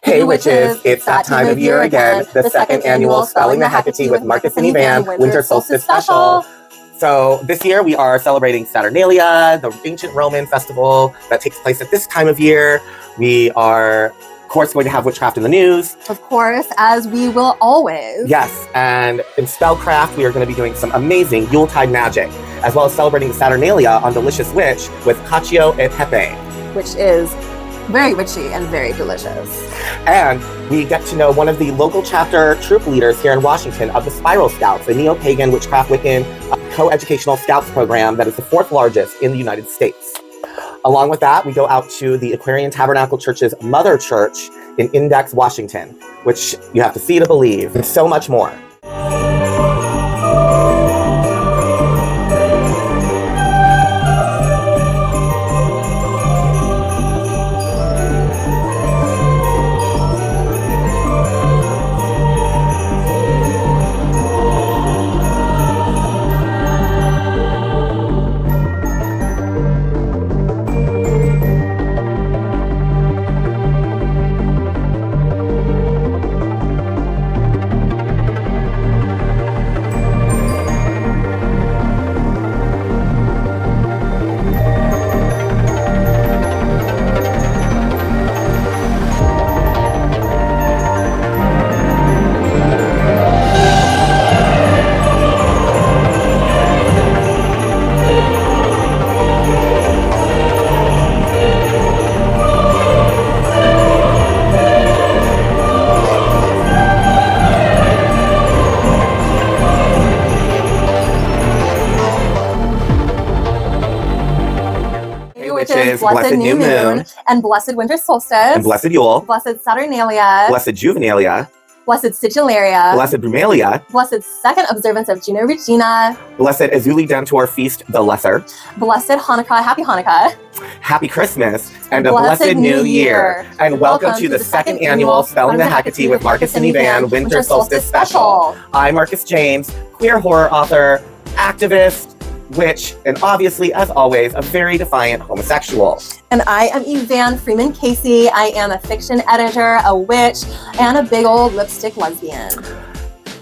Hey witches, it's that time of year again, the second annual Spelling the HEKA-TEA with Marcus and Evan Winter Solstice Special. So this year we are celebrating Saturnalia, the ancient Roman festival that takes place at this time of year. We are, of course, going to have witchcraft in the news. Of course, as we will always. Yes, and in Spellcraft we are going to be doing some amazing Yuletide magic, as well as celebrating Saturnalia on Delicious Witch with Cacio and Pepe. Which is very witchy and very delicious. And we get to know one of the local chapter troop leaders here in Washington of the Spiral Scouts, a neo-pagan witchcraft Wiccan co-educational scouts program that is the 4th largest in the United States. Along with that, we go out to the Aquarian Tabernacle Church's Motherchurch in Index, Washington, which you have to see to believe, and so much more. Which is Blessed New Moon, and Blessed Winter Solstice, and Blessed Yule, Blessed Saturnalia, Blessed Juvenalia, Blessed Sigillaria, Blessed Brumalia, Blessed Second Observance of Juno Regina, Blessed Azuli Dantor Feast the Lesser, Blessed Hanukkah, Happy Hanukkah, Happy Christmas, and a Blessed New Year. And welcome to the second annual Spelling the HEKA-TEA with Marcus and Evan Winter Solstice Special. I'm Marcus James, queer horror author, activist, witch, and obviously, as always, a very defiant homosexual. And I am Evan Freeman Casey. I am a fiction editor, a witch, and a big old lipstick lesbian.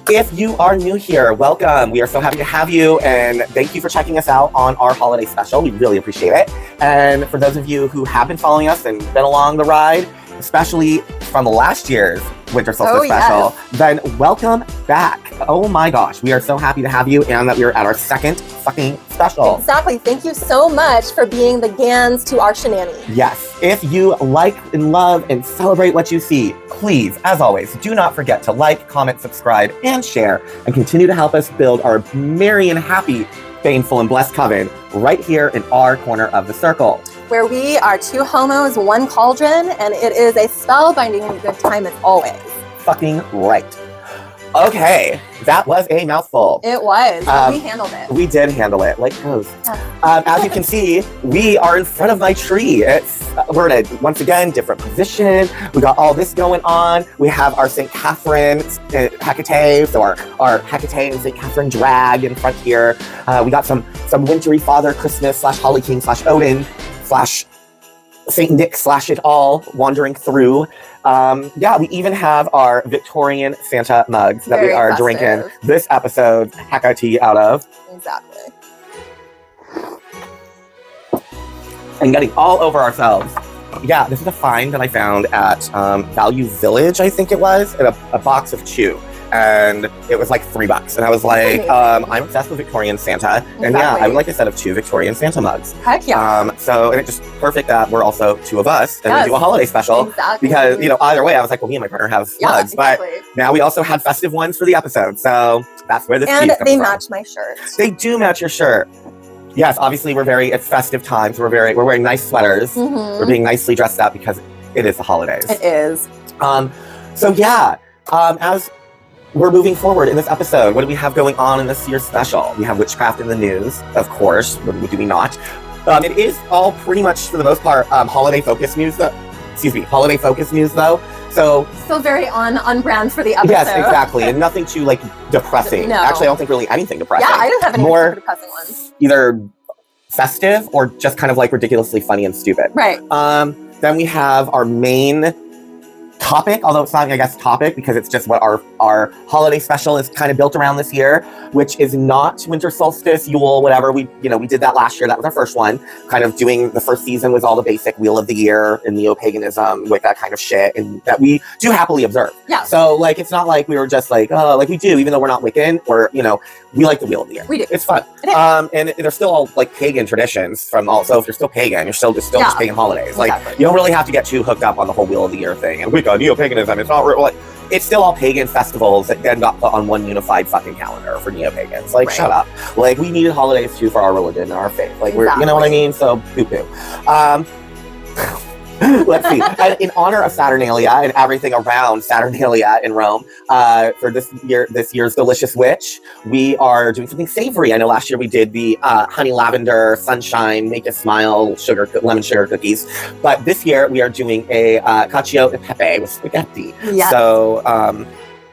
If you are new here, welcome. We are so happy to have you, and thank you for checking us out on our holiday special. We really appreciate it. And for those of you who have been following us and been along the ride, especially from last year's Winter Solstice Special, then welcome back. Oh my gosh, we are so happy to have you and that we are at our second fucking special. Exactly. Thank you so much for being the Gans to our shenanigans. Yes. If you like and love and celebrate what you see, please, as always, do not forget to like, comment, subscribe, and share, and continue to help us build our merry and happy, baneful and blessed coven right here in our corner of the circle, where we are 2 homos, 1 cauldron, and it is a spellbindingly good time as always. Fucking right. Okay, that was a mouthful. It was. We handled it. We did handle it, like pros. As you can see, we are in front of my tree. We're in a, once again, different position. We got all this going on. We have our St. Catherine HEKA-TEA, so our HEKA-TEA and St. Catherine drag in front here. We got some wintry Father Christmas / Holly King / Odin / St. Nick / it all wandering through. Yeah, we even have our Victorian Santa mugs that we are drinking this episode's HEKA-TEA out of. Exactly. And getting all over ourselves. Yeah, this is a find that I found at Value Village, I think it was, in a box of chew. And it was like $3. And I was like, I'm obsessed with Victorian Santa. And yeah, I would like a set of 2 Victorian Santa mugs. Heck yeah. And it's just perfect that we're also 2 of us and we do a holiday special. Exactly. Because, either way, I was like, well, me and my partner have mugs. Exactly. But now we also had festive ones for the episode. So that's where this tea is coming from. And they match my shirt. They do match your shirt. Yes, obviously it's festive times. We're wearing nice sweaters. Mm-hmm. We're being nicely dressed up because it is the holidays. It is. So yeah, as we're moving forward in this episode, what do we have going on in this year's special? We have witchcraft in the news, of course. What do we not? It is all pretty much, for the most part, holiday focused news. Holiday focused news though. So still very on brand for the episode. Yes, exactly, and nothing too depressing. No. Actually, I don't think really anything depressing. Yeah, I didn't have any more depressing ones. Either festive or just kind of ridiculously funny and stupid. Right. Then we have our main topic, although it's not, I guess, topic because it's just what our holiday special is kind of built around this year, which is not winter solstice, Yule, whatever. We did that last year. That was our first one. Kind of doing the first season was all the basic wheel of the year and neo-paganism, like that kind of shit, and that we do happily observe. Yeah. So like, it's not like we were just like, oh, like we do, even though we're not Wiccan, or we like the wheel of the year. We do. It's fun. It is. And they're still all like pagan traditions from also, if you're still pagan, you're still just pagan holidays. Like Exactly. you don't really have to get too hooked up on the whole wheel of the year thing. And we got neo-paganism. It's not real. Like, it's still all pagan festivals that then got put on one unified fucking calendar for neo-pagans. Like, shut up. Like, we needed holidays too for our religion and our faith. Like, we're, you know what I mean? So, poo-poo. Let's see. And in honor of Saturnalia and everything around Saturnalia in Rome, for this year's Delicious Witch, we are doing something savory. I know last year we did the honey lavender sunshine make you smile lemon sugar cookies, but this year we are doing a Cacio and Pepe with spaghetti. Yes. So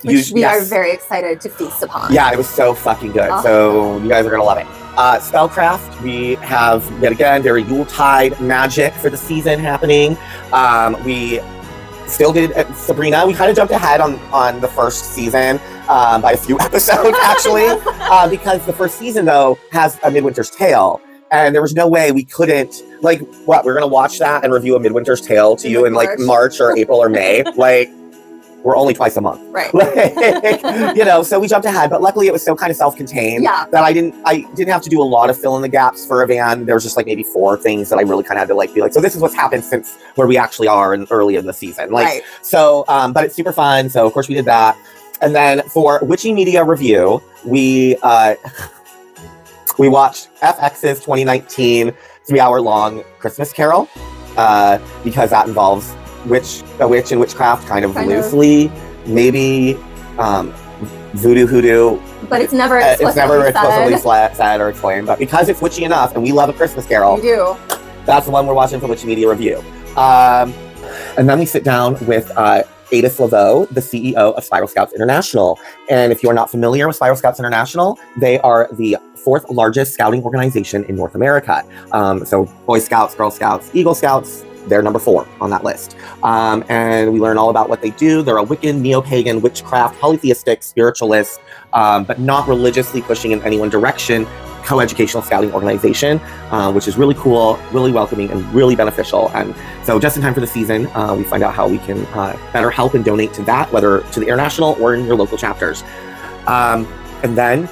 which we are very excited to feast upon. Yeah, it was so fucking good. So you guys are gonna love it. Spellcraft, we have, yet again, very Yuletide magic for the season happening. We still did Sabrina. We kind of jumped ahead on the first season by a few episodes, actually, because the first season, though, has a Midwinter's Tale. And there was no way we couldn't, like, what, we're going to watch that and review a Midwinter's Tale to you in, like, March or April or May? Like, we're only twice a month. Right. Like, so we jumped ahead, but luckily it was so kind of self-contained that I didn't have to do a lot of fill in the gaps for a van. There was just like maybe 4 things that I really kind of had to like be like, so this is what's happened since where we actually are in early in the season. Like, so, but it's super fun. So of course we did that. And then for Witchy Media Review, we watched FX's 2019 3-hour-long Christmas Carol, because that involves a witch and witchcraft kind of loosely, maybe voodoo hoodoo, but it's never explicitly said or explained. But because it's witchy enough and we love a Christmas Carol, we do. That's the one we're watching for Witchy Media Review. And then we sit down with Ada Slavo, the CEO of Spiral Scouts International. And if you are not familiar with Spiral Scouts International, they are the 4th largest scouting organization in North America. So Boy Scouts, Girl Scouts, Eagle Scouts, they're number 4 on that list. And we learn all about what they do. They're a Wiccan, neo-pagan, witchcraft, polytheistic, spiritualist, but not religiously pushing in any one direction, co-educational scouting organization, which is really cool, really welcoming, and really beneficial. And so just in time for the season, we find out how we can better help and donate to that, whether to the international or in your local chapters. And then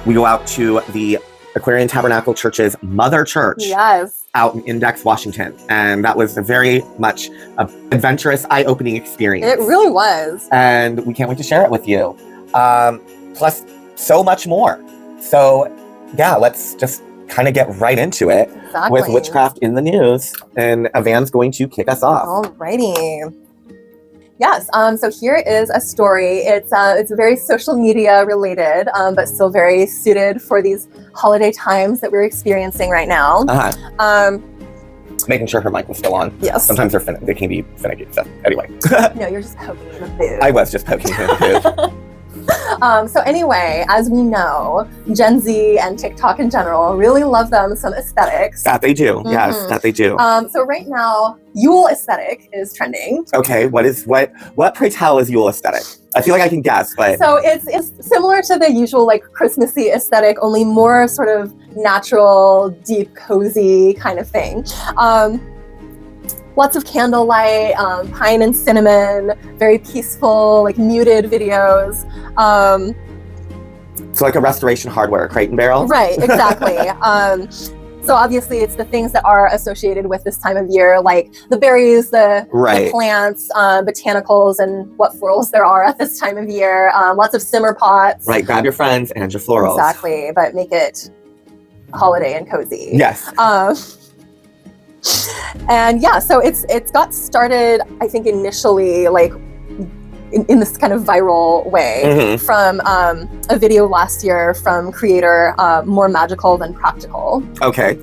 we go out to the Aquarian Tabernacle Church's Motherchurch. Yes. Out in Index, Washington. And that was a very much adventurous, eye-opening experience. It really was. And we can't wait to share it with you. Plus, so much more. So, yeah, let's just kind of get right into it with Witchcraft in the News. And Avan's going to kick us off. Alrighty. Yes, so here is a story. It's very social media related, but still very suited for these holiday times that we're experiencing right now. Making sure her mic was still on. Yes. Sometimes they can be finicky. So anyway. No, you're just poking in the booth. I was just poking in the booth. So anyway, as we know, Gen Z and TikTok in general really love them some aesthetics. That they do. Yes, that they do. So right now, Yule aesthetic is trending. Okay, what pray tell is Yule aesthetic? I feel like I can guess, but so it's similar to the usual like Christmassy aesthetic, only more sort of natural, deep, cozy kind of thing. Lots of candlelight, pine and cinnamon, very peaceful, like muted videos. So like a Restoration Hardware crate and barrel? Right, exactly. So obviously it's the things that are associated with this time of year, like the berries, the plants, botanicals, and what florals there are at this time of year. Lots of simmer pots. Right, grab your friends and your florals. Exactly, but make it holiday and cozy. Yes. And yeah, so it's got started, I think initially like in this kind of viral way from a video last year from creator More Magical Than Practical. Okay.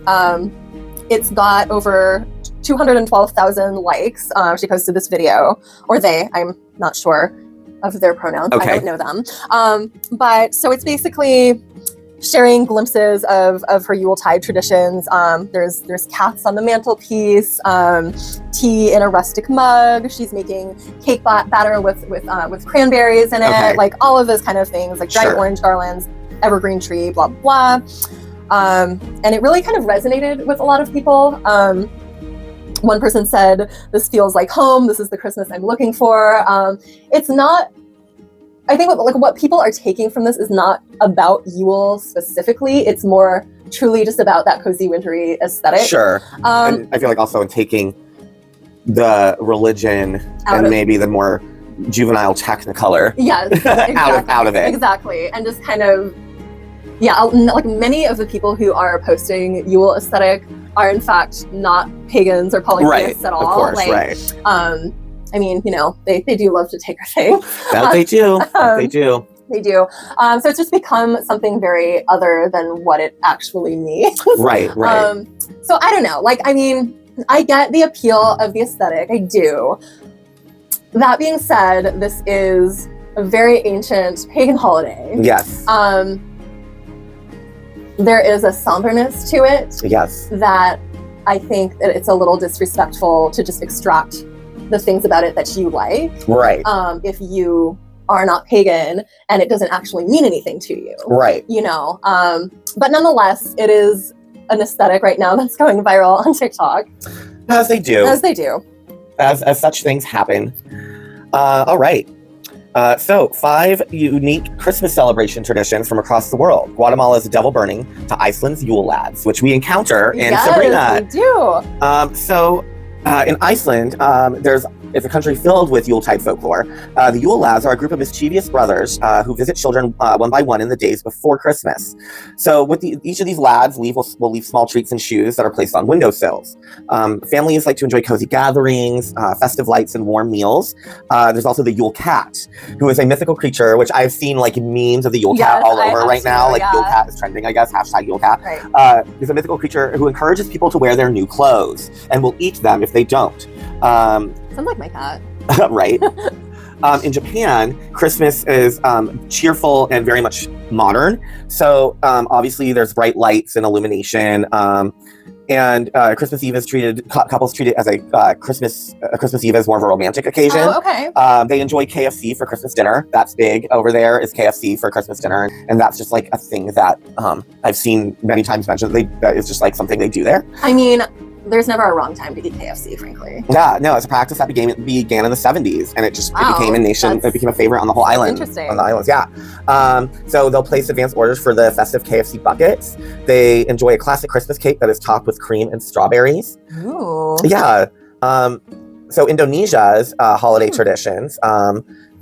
It's got over 212,000 likes. She posted this video, or they, I'm not sure of their pronouns. Okay. I don't know them. But so it's basically sharing glimpses of her Yuletide traditions. There's cats on the mantelpiece, tea in a rustic mug. She's making cake batter with cranberries in it, like all of those kind of things, like giant orange garlands, evergreen tree, blah, blah. And it really kind of resonated with a lot of people. One person said, "This feels like home. This is the Christmas I'm looking for." It's not, I think what people are taking from this is not about Yule specifically. It's more truly just about that cozy wintry aesthetic. Sure. And I feel like also in taking the religion and maybe the more juvenile technicolor exactly. out of it. Exactly. And just kind of, like many of the people who are posting Yule aesthetic are in fact not pagans or polytheists at all. Of course, right. I mean, they do love to take our thing. They do. They do. They do. So it's just become something very other than what it actually means. Right. So I don't know. I get the appeal of the aesthetic. I do. That being said, this is a very ancient pagan holiday. Yes. There is a somberness to it. Yes. That I think that it's a little disrespectful to just extract the things about it that you like. Right. If you are not pagan and it doesn't actually mean anything to you. Right. But nonetheless, it is an aesthetic right now that's going viral on TikTok. As they do. As such things happen. All right. So 5 unique Christmas celebration traditions from across the world. Guatemala's devil burning to Iceland's Yule lads, which we encounter in Sabrina. We do. In Iceland, it's a country filled with Yuletide folklore. The Yule lads are a group of mischievous brothers who visit children one by one in the days before Christmas. So with each of these lads will leave small treats and shoes that are placed on windowsills. Families like to enjoy cozy gatherings, festive lights, and warm meals. There's also the Yule cat, who is a mythical creature, which I've seen memes of the Yule cat all over right now. Yule cat is trending, I guess, # Yule cat. Right. He's a mythical creature who encourages people to wear their new clothes and will eat them if they don't. Sounds like my cat. Right. In Japan, Christmas is cheerful and very much modern. So obviously there's bright lights and illumination. And Christmas Eve is couples treat it as a Christmas Eve as more of a romantic occasion. Oh, okay. They enjoy KFC for Christmas dinner. That's big over there, is KFC for Christmas dinner. And that's just a thing that I've seen many times mentioned. That is just something they do there. I mean, there's never a wrong time to eat KFC, frankly. Yeah, no, it's a practice that began in the 70s, and it became a nation. It became a favorite on the whole island. Interesting. On the islands, yeah. So they'll place advance orders for the festive KFC buckets. They enjoy a classic Christmas cake that is topped with cream and strawberries. Ooh. Yeah. So Indonesia's holiday traditions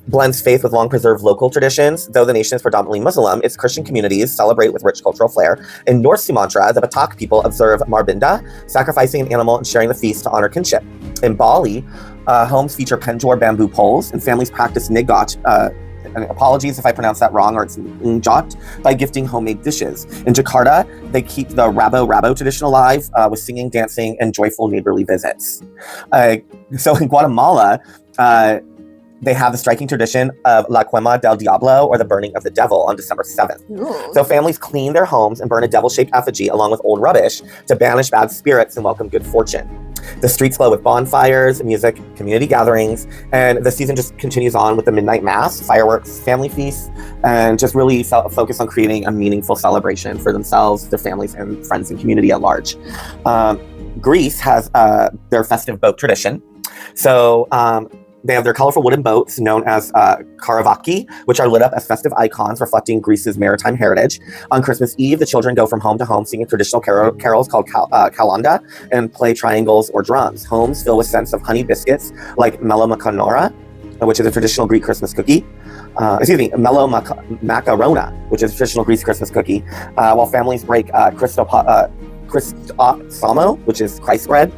blends faith with long-preserved local traditions. Though the nation is predominantly Muslim, its Christian communities celebrate with rich cultural flair. In North Sumatra, the Batak people observe Marbinda, sacrificing an animal and sharing the feast to honor kinship. In Bali, homes feature penjor bamboo poles, and families practice nigot, and apologies if I pronounce that wrong, or it's njot, by gifting homemade dishes. In Jakarta, they keep the rabo-rabo tradition alive with singing, dancing, and joyful neighborly visits. So in Guatemala, they have the striking tradition of La Quema del Diablo, or the burning of the devil, on December 7th. Ooh. So families clean their homes and burn a devil-shaped effigy along with old rubbish to banish bad spirits and welcome good fortune. The streets glow with bonfires, music, community gatherings, and the season just continues on with the midnight mass, fireworks, family feasts, and just really focus on creating a meaningful celebration for themselves, their families, and friends and community at large. Greece has their festive boat tradition. So they have their colorful wooden boats known as karavaki, which are lit up as festive icons reflecting Greece's maritime heritage. On Christmas Eve, the children go from home to home singing traditional carols called kalanda and play triangles or drums. Homes fill with scents of honey biscuits like melomakarona, which is a traditional Greek Christmas cookie. Melomakarona, which is a traditional Greek Christmas cookie, while families break Christopsamo, which is Christ bread,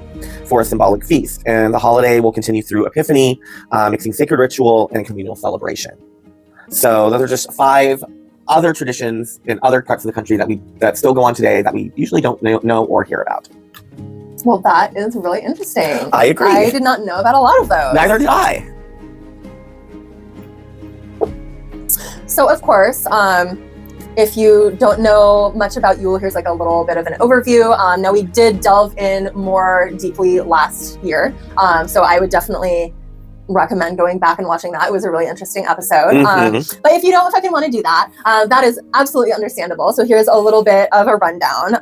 for a symbolic feast. And the holiday will continue through Epiphany, mixing sacred ritual and communal celebration. So those are just 5 other traditions in other parts of the country that still go on today that we usually don't know or hear about. Well, that is really interesting. I agree. I did not know about a lot of those. Neither did I. So, of course, if you don't know much about Yule, here's like a little bit of an overview. Now we did delve in more deeply last year, so I would definitely recommend going back and watching that. It was a really interesting episode. But if you don't fucking want to do that, that is absolutely understandable. So here's a little bit of a rundown.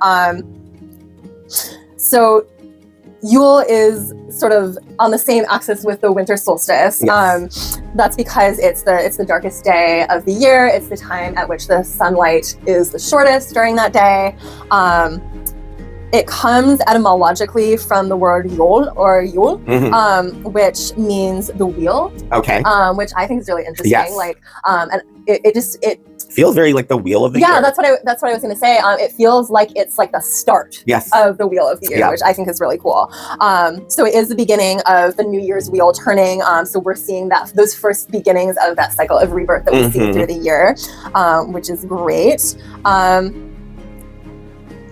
So Yule is sort of on the same axis with the winter solstice. Yes. That's because it's the darkest day of the year. It's the time at which the sunlight is the shortest during that day. It comes etymologically from the word Yule or Yule, which means the wheel. Okay. Which I think is really interesting. Yes. Like, and it feels very like the wheel of the year. Yeah, that's what I was going to say. It feels like it's like the start of the wheel of the year, which I think is really cool. So it is the beginning of the New Year's wheel turning. So we're seeing those first beginnings of that cycle of rebirth that we see through the year, which is great.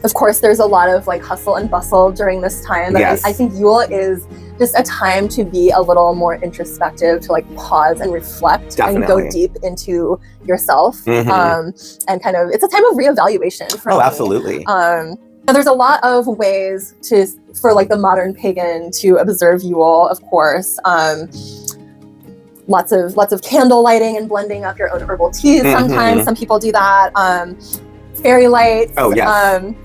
Of course, there's a lot of like hustle and bustle during this time. But I think Yule is just a time to be a little more introspective, to like pause and reflect and go deep into yourself. And kind of, it's a time of reevaluation for me. Absolutely. There's a lot of ways for like the modern pagan to observe Yule, of course. Lots of candle lighting and blending up your own herbal teas sometimes. Some people do that. Fairy lights,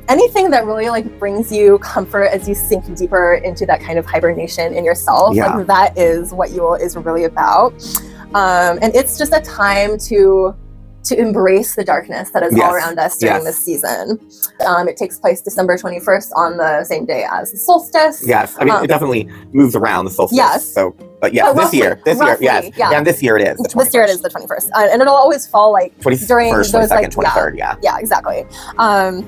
anything that really like brings you comfort as you sink deeper into that kind of hibernation in yourself. Like that is what Yule is really about. And it's just a time to embrace the darkness that is all around us during this season. It takes place December 21st on the same day as the solstice. Yes, I mean, it definitely moves around the solstice. Yes. So, but this year, yes. Yeah, and this year it is the 21st. This year it is the 21st. And it'll always fall like during those 22nd, like, 23rd, Yeah, exactly. I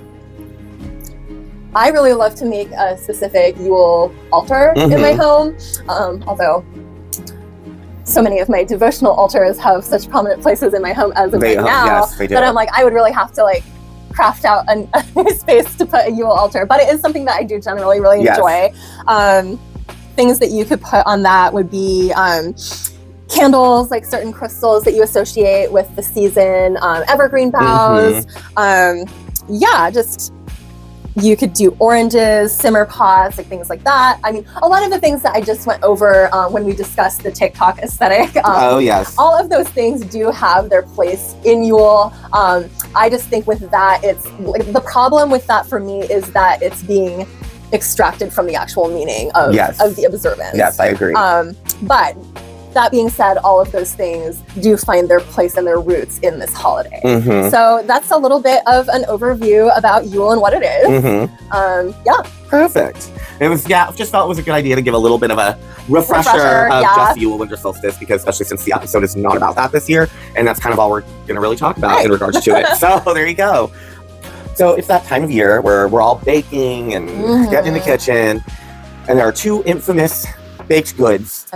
really love to make a specific Yule altar in my home, although so many of my devotional altars have such prominent places in my home as of right now that I'm like, I would really have to like craft out a space to put a Yule altar. But it is something that I do generally really enjoy. Things that you could put on that would be candles, like certain crystals that you associate with the season, evergreen boughs. Just you could do oranges, simmer pots, like things like that. I mean, a lot of the things that I just went over when we discussed the TikTok aesthetic. All of those things do have their place in Yule. I just think with that, it's like the problem with that for me is that it's being extracted from the actual meaning of the observance. Yes, I agree. But that being said, all of those things do find their place and their roots in this holiday. So that's a little bit of an overview about Yule and what it is. Perfect. It was, just felt it was a good idea to give a little bit of a refresher of just Yule, winter solstice, because especially since the episode is not about that this year, and that's kind of all we're going to really talk about in regards to it. So there you go. So it's that time of year where we're all baking and getting in the kitchen, and there are two infamous baked goods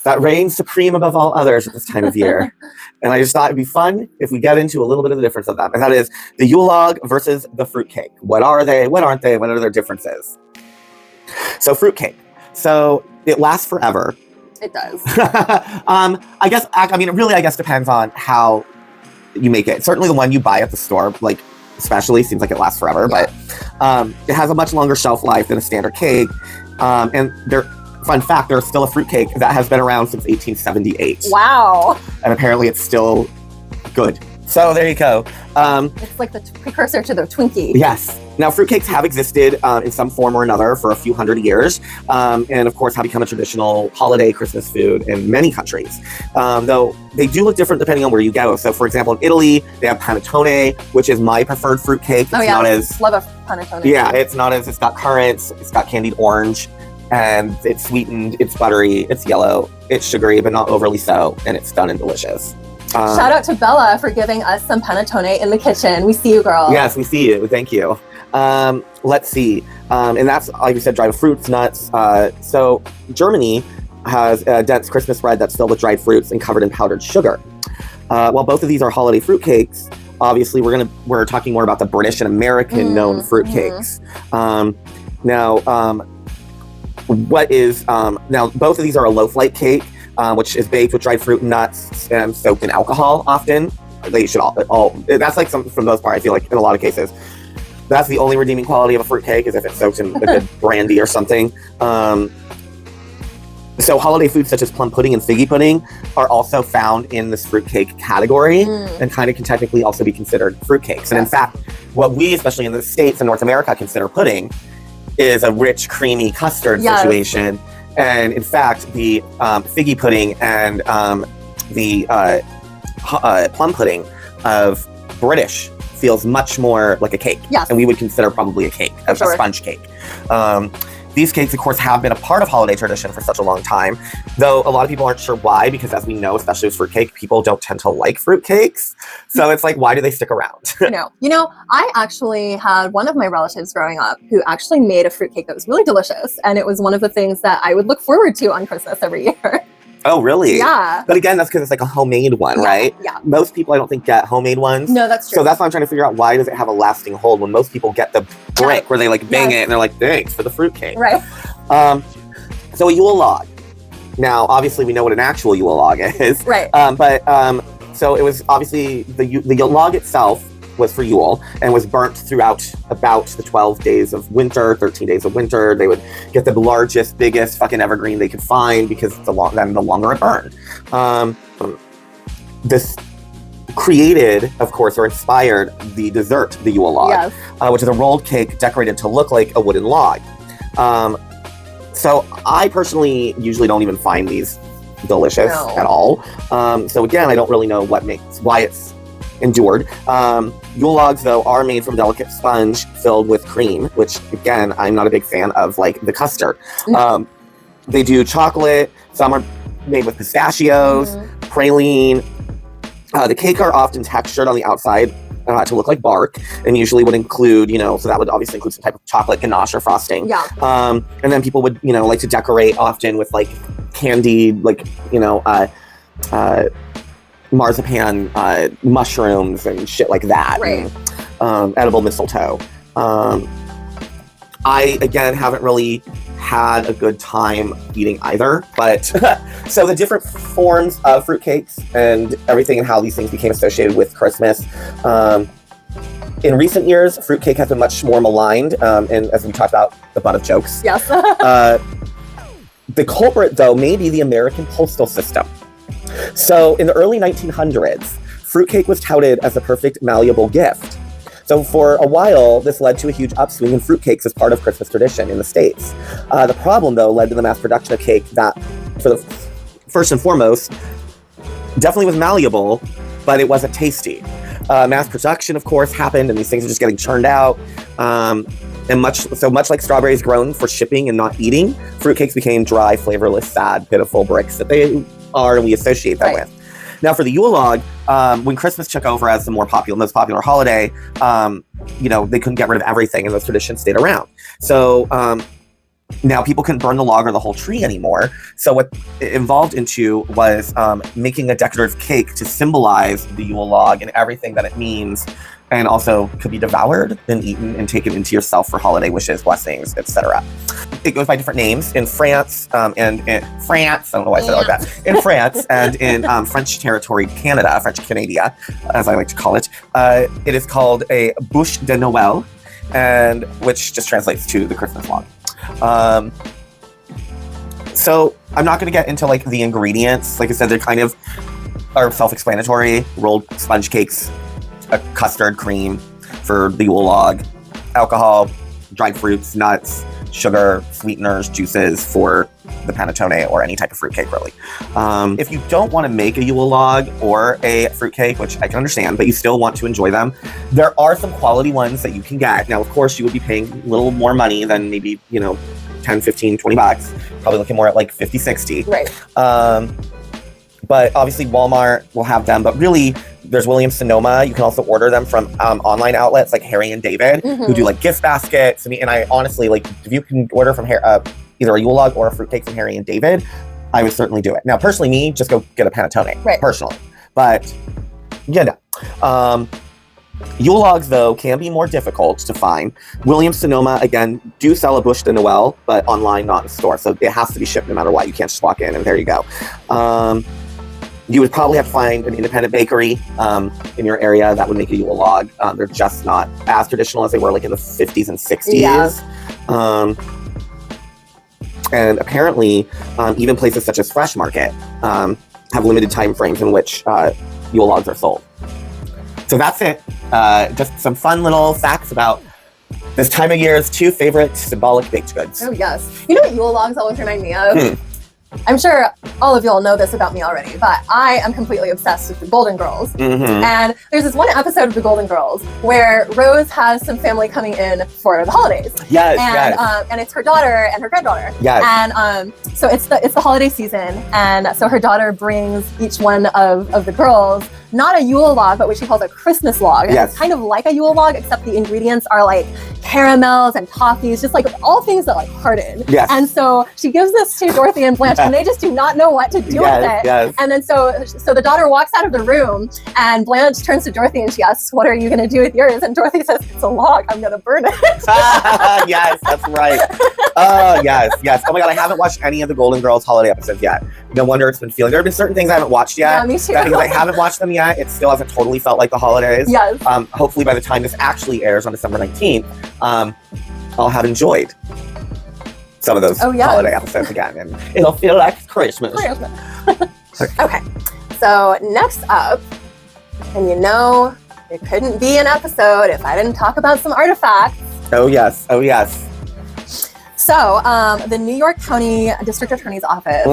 that reign supreme above all others at this time of year. And I just thought it'd be fun if we get into a little bit of the difference of them. And that is the Yule log versus the fruitcake. What are they? What aren't they? What are their differences? So fruitcake. So it lasts forever. It does. I guess depends on how you make it. Certainly the one you buy at the store, like especially, seems like it lasts forever. But it has a much longer shelf life than a standard cake. And fun fact, there's still a fruitcake that has been around since 1878. Wow. And apparently it's still good. So there you go. It's like the precursor to the Twinkie. Yes. Now, fruitcakes have existed in some form or another for a few hundred years, and of course have become a traditional holiday Christmas food in many countries. Though they do look different depending on where you go. So, for example, in Italy, they have panettone, which is my preferred fruitcake. It's not as love a panettone. Yeah, it's got currants, it's got candied orange, and it's sweetened, it's buttery, it's yellow, it's sugary, but not overly so, and it's done and delicious. Shout out to Bella for giving us some panettone in the kitchen. We see you, girl. Yes, we see you. Thank you. Let's see. And that's, like we said, dried fruits, nuts. So Germany has a dense Christmas bread that's filled with dried fruits and covered in powdered sugar. While both of these are holiday fruitcakes, obviously we're talking more about the British and American known fruitcakes. Now both of these are a loaf-like cake, which is baked with dried fruit and nuts and soaked in alcohol often. they should all that's like some, for the most part, I feel like in a lot of cases, that's the only redeeming quality of a fruitcake is if it's soaked in a good brandy or something. So holiday foods such as plum pudding and figgy pudding are also found in this fruitcake category and kind of can technically also be considered fruitcakes. And in fact, what we, especially in the States and North America, consider pudding is a rich, creamy custard situation. And in fact, the figgy pudding and the plum pudding of British feels much more like a cake. And we would consider probably a cake, a sponge cake. These cakes, of course, have been a part of holiday tradition for such a long time, though a lot of people aren't sure why, because as we know, especially with fruitcake, people don't tend to like fruitcakes. So it's like, why do they stick around? You know, I actually had one of my relatives growing up who actually made a fruitcake that was really delicious. And it was one of the things that I would look forward to on Christmas every year. Oh, really? Yeah. But again, that's because it's like a homemade one, right? Yeah. Most people, I don't think, get homemade ones. No, that's true. So that's why I'm trying to figure out, why does it have a lasting hold when most people get the brick where they like bang it and they're like, thanks for the fruitcake. Right. So a Yule log. Now, obviously, we know what an actual Yule log is. Right. So it was obviously the Yule log itself was for Yule and was burnt throughout about the 12 days of winter, 13 days of winter. They would get the largest, biggest fucking evergreen they could find because then the longer it burned. This created, of course, or inspired the dessert, the Yule log, which is a rolled cake decorated to look like a wooden log. So I personally usually don't even find these delicious at all. So again, I don't really know why it's endured. Yule logs, though, are made from delicate sponge filled with cream, which, again, I'm not a big fan of, like, the custard. They do chocolate. Some are made with pistachios, praline. The cake are often textured on the outside to look like bark, and usually would include, so that would obviously include some type of chocolate ganache or frosting. And then people would, like to decorate often with, like, candied, like, marzipan mushrooms and shit like that. And, edible mistletoe. I, again, haven't really had a good time eating either, but so the different forms of fruitcakes and everything and how these things became associated with Christmas. In recent years, fruitcake has been much more maligned, and as we talked about, the butt of jokes. The culprit, though, may be the American postal system. So in the early 1900s, fruitcake was touted as the perfect malleable gift. So for a while, this led to a huge upswing in fruitcakes as part of Christmas tradition in the States. The problem, though, led to the mass production of cake that, first and foremost, definitely was malleable, but it wasn't tasty. Mass production, of course, happened, and these things are just getting churned out. And much like strawberries grown for shipping and not eating, fruitcakes became dry, flavorless, sad, pitiful bricks that they are and we associate them with. Now, for the Yule log, when Christmas took over as the most popular holiday, they couldn't get rid of everything, and those traditions stayed around. So now people couldn't burn the log or the whole tree anymore. So what it evolved into was making a decorative cake to symbolize the Yule log and everything that it means, and also could be devoured and eaten and taken into yourself for holiday wishes, blessings, etc. It goes by different names in France and in France. I don't know why I said it like that. In France and in French territory, Canada, French Canada, as I like to call it. It is called a bûche de Noël, and which just translates to the Christmas log. So I'm not going to get into like the ingredients. Like I said, they're kind of are self-explanatory. Rolled sponge cakes, a custard cream for the Yule log, alcohol, dried fruits, nuts, sugar, sweeteners, juices for the panettone or any type of fruitcake, really. If you don't want to make a Yule log or a fruitcake, which I can understand, but you still want to enjoy them, there are some quality ones that you can get. Now, of course, you would be paying a little more money than maybe, 10, 15, 20 bucks. Probably looking more at like 50, 60. Right. But obviously Walmart will have them, but really there's Williams-Sonoma. You can also order them from online outlets like Harry and David, who do like gift baskets. And I honestly, like, if you can order from either a Yule log or a fruitcake from Harry and David, I would certainly do it. Now, personally, me, just go get a panettone, personally. But, Yule logs, though, can be more difficult to find. Williams-Sonoma, again, do sell a bûche de Noël, but online, not in store. So it has to be shipped no matter what. You can't just walk in and there you go. You would probably have to find an independent bakery in your area that would make a Yule log. They're just not as traditional as they were like in the 50s and 60s. Yeah. And apparently, even places such as Fresh Market have limited time frames in which Yule logs are sold. So that's it. Just some fun little facts about this time of year's 2 favorite symbolic baked goods. Oh, yes. You know what Yule logs always remind me of? I'm sure all of y'all know this about me already, but I am completely obsessed with the Golden Girls. And there's this one episode of the Golden Girls where Rose has some family coming in for the holidays. And it's her daughter and her granddaughter. And so it's the holiday season, and so her daughter brings each one of the girls not a Yule log, but what she calls a Christmas log. And it's kind of like a Yule log, except the ingredients are like caramels and toffees, just like all things that like harden. And so she gives this to Dorothy and Blanche, and they just do not know what to do with it. And then so the daughter walks out of the room, and Blanche turns to Dorothy and she asks, "What are you going to do with yours?" And Dorothy says, "It's a log. I'm going to burn it." Yes, that's right. Yes. Oh my God, I haven't watched any of the Golden Girls holiday episodes yet. No wonder it's been feeling. There have been certain things I haven't watched yet. Yeah, me too. Because I haven't watched them yet. It still hasn't totally felt like the holidays. Hopefully by the time this actually airs on December 19th, I'll have enjoyed some of those holiday episodes again, and it'll feel like Christmas. Okay, so next up, and you know, it couldn't be an episode if I didn't talk about some artifacts. Oh yes. So the New York County District Attorney's Office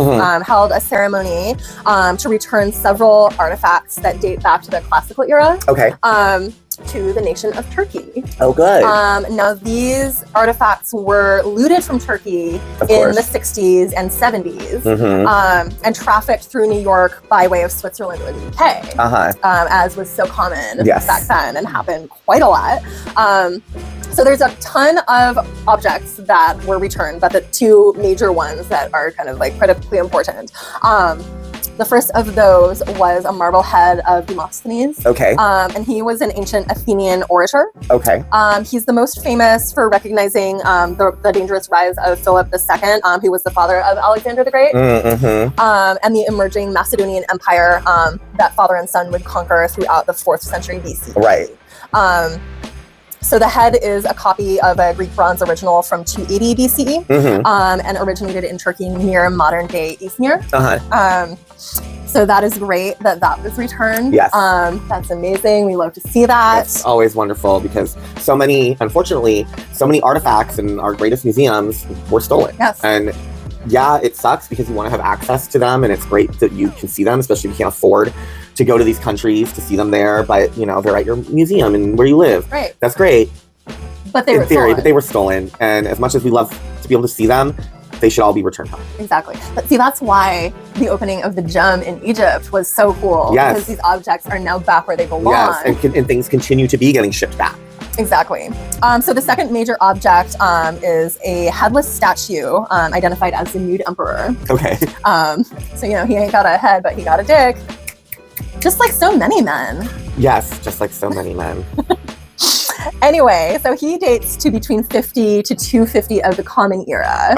held a ceremony to return several artifacts that date back to the classical era to the nation of Turkey. Oh, good. Now, these artifacts were looted from Turkey in the 60s and 70s and trafficked through New York by way of Switzerland or the UK, as was so common back then and happened quite a lot. So there's a ton of objects that were returned, but the 2 major ones that are kind of like critically important. The first of those was a marble head of Demosthenes. And he was an ancient Athenian orator. He's the most famous for recognizing the dangerous rise of Philip II, who was the father of Alexander the Great, and the emerging Macedonian Empire that father and son would conquer throughout the 4th century BC. So the head is a copy of a Greek bronze original from 280 BCE and originated in Turkey near modern-day Izmir. So that is great that was returned. That's amazing. We love to see that. It's always wonderful because unfortunately, so many artifacts in our greatest museums were stolen. And yeah, it sucks because you want to have access to them, and it's great that you can see them, especially if you can't afford to go to these countries to see them there, but you know, they're at your museum and where you live. That's great. But they were stolen. And as much as we love to be able to see them, they should all be returned home. Exactly. But see, that's why the opening of the Gem in Egypt was so cool. Because these objects are now back where they belong. And things continue to be getting shipped back. Exactly. So the second major object is a headless statue identified as the nude emperor. So, you know, he ain't got a head, but he got a dick. Just like so many men. Yes, just like so many men. Anyway, so he dates to between 50 to 250 of the Common Era.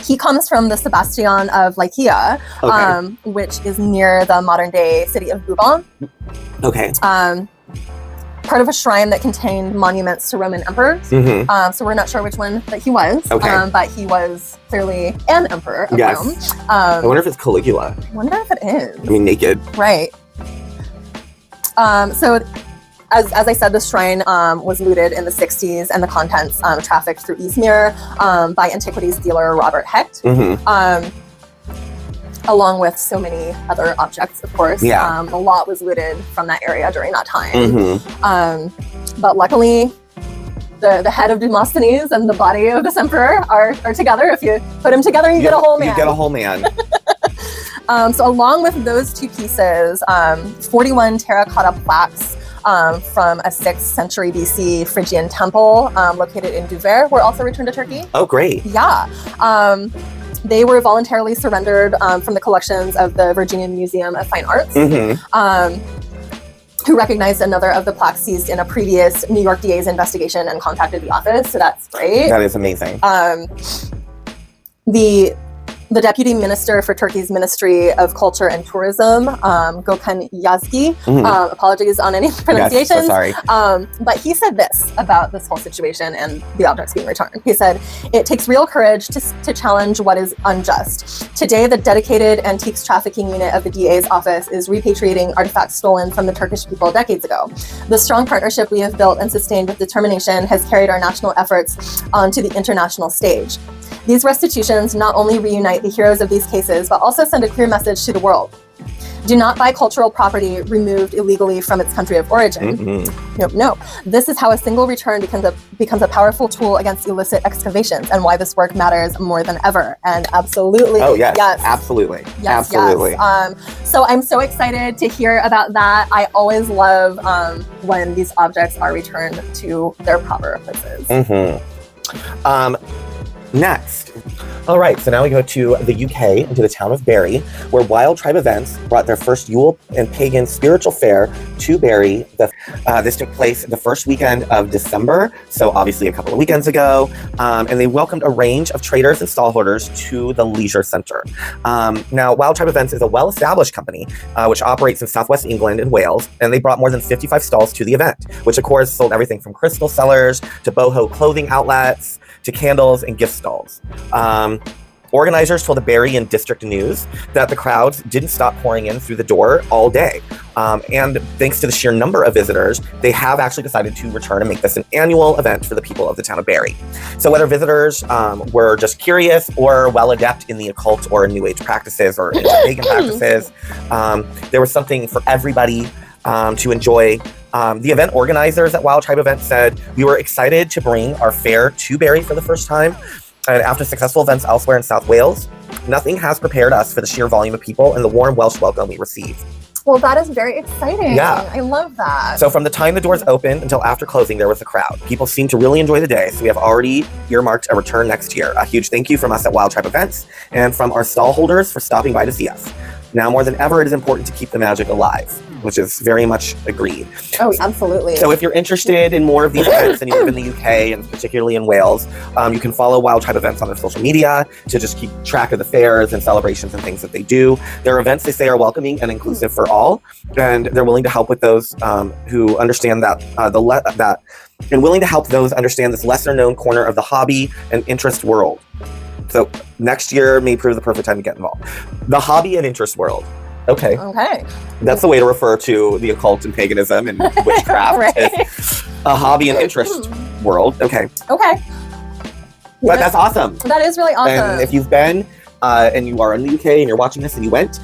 He comes from the Sebastian of Lycia, which is near the modern-day city of Bouban. Part of a shrine that contained monuments to Roman emperors. So we're not sure which one that he was, but he was clearly an emperor of Rome. I wonder if it's Caligula. I wonder if it is. I mean, naked. So as I said, this shrine was looted in the 60s and the contents trafficked through Izmir by antiquities dealer Robert Hecht. Along with so many other objects, of course. A lot was looted from that area during that time. But luckily, the head of Demosthenes and the body of this emperor are together. If you put them together, you get a whole man. You get a whole man. So along with those 2 pieces, 41 terracotta plaques from a 6th century BC Phrygian temple located in Douvres were also returned to Turkey. Oh, great. They were voluntarily surrendered from the collections of the Virginia Museum of Fine Arts, who recognized another of the plaques seized in a previous New York DA's investigation and contacted the office. So that's great. That is amazing. The deputy minister for Turkey's Ministry of Culture and Tourism, Gökhan Yazgi, apologies on any pronunciations. Yes, so sorry. But he said this about this whole situation and the objects being returned. He said, "It takes real courage to challenge what is unjust. Today, the dedicated antiques trafficking unit of the DA's office is repatriating artifacts stolen from the Turkish people decades ago. The strong partnership we have built and sustained with determination has carried our national efforts onto the international stage. These restitutions not only reunite the heroes of these cases, but also send a clear message to the world. Do not buy cultural property removed illegally from its country of origin. No. This is how a single return becomes a powerful tool against illicit excavations, and why this work matters more than ever." And absolutely. Oh, yes. Absolutely. Yes, absolutely. Yes. So I'm so excited to hear about that. I always love when these objects are returned to their proper places. Next. All right, so now we go to the UK, into the town of Bury, where Wild Tribe Events brought their first Yule and Pagan spiritual fair to Bury. This took place the first weekend of December, so obviously a couple of weekends ago, and they welcomed a range of traders and stallholders to the leisure center. Now, Wild Tribe Events is a well-established company, which operates in southwest England and Wales, and they brought more than 55 stalls to the event, which of course sold everything from crystal sellers to boho clothing outlets, to candles and gift stalls. Organizers told the Bury and District News that the crowds didn't stop pouring in through the door all day. And thanks to the sheer number of visitors, they have actually decided to return and make this an annual event for the people of the town of Bury. So whether visitors were just curious or well adept in the occult or New Age practices or pagan practices, there was something for everybody to enjoy. The event organizers at Wild Tribe Events said, "We were excited to bring our fair to Bury for the first time. And after successful events elsewhere in South Wales, nothing has prepared us for the sheer volume of people and the warm Welsh welcome we received." Well, that is very exciting. Yeah. I love that. So from the time the doors opened until after closing, there was a crowd. People seemed to really enjoy the day, so we have already earmarked a return next year. A huge thank you from us at Wild Tribe Events and from our stall holders for stopping by to see us. Now more than ever, it is important to keep the magic alive, which is very much agreed. Oh, absolutely. So if you're interested in more of these events and you live in the UK and particularly in Wales, you can follow Wild Tribe Events on their social media to just keep track of the fairs and celebrations and things that they do. Their events, they say, are welcoming and inclusive for all, and they're willing to help with those who understand and willing to help those understand this lesser known corner of the hobby and interest world. So next year may prove the perfect time to get involved. The hobby and interest world. Okay. That's the way to refer to the occult and paganism and witchcraft. Right. Is a hobby and interest world. Okay. But that's awesome. That is really awesome. And if you've been and you are in the UK and you're watching this and you went,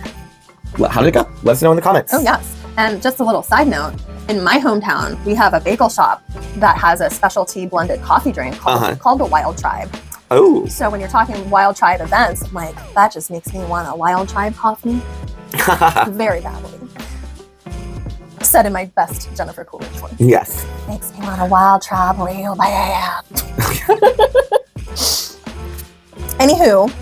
how did it go? Let us know in the comments. Oh, yes. And just a little side note, in my hometown, we have a bagel shop that has a specialty blended coffee drink called the Wild Tribe. Oh. So when you're talking Wild Tribe Events, I'm like, that just makes me want a Wild Tribe coffee very badly. Said in my best Jennifer Coolidge voice. Yes. Makes me want a Wild Tribe real bad. Anywho,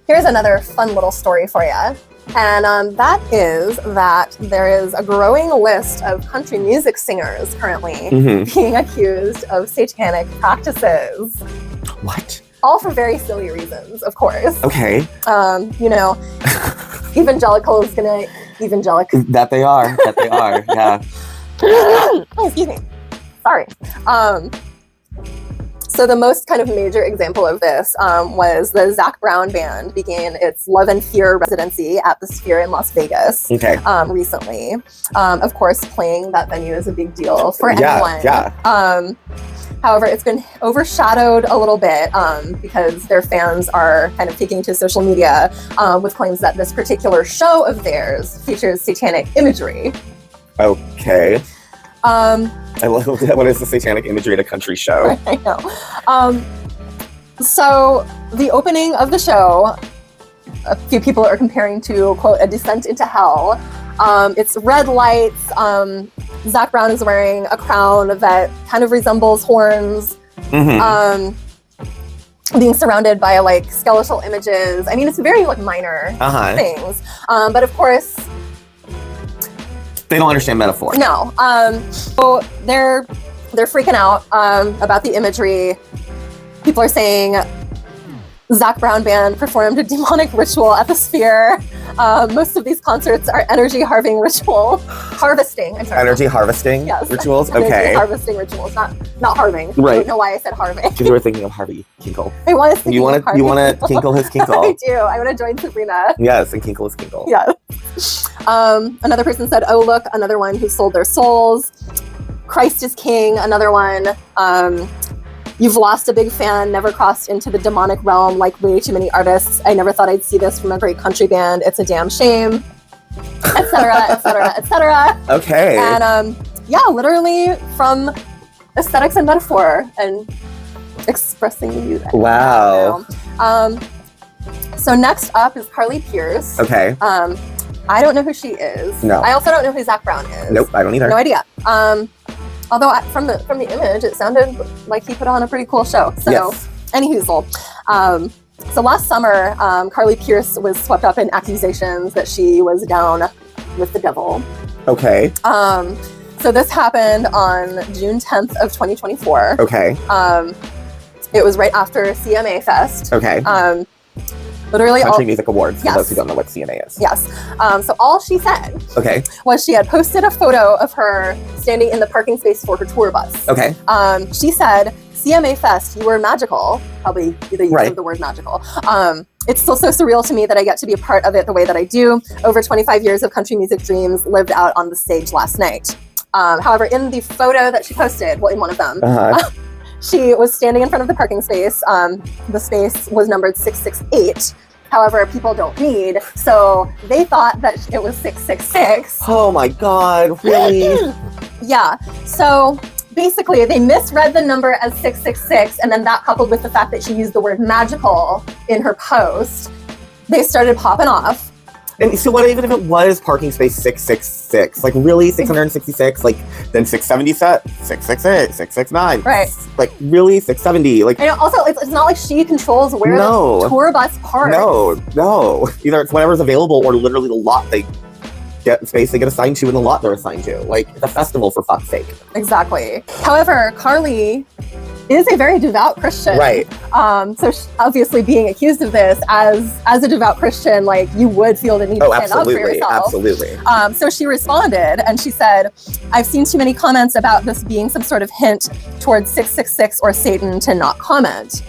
here's another fun little story for you. And that is that there is a growing list of country music singers currently being accused of satanic practices. What? All for very silly reasons, of course. Okay. Evangelicals gonna evangelic. That they are, yeah. Oh, excuse me. Sorry. So the most kind of major example of this was the Zac Brown Band began its Love and Fear residency at the Sphere in Las Vegas recently. Of course, playing that venue is a big deal for anyone. Yeah. However, it's been overshadowed a little bit because their fans are kind of taking to social media with claims that this particular show of theirs features satanic imagery. Okay. I love that. What is the satanic imagery at a country show? I know. So the opening of the show, a few people are comparing to, quote, a descent into hell. It's red lights. Zac Brown is wearing a crown that kind of resembles horns. Being surrounded by like skeletal images. I mean, it's very like minor things. But of course, they don't understand metaphor. No. So they're freaking out about the imagery. People are saying Zac Brown Band performed a demonic ritual at the Sphere. Most of these concerts are energy harvesting. I'm sorry. Energy harvesting rituals? Okay. Energy harvesting rituals, not harving. Right. I don't know why I said harving. Because you were thinking of Harvey Kinkle. I was thinking of Harvey. You want to kinkle his kinkle. I do. I want to join Sabrina. Yes, and kinkle his kinkle. Yeah. Another person said, oh, look, another one who sold their souls. Christ is King, another one. You've lost a big fan, never crossed into the demonic realm like way too many artists. I never thought I'd see this from a great country band. It's a damn shame, etc., etc., etc. Okay. And yeah, literally from aesthetics and metaphor and expressing music. Wow. So next up is Carly Pearce. Okay. I don't know who she is. No. I also don't know who Zac Brown is. Nope, I don't either. No idea. Although from the image, it sounded like he put on a pretty cool show. So, yes. Anyhoozle. So last summer, Carly Pearce was swept up in accusations that she was down with the devil. Okay. So this happened on June 10th of 2024. Okay. It was right after CMA Fest. Okay. Literally Country Music Awards, for Yes. those who don't know what CMA is. Yes. So all she said Okay. was she had posted a photo of her standing in the parking space for her tour bus. Okay. She said, CMA Fest, you were magical. Probably the use Right. of the word magical. It's still so surreal to me that I get to be a part of it the way that I do. Over 25 years of country music dreams lived out on the stage last night. However, in the photo that she posted, well, in one of them, she was standing in front of the parking space. The space was numbered 668. However, people don't read, so they thought that it was 666. Oh my God, really? Yeah, so basically they misread the number as 666, and then that coupled with the fact that she used the word magical in her post, they started popping off. And so what even if it was parking space 666? Like really 666? Like then 670 set? 668, 669. Right. Like really 670? Like And also, it's not like she controls where the tour bus parks. No. Either it's whatever's available or literally the lot they get space they get assigned to in the lot they're assigned to. Like it's a festival for fuck's sake. Exactly. However, Carly is a very devout Christian. Right. So obviously being accused of this as a devout Christian, like you would feel the need to stand up for yourself. Absolutely. So she responded and she said, I've seen too many comments about this being some sort of hint towards 666 or Satan to not comment.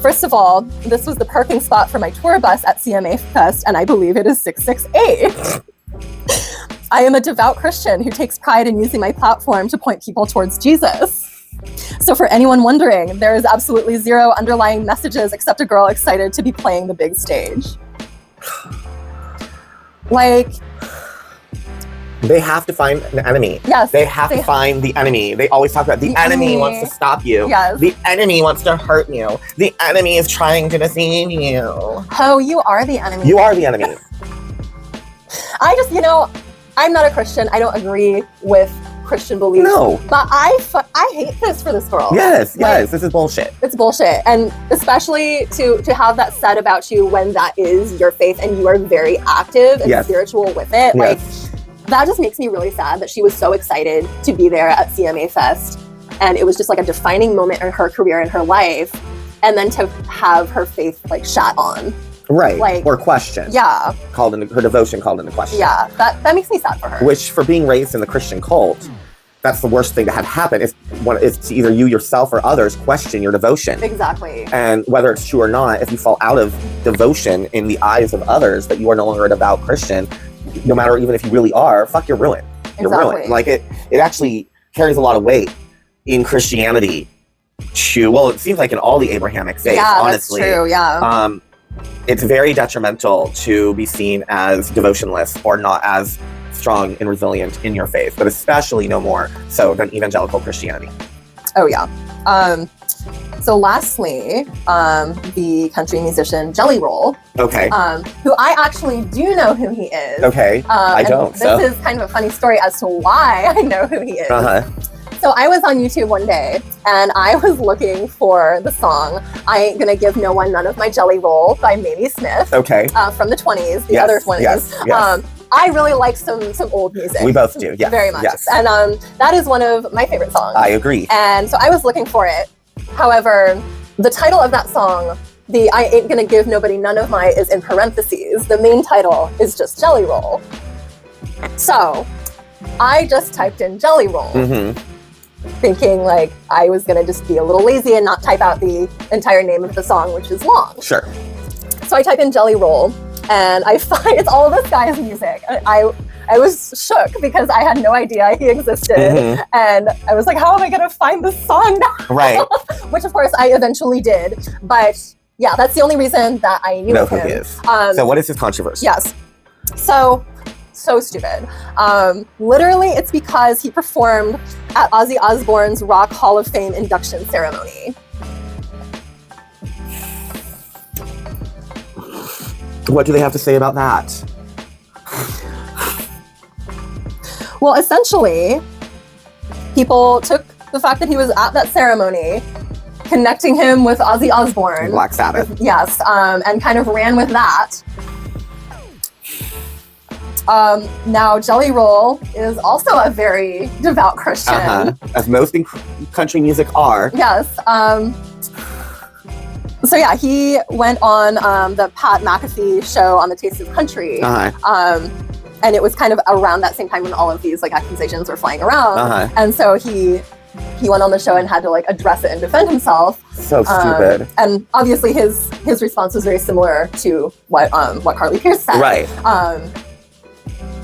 First of all, this was the parking spot for my tour bus at CMA Fest, and I believe it is 668. I am a devout Christian who takes pride in using my platform to point people towards Jesus. So for anyone wondering, there is absolutely zero underlying messages except a girl excited to be playing the big stage. Like, they have to find an enemy. Yes. They have to find the enemy. They always talk about the enemy wants to stop you. Yes. The enemy wants to hurt you. The enemy is trying to deceive you. Oh, you are the enemy. You are the enemy. I just, I'm not a Christian. I don't agree with Christian beliefs. No. But I hate this for this girl. Yes, this is bullshit. It's bullshit. And especially to have that said about you when that is your faith and you are very active and spiritual with it. Like, that just makes me really sad that she was so excited to be there at CMA Fest. And it was just like a defining moment in her career and her life. And then to have her faith like shat on. Right. Like, or questioned. Yeah. Her devotion called into question. Yeah. That makes me sad for her. Which, for being raised in the Christian cult, that's the worst thing to have happen is to either you yourself or others question your devotion. Exactly. And whether it's true or not, if you fall out of devotion in the eyes of others, that you are no longer a devout Christian, no matter even if you really are, fuck, you're ruined. You're ruined. Like it actually carries a lot of weight in Christianity it seems like in all the Abrahamic faiths, honestly. That's true, yeah. It's very detrimental to be seen as devotionless or not as strong and resilient in your faith, but especially no more so than evangelical Christianity. Oh, yeah. So lastly, the country musician Jelly Roll. Okay. Who I actually do know who he is. Okay. I don't. This is kind of a funny story as to why I know who he is. So I was on YouTube one day and I was looking for the song I Ain't Gonna Give No One None of My Jelly Roll by Mamie Smith. Okay. From the 20s, the other 20s. Yes. I really like some old music. We both do, yes. Very much. Yes. And that is one of my favorite songs. I agree. And so I was looking for it. However, the title of that song the I ain't gonna give nobody none of my is in parentheses. The main title is just Jelly Roll. So I just typed in Jelly Roll, thinking like I was gonna just be a little lazy and not type out the entire name of the song, which is long. Sure. So I type in Jelly Roll, and I find it's all of this guy's music. I was shook because I had no idea he existed. And I was like, how am I going to find this song now? Right. Which, of course, I eventually did. But yeah, that's the only reason that I knew know of him. Who he is. So what is his controversy? Yes. So stupid. Literally, it's because he performed at Ozzy Osbourne's Rock Hall of Fame induction ceremony. What do they have to say about that? Well, essentially, people took the fact that he was at that ceremony, connecting him with Ozzy Osbourne. Black Sabbath. Yes, and kind of ran with that. Now, Jelly Roll is also a very devout Christian. As most in country music are. Yes. So yeah, he went on the Pat McAfee show on the Taste of Country. And it was kind of around that same time when all of these like accusations were flying around. And so he went on the show and had to like address it and defend himself. So stupid. And obviously his response was very similar to what Carly Pearce said. Right.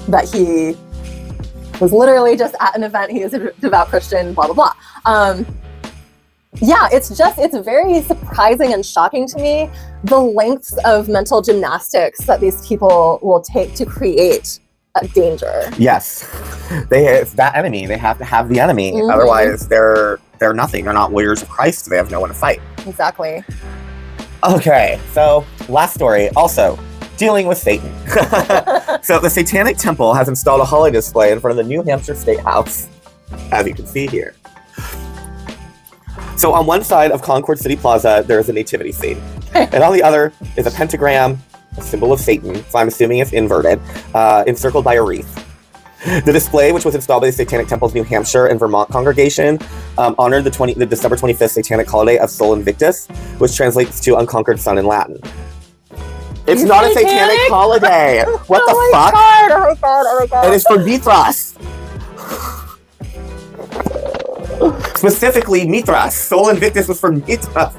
That he was literally just at an event, he is a devout Christian, blah, blah, blah. Yeah, it's very surprising and shocking to me, the lengths of mental gymnastics that these people will take to create a danger. Yes. It's that enemy. They have to have the enemy. Otherwise, they're nothing. They're not warriors of Christ. They have no one to fight. Exactly. Okay, so last story. Also, dealing with Satan. So the Satanic Temple has installed a holiday display in front of the New Hampshire State House, as you can see here. So on one side of Concord City Plaza, there is a nativity scene. And on the other is a pentagram, a symbol of Satan, so I'm assuming it's inverted, encircled by a wreath. The display, which was installed by the Satanic Temple's New Hampshire and Vermont congregation, honored the December 25th Satanic holiday of Sol Invictus, which translates to unconquered sun in Latin. It's not a satanic holiday. What the fuck? Oh my god. It is for Mithras. Specifically, Mithras. Sol Invictus was for Mithras.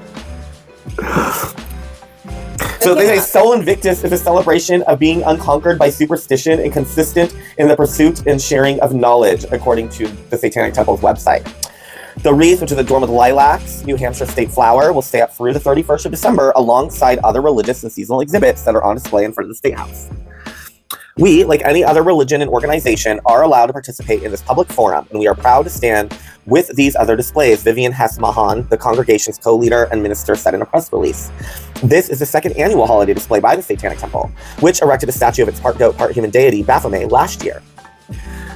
So they say Sol Invictus is a celebration of being unconquered by superstition and consistent in the pursuit and sharing of knowledge, according to the Satanic Temple's website. The wreath, which is adorned with lilacs, New Hampshire state flower, will stay up through the 31st of December alongside other religious and seasonal exhibits that are on display in front of the State House. We, like any other religion and organization, are allowed to participate in this public forum, and we are proud to stand with these other displays, Vivian Hess-Mahan, the congregation's co-leader and minister, said in a press release. This is the second annual holiday display by the Satanic Temple, which erected a statue of its part goat, part human deity, Baphomet, last year.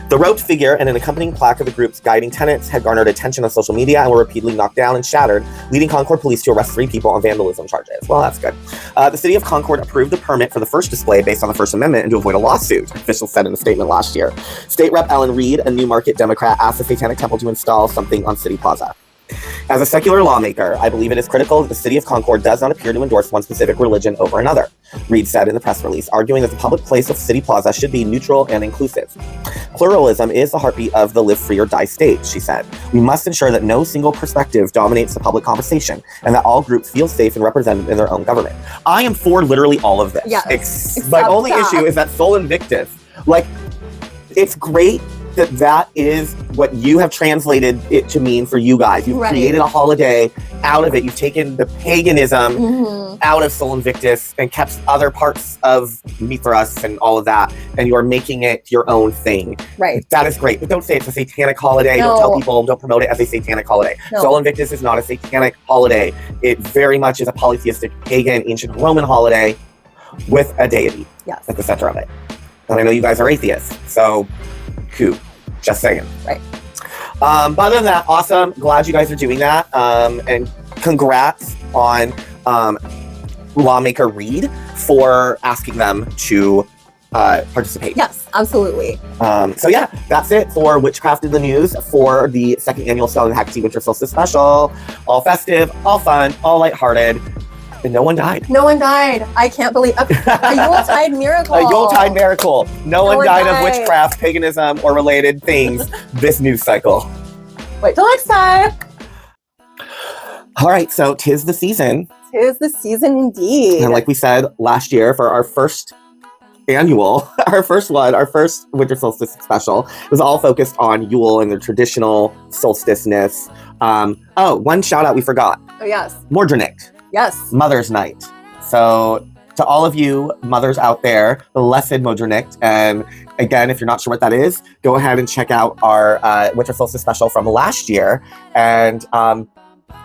The roped figure and an accompanying plaque of the group's guiding tenets had garnered attention on social media and were repeatedly knocked down and shattered, leading Concord police to arrest 3 people on vandalism charges. Well, that's good. The city of Concord approved the permit for the first display based on the First Amendment and to avoid a lawsuit, officials said in a statement last year. State Rep Ellen Reed, a Newmarket Democrat, asked the Satanic Temple to install something on City Plaza. As a secular lawmaker, I believe it is critical that the city of Concord does not appear to endorse one specific religion over another, Reed said in the press release, arguing that the public place of City Plaza should be neutral and inclusive. Pluralism is the heartbeat of the live free or die state, she said. We must ensure that no single perspective dominates the public conversation and that all groups feel safe and represented in their own government. I am for literally all of this. Yes, My only issue is that Sol Invictus, like, it's great that is what you have translated it to mean for you guys. You've created a holiday out of it. You've taken the paganism out of Sol Invictus and kept other parts of Mithras and all of that, and you are making it your own thing. Right. That is great. But don't say it's a satanic holiday. No. Don't tell people, don't promote it as a satanic holiday. No. Sol Invictus is not a satanic holiday. It very much is a polytheistic, pagan, ancient Roman holiday with a deity at the center of it. And I know you guys are atheists, so cool. Just saying. Right. But other than that, awesome. Glad you guys are doing that. And congrats on lawmaker Reed for asking them to participate. Yes, absolutely. So yeah, that's it for Witchcraft in the News for the second annual HEKA-TEA Winter Solstice special. All festive, all fun, all lighthearted. And no one died. No one died. I can't believe a Yuletide miracle. A Yuletide miracle. No one died of witchcraft, paganism, or related things this news cycle. Wait till next time. All right, so 'tis the season. 'Tis the season indeed. And like we said last year for our first annual, our first winter solstice special, was all focused on Yule and the traditional solstice-ness. One shout out we forgot. Oh, yes. Mordrinicht. Yes. Mother's Night. So to all of you mothers out there, blessed Mordrinicht. And again, if you're not sure what that is, go ahead and check out our winter solstice special from last year. And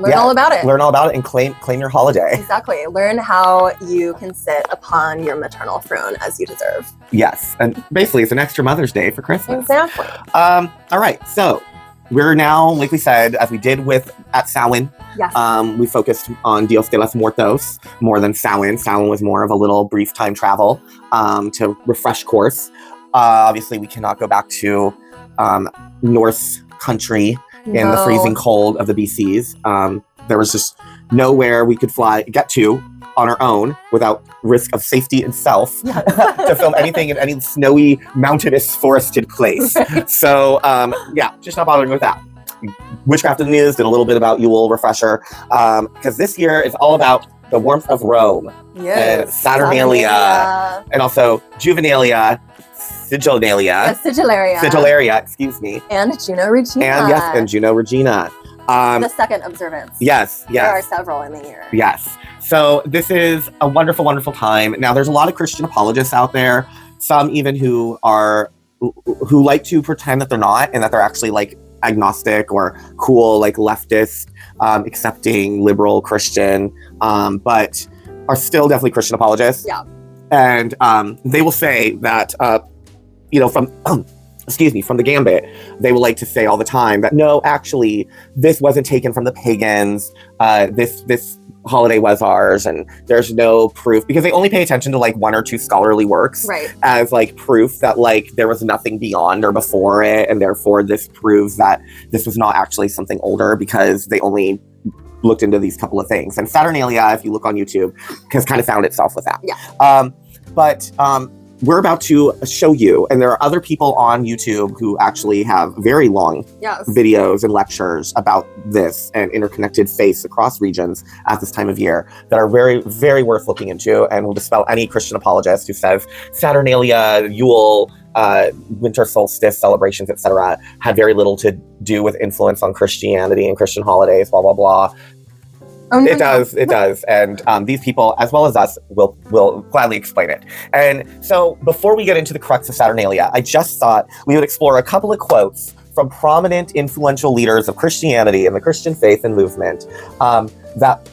learn all about it. Learn all about it and claim your holiday. Exactly. Learn how you can sit upon your maternal throne as you deserve. Yes. And basically, it's an extra Mother's Day for Christmas. Exactly. All right. So we're now, like we said, as we did at Samhain, yes. We focused on Dios de los Muertos more than Samhain. Samhain was more of a little brief time travel to refresh course. Obviously, we cannot go back to Norse country in the freezing cold of the BCs. There was just nowhere we could get to on our own without risk of safety and self to film anything in any snowy, mountainous, forested place. Right. So, just not bothering with that. Witchcraft in the News did a little bit about Yule refresher, because this year is all about the warmth of Rome. Yes. And Saturnalia. And also Juvenalia, Sigillaria, excuse me. And Juno Regina. And Juno Regina. The second observance. Yes. There are several in the year. Yes. So this is a wonderful, wonderful time. Now, there's a lot of Christian apologists out there, some even who like to pretend that they're not, and that they're actually like agnostic or cool, like leftist, accepting, liberal Christian, but are still definitely Christian apologists. Yeah. And they will say that, from the gambit, they will like to say all the time that no, actually, this wasn't taken from the pagans. This holiday was ours, and there's no proof, because they only pay attention to like one or two scholarly works as like proof that like there was nothing beyond or before it, and therefore this proves that this was not actually something older, because they only looked into these couple of things. And Saturnalia, if you look on YouTube, has kind of found itself with that. Yeah. But we're about to show you, and there are other people on YouTube who actually have very long videos and lectures about this and interconnected faiths across regions at this time of year that are very, very worth looking into, and will dispel any Christian apologist who says Saturnalia, Yule, winter solstice celebrations, etc., had very little to do with influence on Christianity and Christian holidays, blah, blah, blah. Oh, no, it does. And these people, as well as us, will gladly explain it. And so before we get into the crux of Saturnalia, I just thought we would explore a couple of quotes from prominent, influential leaders of Christianity and the Christian faith and movement that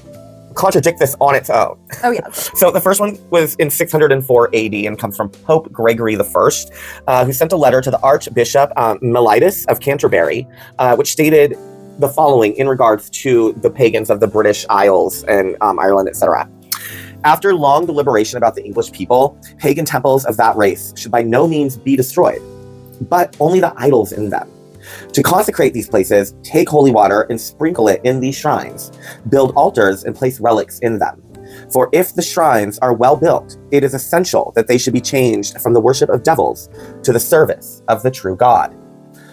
contradict this on its own. Oh, yeah. So the first one was in 604 AD and comes from Pope Gregory I, who sent a letter to the Archbishop Mellitus of Canterbury, which stated the following in regards to the pagans of the British Isles and Ireland, etc. After long deliberation about the English people, pagan temples of that race should by no means be destroyed, but only the idols in them. To consecrate these places, take holy water and sprinkle it in these shrines. Build altars and place relics in them. For if the shrines are well built, it is essential that they should be changed from the worship of devils to the service of the true God.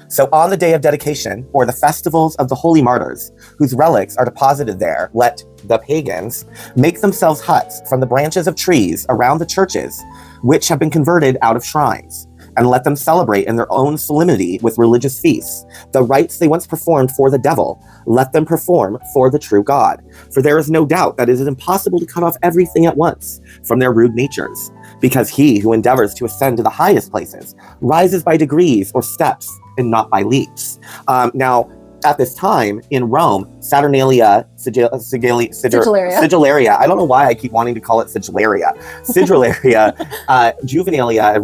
So on the day of dedication, or the festivals of the holy martyrs, whose relics are deposited there, let the pagans make themselves huts from the branches of trees around the churches, which have been converted out of shrines, and let them celebrate in their own solemnity with religious feasts. The rites they once performed for the devil, let them perform for the true God. For there is no doubt that it is impossible to cut off everything at once from their rude natures, because he who endeavors to ascend to the highest places rises by degrees or steps, and not by leaps. Now, at this time in Rome, Saturnalia, Sigillaria. I don't know why I keep wanting to call it Sigillaria. Sigillaria, Juvenalia,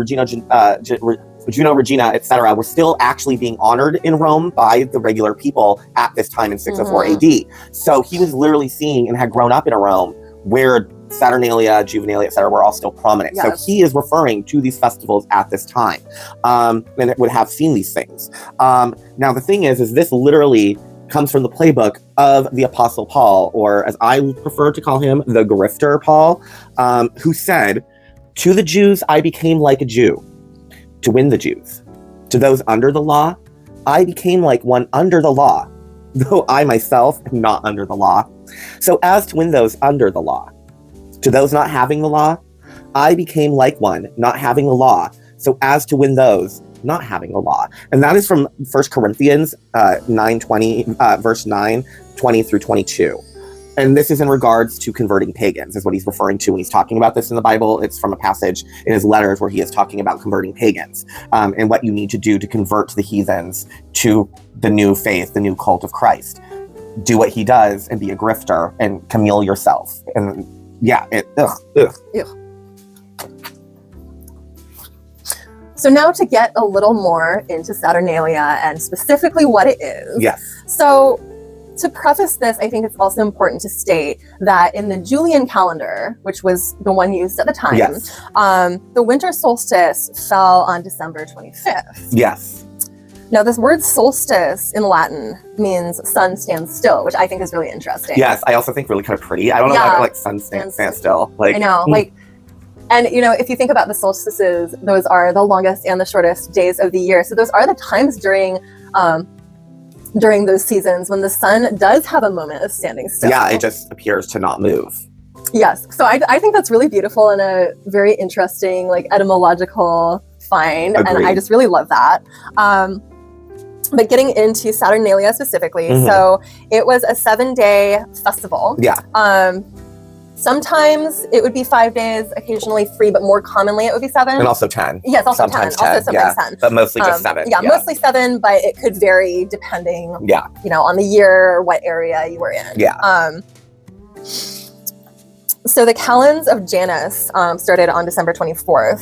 Juno Regina, etc., were still actually being honored in Rome by the regular people at this time in 604 AD. So he was literally seeing and had grown up in a Rome where Saturnalia, Juvenalia, etc., were all still prominent. Yes. So he is referring to these festivals at this time, and it would have seen these things. Now the thing is this literally comes from the playbook of the Apostle Paul, or as I prefer to call him, the grifter Paul, who said, "To the Jews, I became like a Jew to win the Jews. To those under the law, I became like one under the law, though I myself am not under the law, so as to win those under the law. To those not having the law, I became like one not having the law, so as to win those not having the law." And that is from 1 Corinthians 9:20, verse 9, 20 through 22. And this is in regards to converting pagans, is what he's referring to when he's talking about this in the Bible. It's from a passage in his letters where he is talking about converting pagans, and what you need to do to convert the heathens to the new faith, the new cult of Christ. Do what he does and be a grifter and Camille yourself. And yeah, ugh. So now to get a little more into Saturnalia and specifically what it is. Yes. So to preface this, I think it's also important to state that in the Julian calendar, which was the one used at the time, Yes. The winter solstice fell on December 25th. Yes. Now, this word solstice in Latin means sun stands still, which I think is really interesting. Yes, I also think really kind of pretty. I don't know about like sun stand still. Like, I know, like, and you know, if you think about the solstices, those are the longest and the shortest days of the year. So those are the times during those seasons when the sun does have a moment of standing still. Yeah, it just appears to not move. Yes, so I think that's really beautiful and a very interesting, like, etymological find. Agreed. And I just really love that. But getting into Saturnalia specifically, so it was a 7-day festival. Yeah. Sometimes it would be 5 days, occasionally 3, but more commonly it would be 7. And also 10. Yes, also Sometimes 10. Also sometimes 10. But mostly just 7. Yeah, mostly 7, but it could vary depending, you know, on the year or what area you were in. Yeah. So the calends of Janus started on December 24th.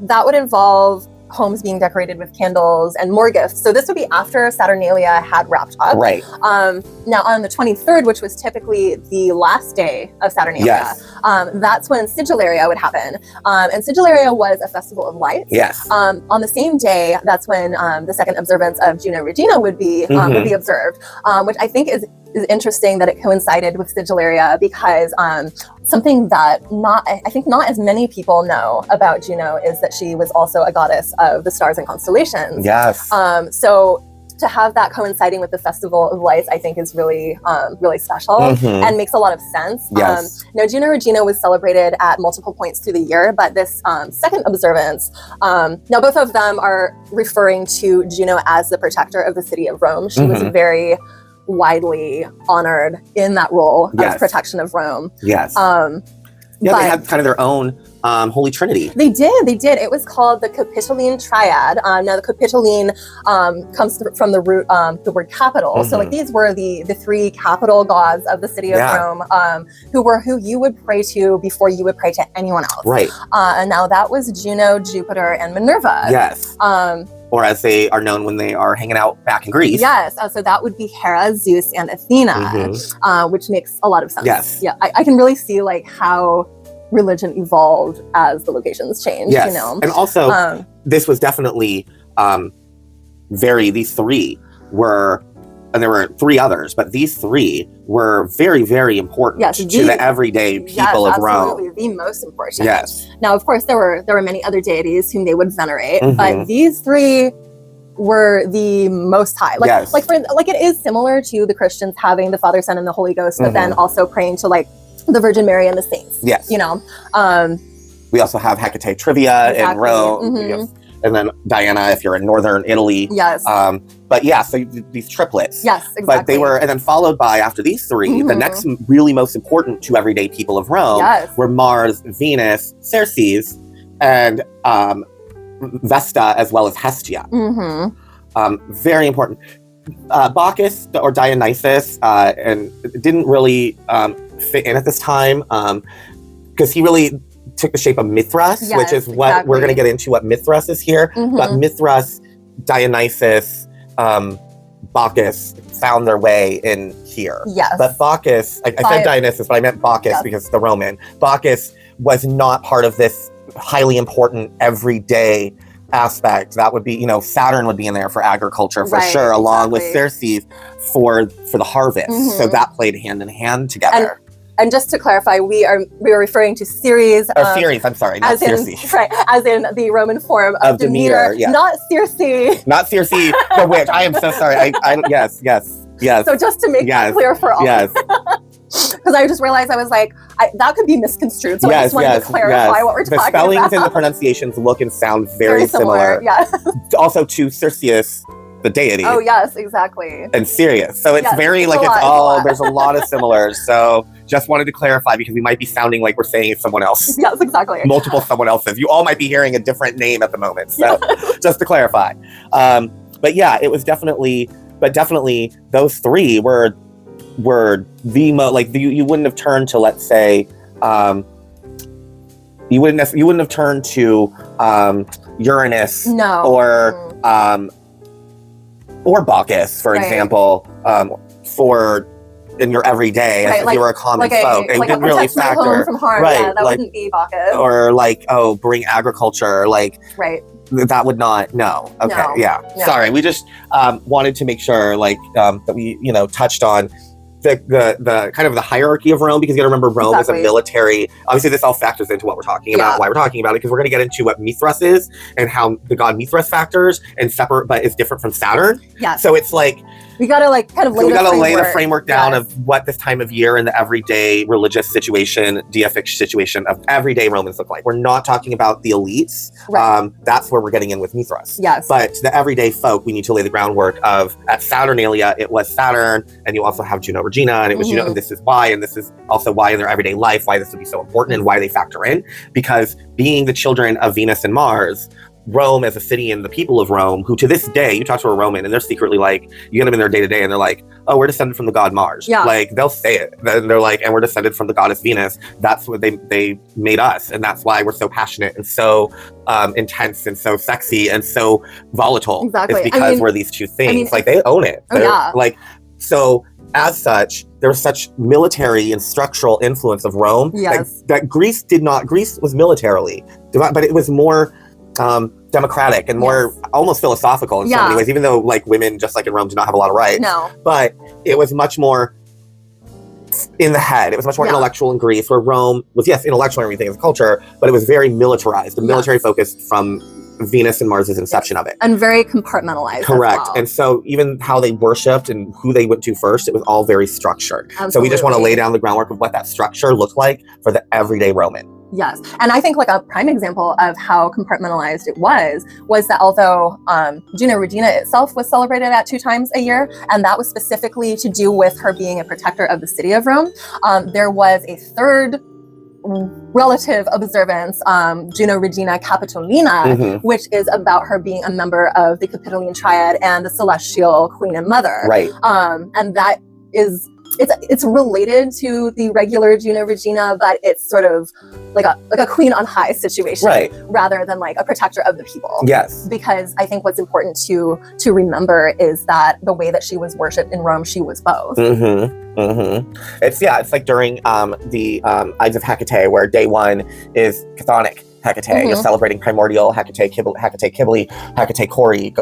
That would involve homes being decorated with candles and more gifts. So this would be after Saturnalia had wrapped up. Right. Now on the 23rd, which was typically the last day of Saturnalia, that's when Sigillaria would happen. And Sigillaria was a festival of lights. Yes. On the same day, that's when the second observance of Juno Regina would be observed, which I think is interesting that it coincided with Sigillaria, because something that I think not as many people know about Juno is that she was also a goddess of the stars and constellations. Yes. So to have that coinciding with the Festival of Lights, I think is really, really special and makes a lot of sense. Yes. Now, Juno Regina was celebrated at multiple points through the year, but this second observance, now both of them are referring to Juno as the protector of the city of Rome. She was very widely honored in that role of protection of Rome. Yes. They had kind of their own Holy Trinity. They did. It was called the Capitoline Triad. Now the Capitoline comes from the root, the word capital. So like these were the 3 capital gods of the city of Rome, who you would pray to before you would pray to anyone else. Right. And now that was Juno, Jupiter, and Minerva. Yes. Or as they are known when they are hanging out back in Greece. Yes, so that would be Hera, Zeus, and Athena, which makes a lot of sense. Yes. Yeah, I can really see like how religion evolved as the locations changed, you know. And also, this was definitely these 3 were, and there were 3 others, but these 3 were very, very important to the everyday people of Rome. Absolutely, the most important. Yes. Now, of course, there were many other deities whom they would venerate, but these 3 were the most high. Like it is similar to the Christians having the Father, Son, and the Holy Ghost, but then also praying to like the Virgin Mary and the saints. Yes. You know. We also have HEKA-TEA trivia in Rome. And then Diana, if you're in northern Italy. Yes. But yeah, so these triplets. Yes, exactly. But they were, and then followed by, after these 3, the next really most important to everyday people of Rome were Mars, Venus, Ceres, and Vesta, as well as Hestia. Very important. Bacchus or Dionysus, and it didn't really fit in at this time, because he really took the shape of Mithras, which is what we're going to get into, what Mithras is here. But Mithras, Dionysus, Bacchus found their way in here. Yes. But Bacchus, I said Dionysus, but I meant Bacchus because it's the Roman. Bacchus was not part of this highly important everyday aspect, that would be, you know, Saturn would be in there for agriculture for Right, sure, along with exactly. Ceres for the harvest. So that played hand in hand together. And just to clarify, we are referring to Ceres. Ceres, I'm sorry, not Circe. Right, as in the Roman form of Demeter, yes. not Circe. Not Circe, the witch. I am so sorry. Yes. So just to make that clear for all. Yes. Because I just realized, I was like, that could be misconstrued. So I just wanted to clarify what we're talking about. The spellings and the pronunciations look and sound very similar. Yeah. Also to Circeus, the deity. Oh, yes, exactly. And Sirius. So it's very there's a lot of similars. So just wanted to clarify because we might be sounding like we're saying it's someone else. Yes, exactly. Multiple someone else's. You all might be hearing a different name at the moment. So just to clarify. But yeah, it was definitely those three were the most, you wouldn't have turned to, let's say, you wouldn't have turned to Uranus or Bacchus, for example, in your everyday, as if you were a common folk. It didn't really factor. Home from harm. Right. Yeah, that wouldn't be Bacchus. Or bring agriculture, right. That would not, no. Okay, no. Sorry, we just wanted to make sure, that we, touched on the kind of the hierarchy of Rome, because you got to remember Rome is a military. Obviously, this all factors into what we're talking about, why we're talking about it, because we're going to get into what Mithras is and how the god Mithras factors and separate, but is different from Saturn. Yeah. So it's we gotta lay the framework down of what this time of year in the everyday religious situation, deific situation of everyday Romans look like. We're not talking about the elites. Right. That's where we're getting in with Mithras. Yes. But the everyday folk, we need to lay the groundwork of, at Saturnalia, it was Saturn, and you also have Juno Regina, and it was Juno, and this is why, and this is also why in their everyday life, why this would be so important and why they factor in. Because being the children of Venus and Mars, Rome as a city and the people of Rome, who to this day, you talk to a Roman and they're secretly you get them in their day to day and they're like, oh, we're descended from the god Mars. Yeah. They'll say it. And they're and we're descended from the goddess Venus. That's what they made us. And that's why we're so passionate and so intense and so sexy and so volatile. Exactly. It's because we're these two things. They own it. So as such, there was such military and structural influence of Rome that Greece was militarily, but it was more democratic and more almost philosophical in so many ways, even though women, just like in Rome, do not have a lot of rights. No. But it was much more in the head. It was much more intellectual in Greece, where Rome was, intellectual and everything as a culture, but it was very militarized and military focused from Venus and Mars' inception of it. And very compartmentalized. Correct. As well. And so even how they worshipped and who they went to first, it was all very structured. Absolutely. So we just want to lay down the groundwork of what that structure looked like for the everyday Roman. Yes. And I think a prime example of how compartmentalized it was that although Juno Regina itself was celebrated at 2 times a year, and that was specifically to do with her being a protector of the city of Rome, there was a third relative observance, Juno Regina Capitolina, which is about her being a member of the Capitoline Triad and the celestial queen and mother. Right. And that is... It's related to the regular Juno Regina, but it's sort of like a queen on high situation, rather than a protector of the people. Yes. Because I think what's important to remember is that the way that she was worshipped in Rome, she was both. It's like during the Ides of HEKA-TEA, where day 1 is chthonic HEKA-TEA. You're celebrating primordial HEKA-TEA Kybele, HEKA-TEA Kori,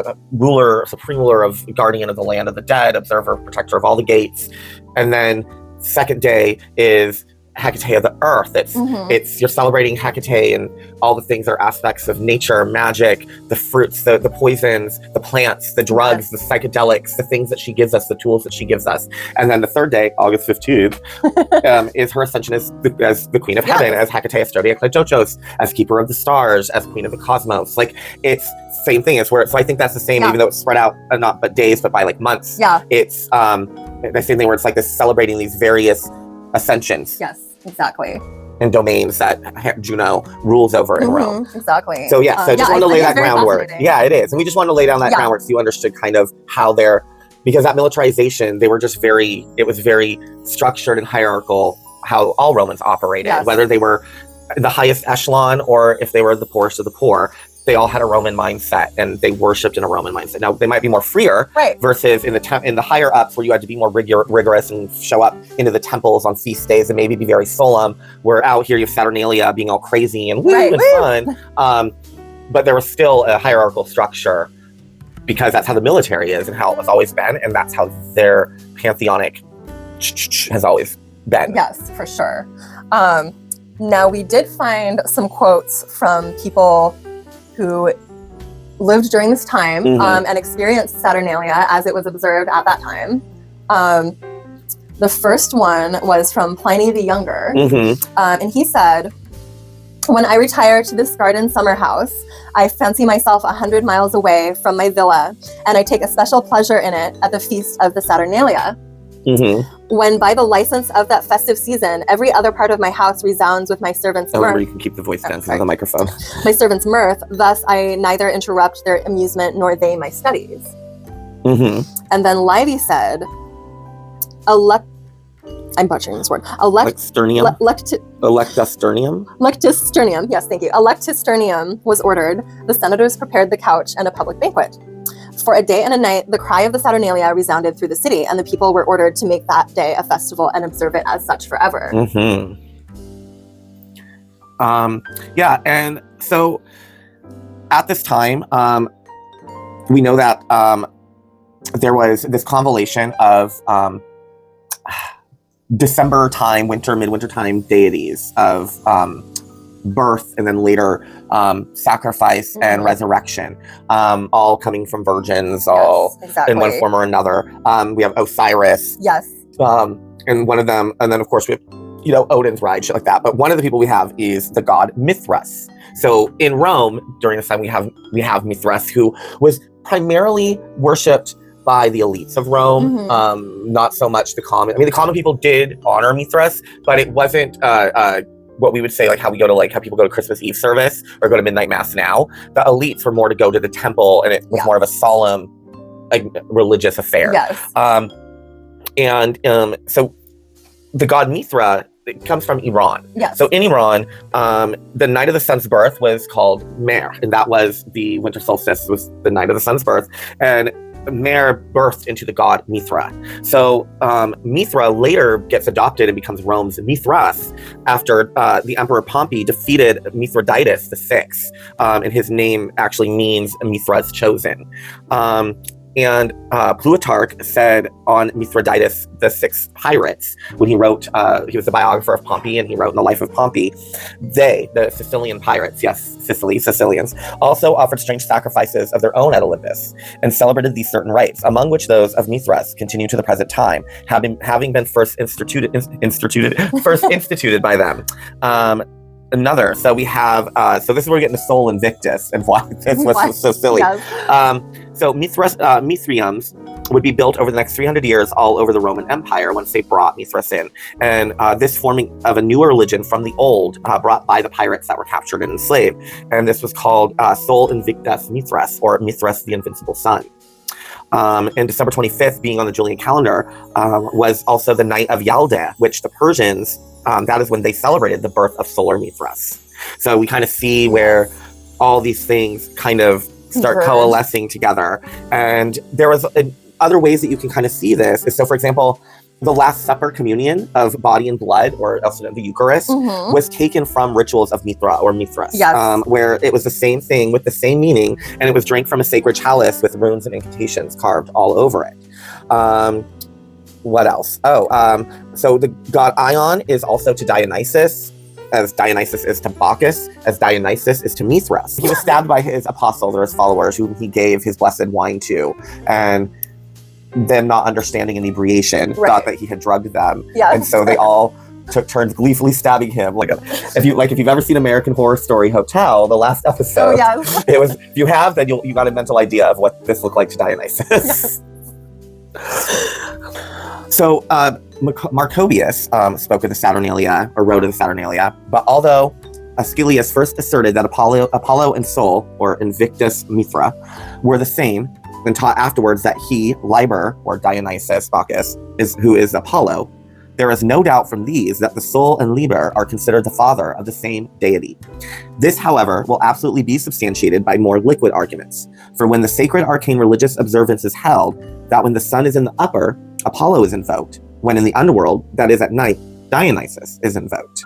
supreme ruler of guardian of the land of the dead, observer, protector of all the gates. And then second day is HEKA-TEA of the earth. It's you're celebrating HEKA-TEA and all the things that are aspects of nature, magic, the fruits, the poisons, the plants, the drugs, the psychedelics, the things that she gives us, the tools that she gives us. And then the third day, August 15th, is her ascension as the queen of heaven, as HEKA-TEA Astoria Kleitochos, as keeper of the stars, as queen of the cosmos. It's same thing as where, so I think that's the same, even though it's spread out not but days, but by months. Yeah. It's the same thing where it's this celebrating these various ascensions. Yes. Exactly. And domains that Juno rules over in Rome. Exactly. So just wanted to lay that groundwork. Yeah, it is. And we just wanted to lay down that groundwork so you understood kind of how because that militarization, it was very structured and hierarchical, how all Romans operated, whether they were the highest echelon or if they were the poorest of the poor. They all had a Roman mindset and they worshipped in a Roman mindset. Now they might be more freer, versus in the higher ups where you had to be more rigorous and show up into the temples on feast days and maybe be very solemn. Where out here you have Saturnalia being all crazy and and fun. but there was still a hierarchical structure because that's how the military is and how it's always been, and that's how their pantheonic has always been. Yes, for sure. Now, we did find some quotes from people who lived during this time and experienced Saturnalia as it was observed at that time. The first one was from Pliny the Younger, and he said, "When I retire to this garden summer house, I fancy myself 100 miles away from my villa, and I take a special pleasure in it at the feast of the Saturnalia. When by the license of that festive season, every other part of my house resounds with my servants' mirth." You can keep the voice down because of the microphone. "My servants' mirth, thus I neither interrupt their amusement nor they my studies." And then Livy said, I'm butchering this word. Lectisternium? Lectisternium, yes, thank you. A lectisternium was ordered. The senators prepared the couch and a public banquet. For a day and a night, the cry of the Saturnalia resounded through the city, and the people were ordered to make that day a festival and observe it as such forever. Yeah, and so at this time, we know that there was this convolation of December time, midwinter time deities of birth and then later sacrifice and resurrection, all coming from virgins, all in one form or another. We have Osiris. Yes. And one of them, and then of course we have, Odin's ride, shit like that. But one of the people we have is the god Mithras. So in Rome during this time we have Mithras, who was primarily worshipped by the elites of Rome, not so much the common. I mean, the common people did honor Mithras, but it wasn't what we would say, like how we go to how people go to Christmas Eve service or go to midnight mass now. The elites were more to go to the temple, and it was more of a solemn, religious affair. Yes. So the god Mithra, it comes from Iran. Yes. So in Iran, the night of the sun's birth was called Mer, and that was the winter solstice, was the night of the sun's birth. And Mer birthed into the god Mithra. So Mithra later gets adopted and becomes Rome's Mithras after the Emperor Pompey defeated Mithridates VI. And his name actually means Mithras chosen. And Plutarch said on Mithridates VI's pirates, when he wrote, he was the biographer of Pompey, and he wrote in the life of Pompey, they, the Sicilian pirates, yes, Sicilians, also offered strange sacrifices of their own at Olympus, and celebrated these certain rites, among which those of Mithras continue to the present time, having been first instituted by them. So we have, so this is where we get into Sol Invictus and why this was so silly. Yes. So Mithriums would be built over the next 300 years all over the Roman Empire once they brought Mithras in. And this forming of a newer religion from the old brought by the pirates that were captured and enslaved. And this was called Sol Invictus Mithras, or Mithras the Invincible Sun. And December 25th, being on the Julian calendar, was also the night of Yalda, which the Persians, that is when they celebrated the birth of solar Mithras. So we kind of see where all these things kind of start coalescing together. And there was other ways that you can kind of see this. So, for example, the Last Supper communion of body and blood, or also the Eucharist, was taken from rituals of Mithra or Mithras, where it was the same thing with the same meaning, and it was drank from a sacred chalice with runes and incantations carved all over it. What else? So the god Ion is also to Dionysus, as Dionysus is to Bacchus, as Dionysus is to Mithras. He was stabbed by his apostles or his followers, who he gave his blessed wine to, and them not understanding inebriation, thought that he had drugged them, and so they all took turns gleefully stabbing him. If you've ever seen American Horror Story Hotel, the last episode, it was. If you have, then you got a mental idea of what this looked like to Dionysus. So Marcobius spoke of the Saturnalia, or wrote of the Saturnalia, but although Aeschylus first asserted that Apollo and Sol, or Invictus Mithra, were the same, and taught afterwards that he, Liber, or Dionysus, Bacchus, who is Apollo, there is no doubt from these that the Sol and Liber are considered the father of the same deity. This, however, will absolutely be substantiated by more liquid arguments. For when the sacred arcane religious observance is held, that when the sun is in the upper, Apollo is invoked, when in the underworld, that is at night, Dionysus is invoked.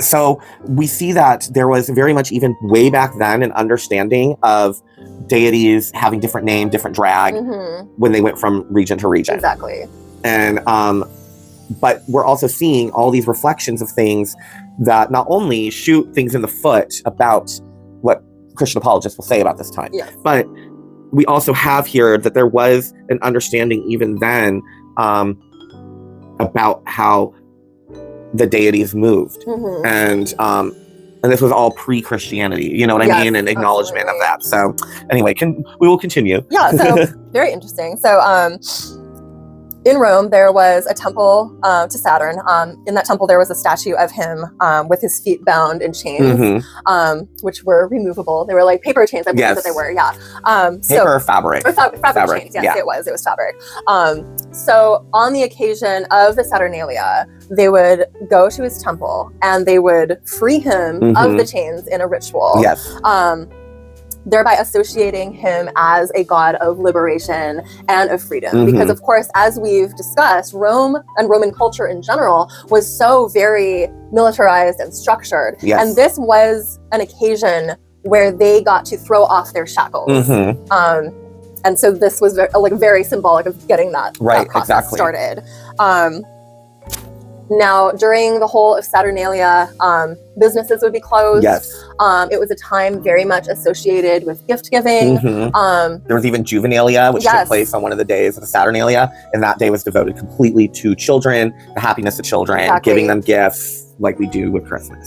So we see that there was very much even way back then an understanding of deities having different name, different drag when they went from region to region. Exactly. And but we're also seeing all these reflections of things that not only shoot things in the foot about what Christian apologists will say about this time, but we also have here that there was an understanding even then about how the deities moved. And this was all pre-Christianity, you know what I mean? And acknowledgement of that. So anyway, we will continue. Yeah, so very interesting. So in Rome, there was a temple to Saturn. In that temple, there was a statue of him with his feet bound in chains, which were removable. They were like paper chains, I believe that they were, Paper or fabric? Or fabric chains, yes, it was fabric. So on the occasion of the Saturnalia, they would go to his temple and they would free him of the chains in a ritual. Yes. Thereby associating him as a god of liberation and of freedom. Because of course, as we've discussed, Rome and Roman culture in general was so very militarized and structured. And this was an occasion where they got to throw off their shackles. And so this was very symbolic of getting that process started. Now, during the whole of Saturnalia, businesses would be closed. It was a time very much associated with gift giving. There was even Juvenalia, which took place on one of the days of the Saturnalia, and that day was devoted completely to children, the happiness of children, giving them gifts like we do with Christmas.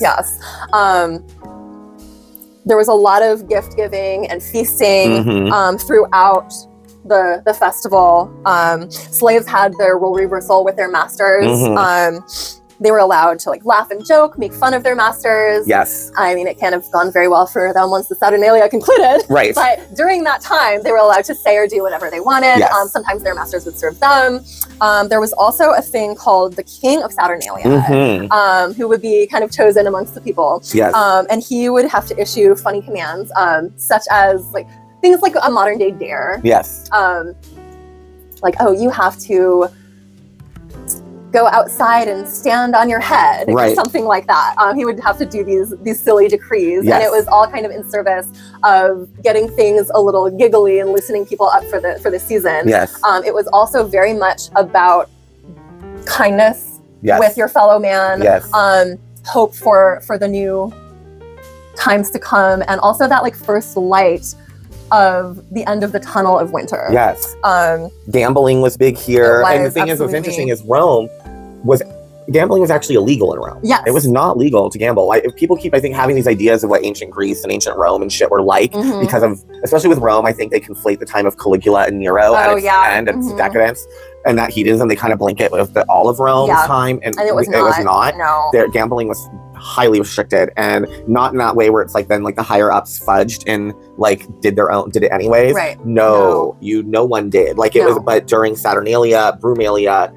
There was a lot of gift giving and feasting throughout the festival. Slaves had their role reversal with their masters. They were allowed to laugh and joke, make fun of their masters. I mean, it can't have gone very well for them once the Saturnalia concluded. But during that time, they were allowed to say or do whatever they wanted. Sometimes their masters would serve them. There was also a thing called the King of Saturnalia, who would be kind of chosen amongst the people. And he would have to issue funny commands, such as things like a modern day dare. Oh, you have to go outside and stand on your head, or something like that. He would have to do these silly decrees, and it was all kind of in service of getting things a little giggly and loosening people up for the season. It was also very much about kindness with your fellow man, hope for the new times to come, and also that first light of the end of the tunnel of winter. Gambling was big here. And the thing is, what's interesting is gambling was actually illegal in Rome. It was not legal to gamble. People keep, I think, having these ideas of what ancient Greece and ancient Rome and shit were like because of, especially with Rome, I think they conflate the time of Caligula and Nero at its end, its decadence, and that hedonism, they kind of blanket with all of Rome's time, and it was not. No. Their gambling was highly restricted, and not in that way where it's then the higher ups fudged and did it anyways. No one did. It was, but during Saturnalia, Brumalia,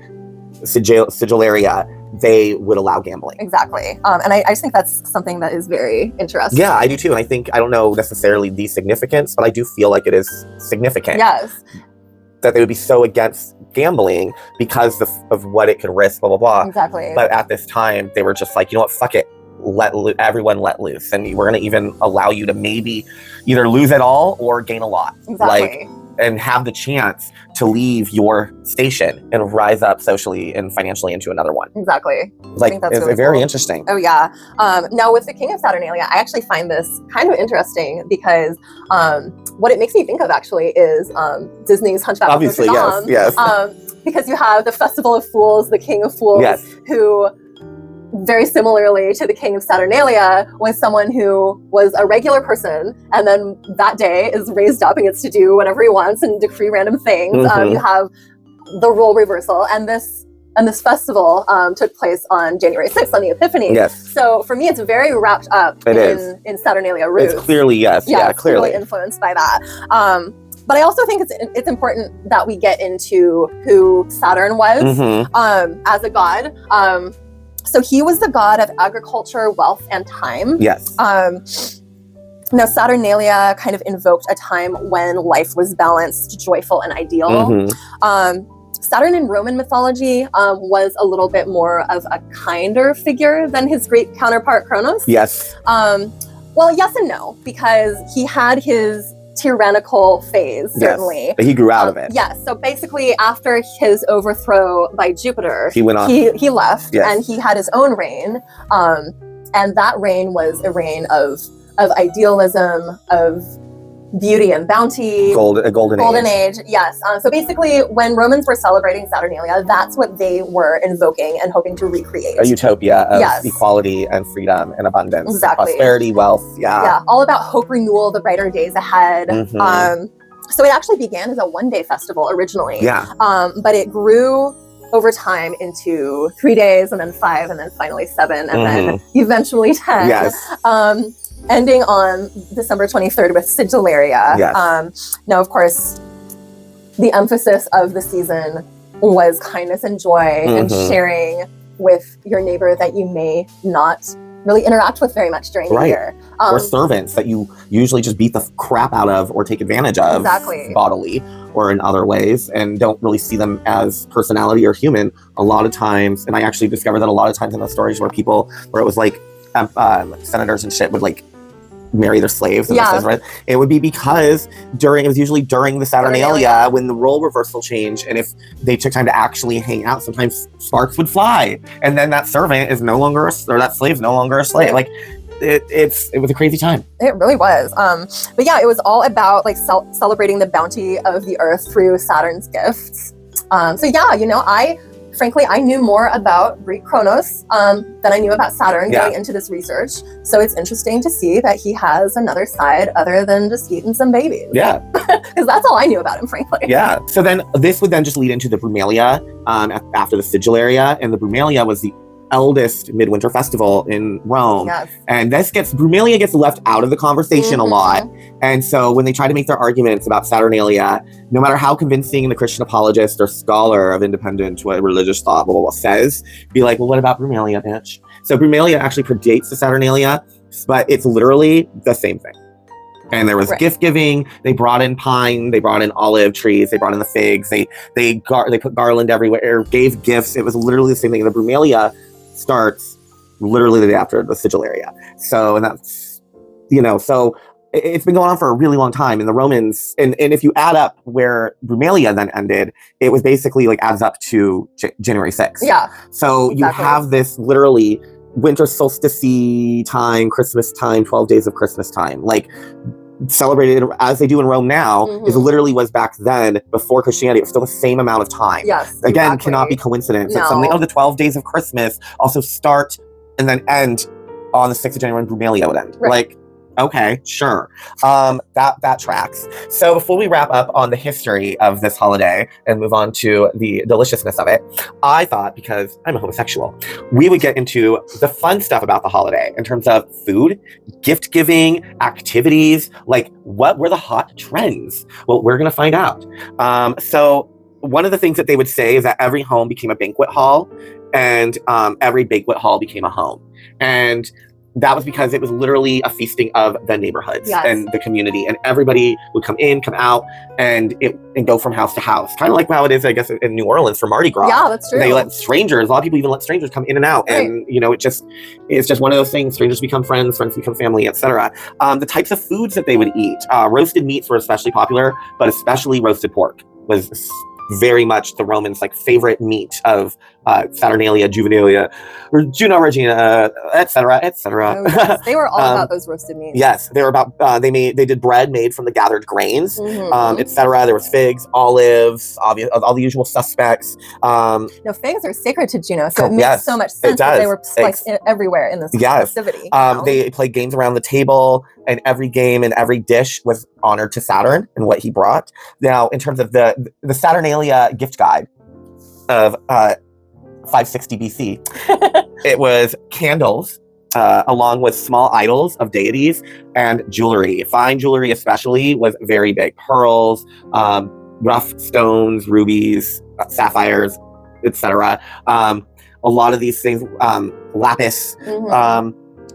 Sigillaria, they would allow gambling. And I just think that's something that is very interesting. I do too. And I don't know necessarily the significance, but I do feel like it is significant. That they would be so against gambling because of what it could risk, blah, blah, blah. But at this time, they were just you know what, fuck it. Everyone let loose. And we're going to even allow you to maybe either lose it all or gain a lot. And have the chance to leave your station and rise up socially and financially into another one. I think that's really very interesting. Now with the King of Saturnalia, I actually find this kind of interesting because what it makes me think of actually is Disney's Hunchback of Notre Dame. Because you have the Festival of Fools, the King of Fools, who very similarly to the King of Saturnalia was someone who was a regular person, and then that day is raised up and gets to do whatever he wants and decree random things. You have the role reversal, and this festival took place on January 6th on the Epiphany. So for me, it's very wrapped up in Saturnalia roots. It's clearly clearly influenced by that. But I also think it's important that we get into who Saturn was as a god. So he was the god of agriculture, wealth, and time. Now, Saturnalia kind of invoked a time when life was balanced, joyful, and ideal. Saturn in Roman mythology was a little bit more of a kinder figure than his Greek counterpart Kronos. Yes. Well, yes and no, because he had his tyrannical phase, certainly. Yes, but he grew out of it. Yes. So basically, after his overthrow by Jupiter, he went on. He left, yes. and he had his own reign. And that reign was a reign of idealism, of beauty and bounty. A golden age. Yes. So basically, when Romans were celebrating Saturnalia, that's what they were invoking and hoping to recreate. A utopia of equality and freedom and abundance. Exactly. Prosperity, wealth. Yeah. Yeah. All about hope, renewal, the brighter days ahead. So it actually began as a one-day festival originally. Yeah. But it grew over time into 3 days, and then 5, and then finally 7, and then eventually 10. Yes. Ending on December 23rd with Sigillaria. Yes. Now, of course, the emphasis of the season was kindness and joy and sharing with your neighbor that you may not really interact with very much during the year. Or servants that you usually just beat the crap out of or take advantage of bodily or in other ways, and don't really see them as personality or human a lot of times. And I actually discovered that a lot of times in the stories where it was like senators and shit would like marry their slaves. And stuff, right? It would be because it was usually during the Saturnalia when the role reversal changed, and if they took time to actually hang out, sometimes sparks would fly, and then that servant is no longer, or that slave is no longer a slave. Like it was a crazy time. It really was. But yeah, it was all about like celebrating the bounty of the earth through Saturn's gifts. So yeah, frankly, I knew more about Greek Kronos than I knew about Saturn going into this research. So it's interesting to see that he has another side other than just eating some babies. Yeah. Because that's all I knew about him, frankly. Yeah. So then this would then just lead into the Brumalia after the Sigillaria. And the Brumalia was the eldest midwinter festival in Rome. Yes. And Brumalia gets left out of the conversation a lot. And so when they try to make their arguments about Saturnalia, no matter how convincing the Christian apologist or scholar of independent religious thought says, be like, well, what about Brumalia, bitch? So Brumalia actually predates the Saturnalia, but it's literally the same thing. And there was gift giving. They brought in pine. They brought in olive trees. They brought in the figs. They put garland everywhere. Gave gifts. It was literally the same thing. The Brumalia starts literally the day after the Sigillaria. So, and that's, so it's been going on for a really long time. And the Romans, and if you add up where Brumalia then ended, it was basically like adds up to January 6th. Yeah. So you have this literally winter solstice time, Christmas time, 12 days of Christmas time, like celebrated as they do in Rome now, is literally was back then before Christianity. It was still the same amount of time. Yes. Again, cannot be coincidence. No. It's something, the 12 days of Christmas also start and then end on the 6th of January when Brumalia would end. Right. Like, okay, sure. That tracks. So before we wrap up on the history of this holiday and move on to the deliciousness of it, I thought, because I'm a homosexual, we would get into the fun stuff about the holiday in terms of food, gift giving, activities, like what were the hot trends? Well, we're going to find out. So one of the things that they would say is that every home became a banquet hall, and every banquet hall became a home. And that was because it was literally a feasting of the neighborhoods and the community, and everybody would come in, come out, and go from house to house. Kind of like how it is, I guess, in New Orleans for Mardi Gras. Yeah, that's true. They let strangers, a lot of people even let strangers come in and out. Right. And, it's just one of those things. Strangers become friends become family, etc. The types of foods that they would eat. Roasted meats were especially popular, but especially roasted pork was very much the Romans' favorite meat of Saturnalia, Juvenalia, or Juno Regina, etc., etc. Oh, yes. They were all about those roasted meats. Yes, they were about. They did bread made from the gathered grains, etc. There was figs, olives, all the usual suspects. Figs are sacred to Juno, so it makes so much sense that they were everywhere in this festivity. They played games around the table, and every game and every dish was honored to Saturn and what he brought. Now, in terms of the Saturnalia gift guide of 560 BC, it was candles along with small idols of deities and jewelry. Fine jewelry especially was very big. Pearls, rough stones, rubies, sapphires, etc. A lot of these things, lapis,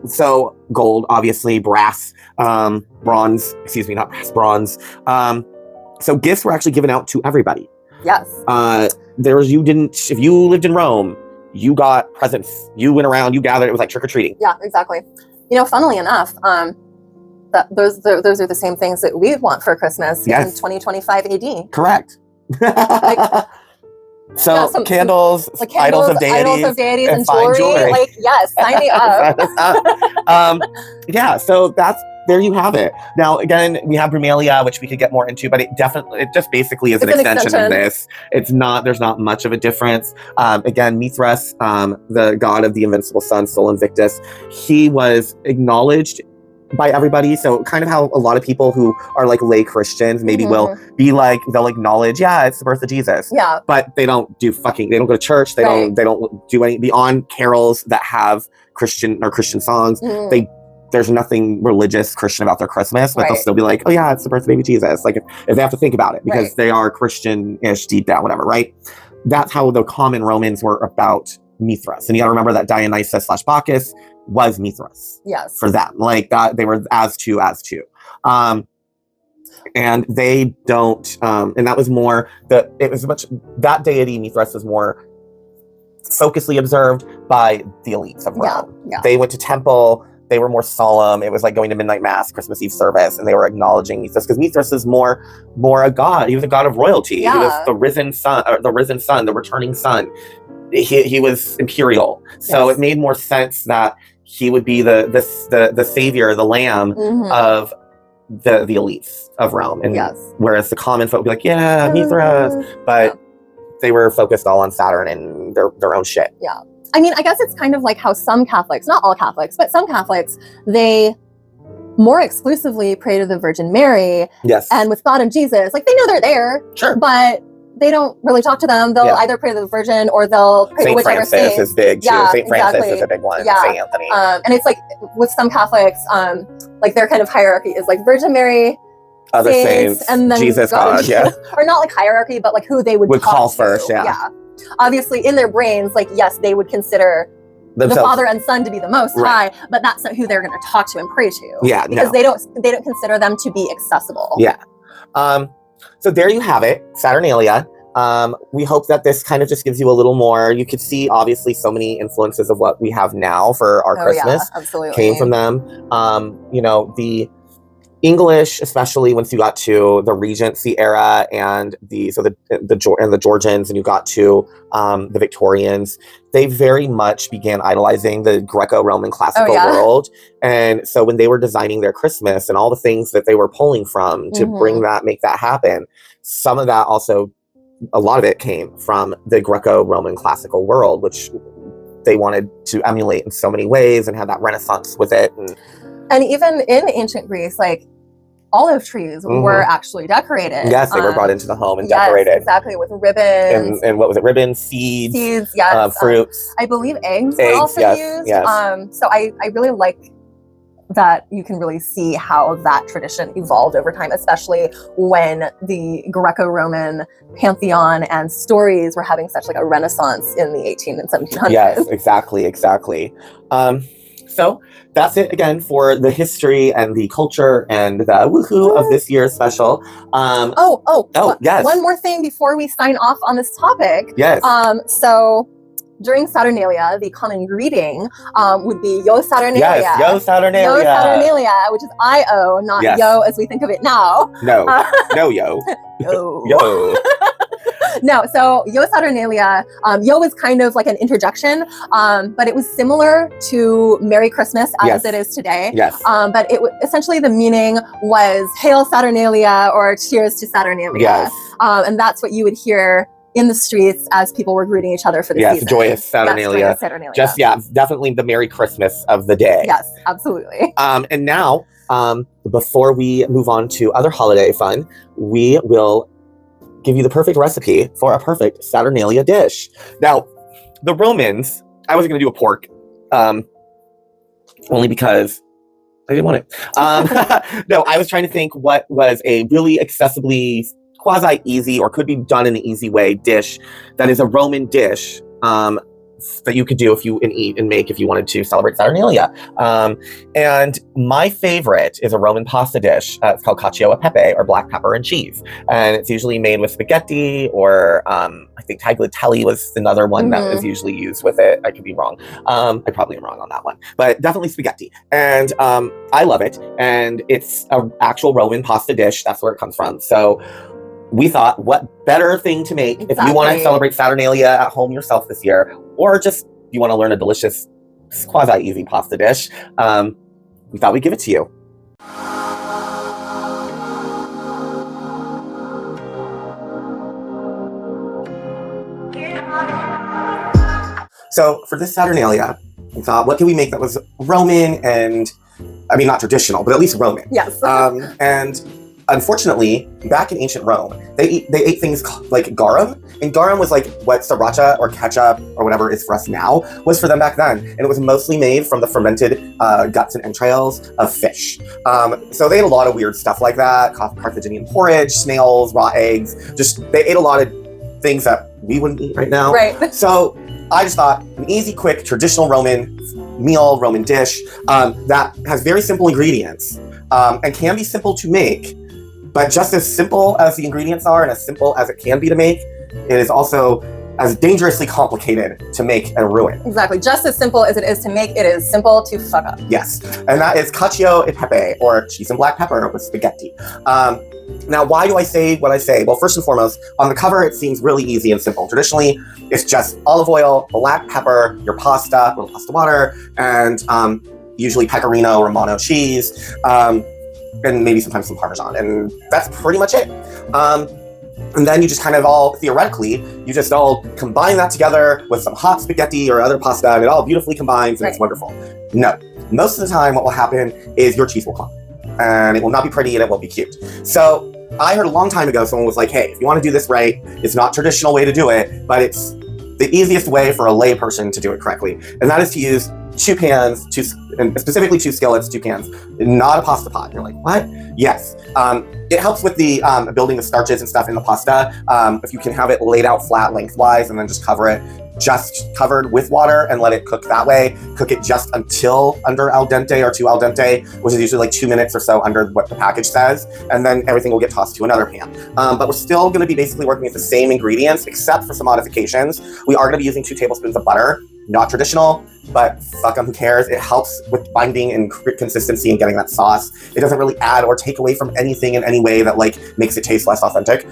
so gold, obviously, brass, bronze, not brass, bronze. So gifts were actually given out to everybody. Yes. if you lived in Rome, you got presents. You went around, you gathered, it was like trick-or-treating. Yeah, exactly. Funnily enough, those are the same things that we want for Christmas in 2025 AD. Correct. So some candles, idols of deities, and jewelry. Like, yes, sign me up. Yeah, so there you have it. Now, again, we have Brumalia, which we could get more into, but it just basically is an extension of this. There's not much of a difference. Again, Mithras, the god of the invincible sun, Sol Invictus, he was acknowledged by everybody. So kind of how a lot of people who are like lay Christians maybe will be like, they'll acknowledge, yeah, it's the birth of Jesus. Yeah. But they don't go to church. They don't do any beyond carols that have Christian songs. There's nothing religious Christian about their Christmas, but they'll still be like, oh yeah, it's the birth of baby Jesus. Like if they have to think about it because they are Christian-ish deep down, whatever, right? That's how the common Romans were about Mithras. And you gotta remember that Dionysus/Bacchus was Mithras. Yes. For them. Like that, they were as two. And they don't, and that was more, that deity, Mithras, was more focusedly observed by the elites of Rome. Yeah. They went to temple, they were more solemn. It was like going to midnight mass, Christmas Eve service, and they were acknowledging Mithras because Mithras is more a god. He was a god of royalty. Yeah. He was the risen sun, the returning sun. He was imperial. So it made more sense that he would be the savior, the lamb of the elites of Rome. And whereas the common folk would be like, yeah, Mithras, but they were focused all on Saturn and their own shit. Yeah. I mean, I guess it's kind of like how some Catholics, not all Catholics, but some Catholics, they more exclusively pray to the Virgin Mary. Yes. And with God and Jesus, like they know they're there. Sure. But they don't really talk to them. They'll either pray to the Virgin or they'll pray to whichever saint. Saint Francis is big too. Yeah, Saint Francis is a big one. Yeah. Saint Anthony. And it's like with some Catholics, like their kind of hierarchy is like Virgin Mary, other saints, and then Jesus, God, or not like hierarchy, but like who they would call to. First. Yeah. Obviously, in their brains, like yes, they would consider themselves, the Father and Son, to be the Most High, but that's not who they're going to talk to and pray to. Yeah, because they don't consider them to be accessible. Yeah. So there you have it, Saturnalia. We hope that this kind of just gives you a little more. You could see obviously so many influences of what we have now for our Christmas came from them. The English, especially once you got to the Regency era and the Georgians, and you got to the Victorians, they very much began idolizing the Greco-Roman classical world. And so when they were designing their Christmas and all the things that they were pulling from to make that happen, some of that also, a lot of it came from the Greco-Roman classical world, which they wanted to emulate in so many ways and had that renaissance with it. And even in ancient Greece, like olive trees were actually decorated. Yes, they were brought into the home and decorated. Exactly, with ribbons. And what was it? Ribbons, seeds, yes. Fruits. I believe eggs were also used. Yes. So I really like that you can really see how that tradition evolved over time, especially when the Greco-Roman pantheon and stories were having such like a renaissance in the 1800s and 1700s. Yes, exactly. So that's it again for the history and the culture and the woohoo of this year's special. Yes. One more thing before we sign off on this topic. Yes. So during Saturnalia, the common greeting would be Yo Saturnalia. Yes, Yo Saturnalia. Yo Saturnalia, which is I-O, not yo as we think of it now. No, no yo. Yo. No, so Yo Saturnalia, yo was kind of like an interjection, but it was similar to Merry Christmas as it is today. Yes. But essentially the meaning was Hail Saturnalia or Cheers to Saturnalia. Yes. And that's what you would hear in the streets as people were greeting each other for the season. Yes, joyous Saturnalia. Yes, Saturnalia. Just, definitely the Merry Christmas of the day. Yes, absolutely. And now, before we move on to other holiday fun, we will give you the perfect recipe for a perfect Saturnalia dish. Now, the Romans, I wasn't going to do a pork, only because I didn't want it. No, I was trying to think what was a really accessibly quasi-easy or could be done in an easy way dish that is a Roman dish that you could do if you and eat and make if you wanted to celebrate Saturnalia. And my favorite is a Roman pasta dish. It's called Cacio e Pepe, or black pepper and cheese. And it's usually made with spaghetti, or I think tagliatelle was another one that is usually used with it. I could be wrong. I probably am wrong on that one, but definitely spaghetti. And I love it. And it's an actual Roman pasta dish. That's where it comes from. So we thought, what better thing to make if you want to celebrate Saturnalia at home yourself this year, or just you want to learn a delicious, quasi-easy pasta dish. We thought we'd give it to you. So for this Saturnalia, we thought, what can we make that was Roman and, I mean, not traditional, but at least Roman. Yes. And unfortunately, back in ancient Rome, they ate things like garum, and garum was like what sriracha or ketchup or whatever is for us now was for them back then, and it was mostly made from the fermented guts and entrails of fish. So they ate a lot of weird stuff like that: Carthaginian porridge, snails, raw eggs. Just they ate a lot of things that we wouldn't eat right now. Right. So I just thought an easy, quick, traditional Roman meal, Roman dish that has very simple ingredients and can be simple to make. But just as simple as the ingredients are and as simple as it can be to make, it is also as dangerously complicated to make and ruin. Exactly. Just as simple as it is to make, it is simple to fuck up. Yes. And that is Cacio e Pepe, or cheese and black pepper with spaghetti. Now, why do I say what I say? Well, first and foremost, on the cover, it seems really easy and simple. Traditionally, it's just olive oil, black pepper, your pasta, little pasta water, and usually pecorino Romano cheese. And maybe sometimes some Parmesan, and that's pretty much it. And then you just kind of all, theoretically, you just all combine that together with some hot spaghetti or other pasta, and it all beautifully combines, and It's wonderful. No, most of the time what will happen is your cheese will clump, and it will not be pretty, and it won't be cute. So I heard a long time ago, someone was like, hey, if you want to do this right, it's not traditional way to do it, but it's the easiest way for a layperson to do it correctly, and that is to use 2 pans, and specifically 2 skillets, 2 pans, not a pasta pot. And you're like, what? Yes. It helps with the building the starches and stuff in the pasta. If you can have it laid out flat lengthwise and then just cover it, just covered with water and let it cook that way. Cook it just until under al dente or to al dente, which is usually like 2 minutes or so under what the package says. And then everything will get tossed to another pan. But we're still going to be basically working with the same ingredients, except for some modifications. We are going to be using 2 tablespoons of butter. Not traditional, but fuck them, who cares? It helps with binding and consistency and getting that sauce. It doesn't really add or take away from anything in any way that like makes it taste less authentic.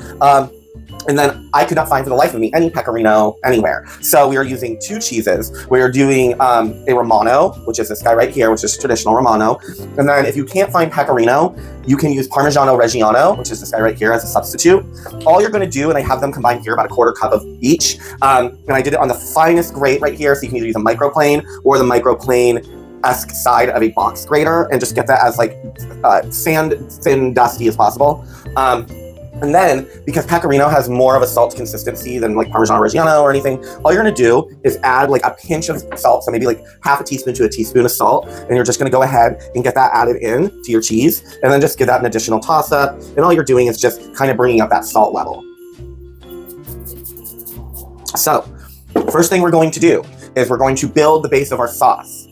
And then I could not find for the life of me any pecorino anywhere. So we are using 2 cheeses. We are doing a Romano, which is this guy right here, which is traditional Romano. And then if you can't find pecorino, you can use Parmigiano Reggiano, which is this guy right here, as a substitute. All you're going to do, and I have them combined here, about a 1/4 cup of each. And I did it on the finest grate right here, so you can either use a microplane or the microplane-esque side of a box grater, and just get that as like sand thin, dusty as possible. And then, because pecorino has more of a salt consistency than like Parmigiano Reggiano or anything, all you're gonna do is add like a pinch of salt, so maybe like 1/2 teaspoon to a teaspoon of salt, and you're just gonna go ahead and get that added in to your cheese, and then just give that an additional toss up, and all you're doing is just kind of bringing up that salt level. So, first thing we're going to do is we're going to build the base of our sauce.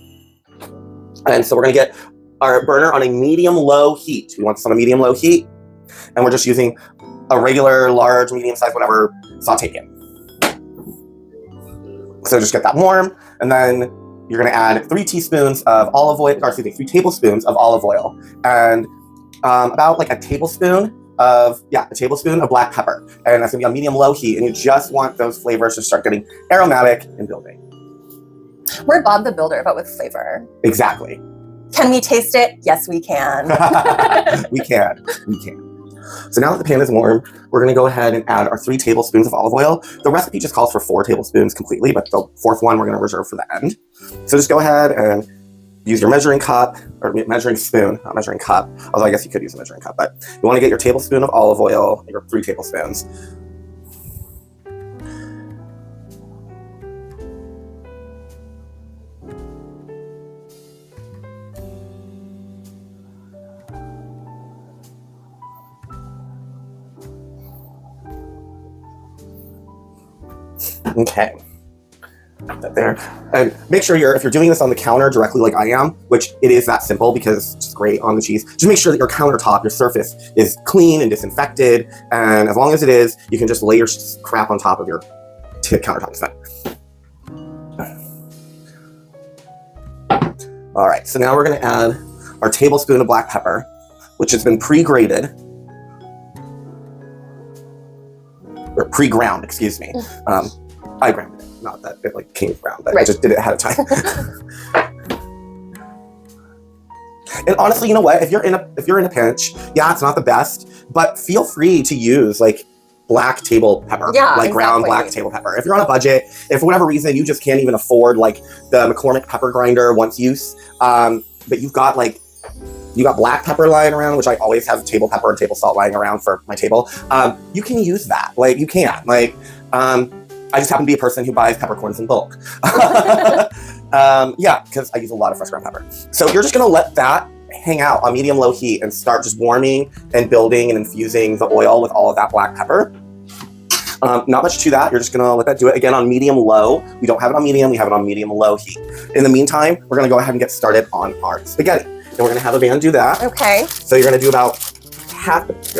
And so we're gonna get our burner on a medium-low heat. We want this on a medium-low heat, and we're just using a regular, large, medium-sized, whatever sauté pan. So just get that warm, and then you're gonna add 3 tablespoons of olive oil, and about like a tablespoon of black pepper. And that's gonna be on medium-low heat, and you just want those flavors to start getting aromatic and building. We're Bob the Builder, but with flavor. Exactly. Can we taste it? Yes, we can. We can. So now that the pan is warm, we're going to go ahead and add our 3 tablespoons of olive oil. The recipe just calls for 4 tablespoons completely, but the 4th one we're going to reserve for the end. So just go ahead and use your measuring cup, or measuring spoon, not measuring cup, although I guess you could use a measuring cup, but you want to get your tablespoon of olive oil, your 3 tablespoons. Okay. That there. And make sure if you're doing this on the counter directly like I am, which it is that simple because it's just great on the cheese, just make sure that your countertop, your surface is clean and disinfected. And as long as it is, you can just lay your crap on top of your countertop. It's fine. All right, so now we're gonna add our tablespoon of black pepper, which has been pre-grated, or pre-ground, excuse me. I grounded it, not that it like came ground, but I just did it ahead of time. And honestly, you know what? If you're in a pinch, yeah, it's not the best, but feel free to use like black table pepper, ground black table pepper. If you're on a budget, if for whatever reason you just can't even afford like the McCormick pepper grinder once use, but you've got black pepper lying around, which I always have table pepper and table salt lying around for my table. You can use that. Like you can. Like I just happen to be a person who buys peppercorns in bulk. Yeah, because I use a lot of fresh ground pepper. So you're just gonna let that hang out on medium-low heat and start just warming and building and infusing the oil with all of that black pepper. Not much to that. You're just gonna let that do it again on medium-low. We don't have it on medium, we have it on medium-low heat. In the meantime, we're gonna go ahead and get started on our spaghetti. And we're gonna have a van do that. Okay. So you're gonna do about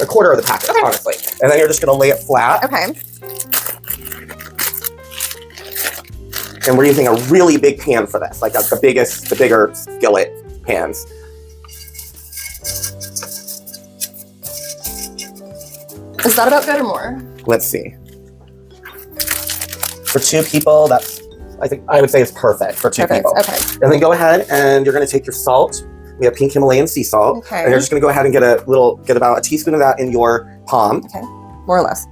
a quarter of the packet, honestly. And then you're just gonna lay it flat. Okay. And we're using a really big pan for this, like the bigger skillet pans. Is that about good or more? Let's see. For 2 people, I would say it's perfect for 2 people. Okay. And then go ahead and you're gonna take your salt. We have pink Himalayan sea salt. Okay. And you're just gonna go ahead and get about a teaspoon of that in your palm. Okay. More or less.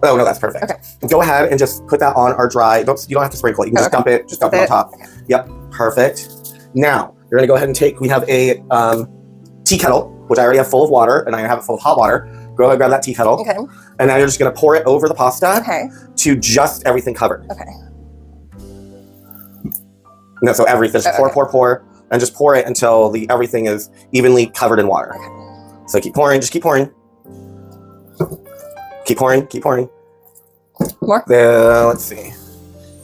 Oh no, that's perfect. Okay. Go ahead and just put that on our dry. You don't have to sprinkle it. You can just dump it. Just dump it on top. Okay. Yep, perfect. Now you're gonna go ahead and we have a tea kettle, which I already have full of water, and I have it full of hot water. Go ahead and grab that tea kettle. Okay. And now you're just gonna pour it over the pasta. Okay. To just everything covered. Okay. No, so everything. Just pour, and just pour it until everything is evenly covered in water. Okay. So keep pouring. Just keep pouring. Keep pouring. More? Let's see.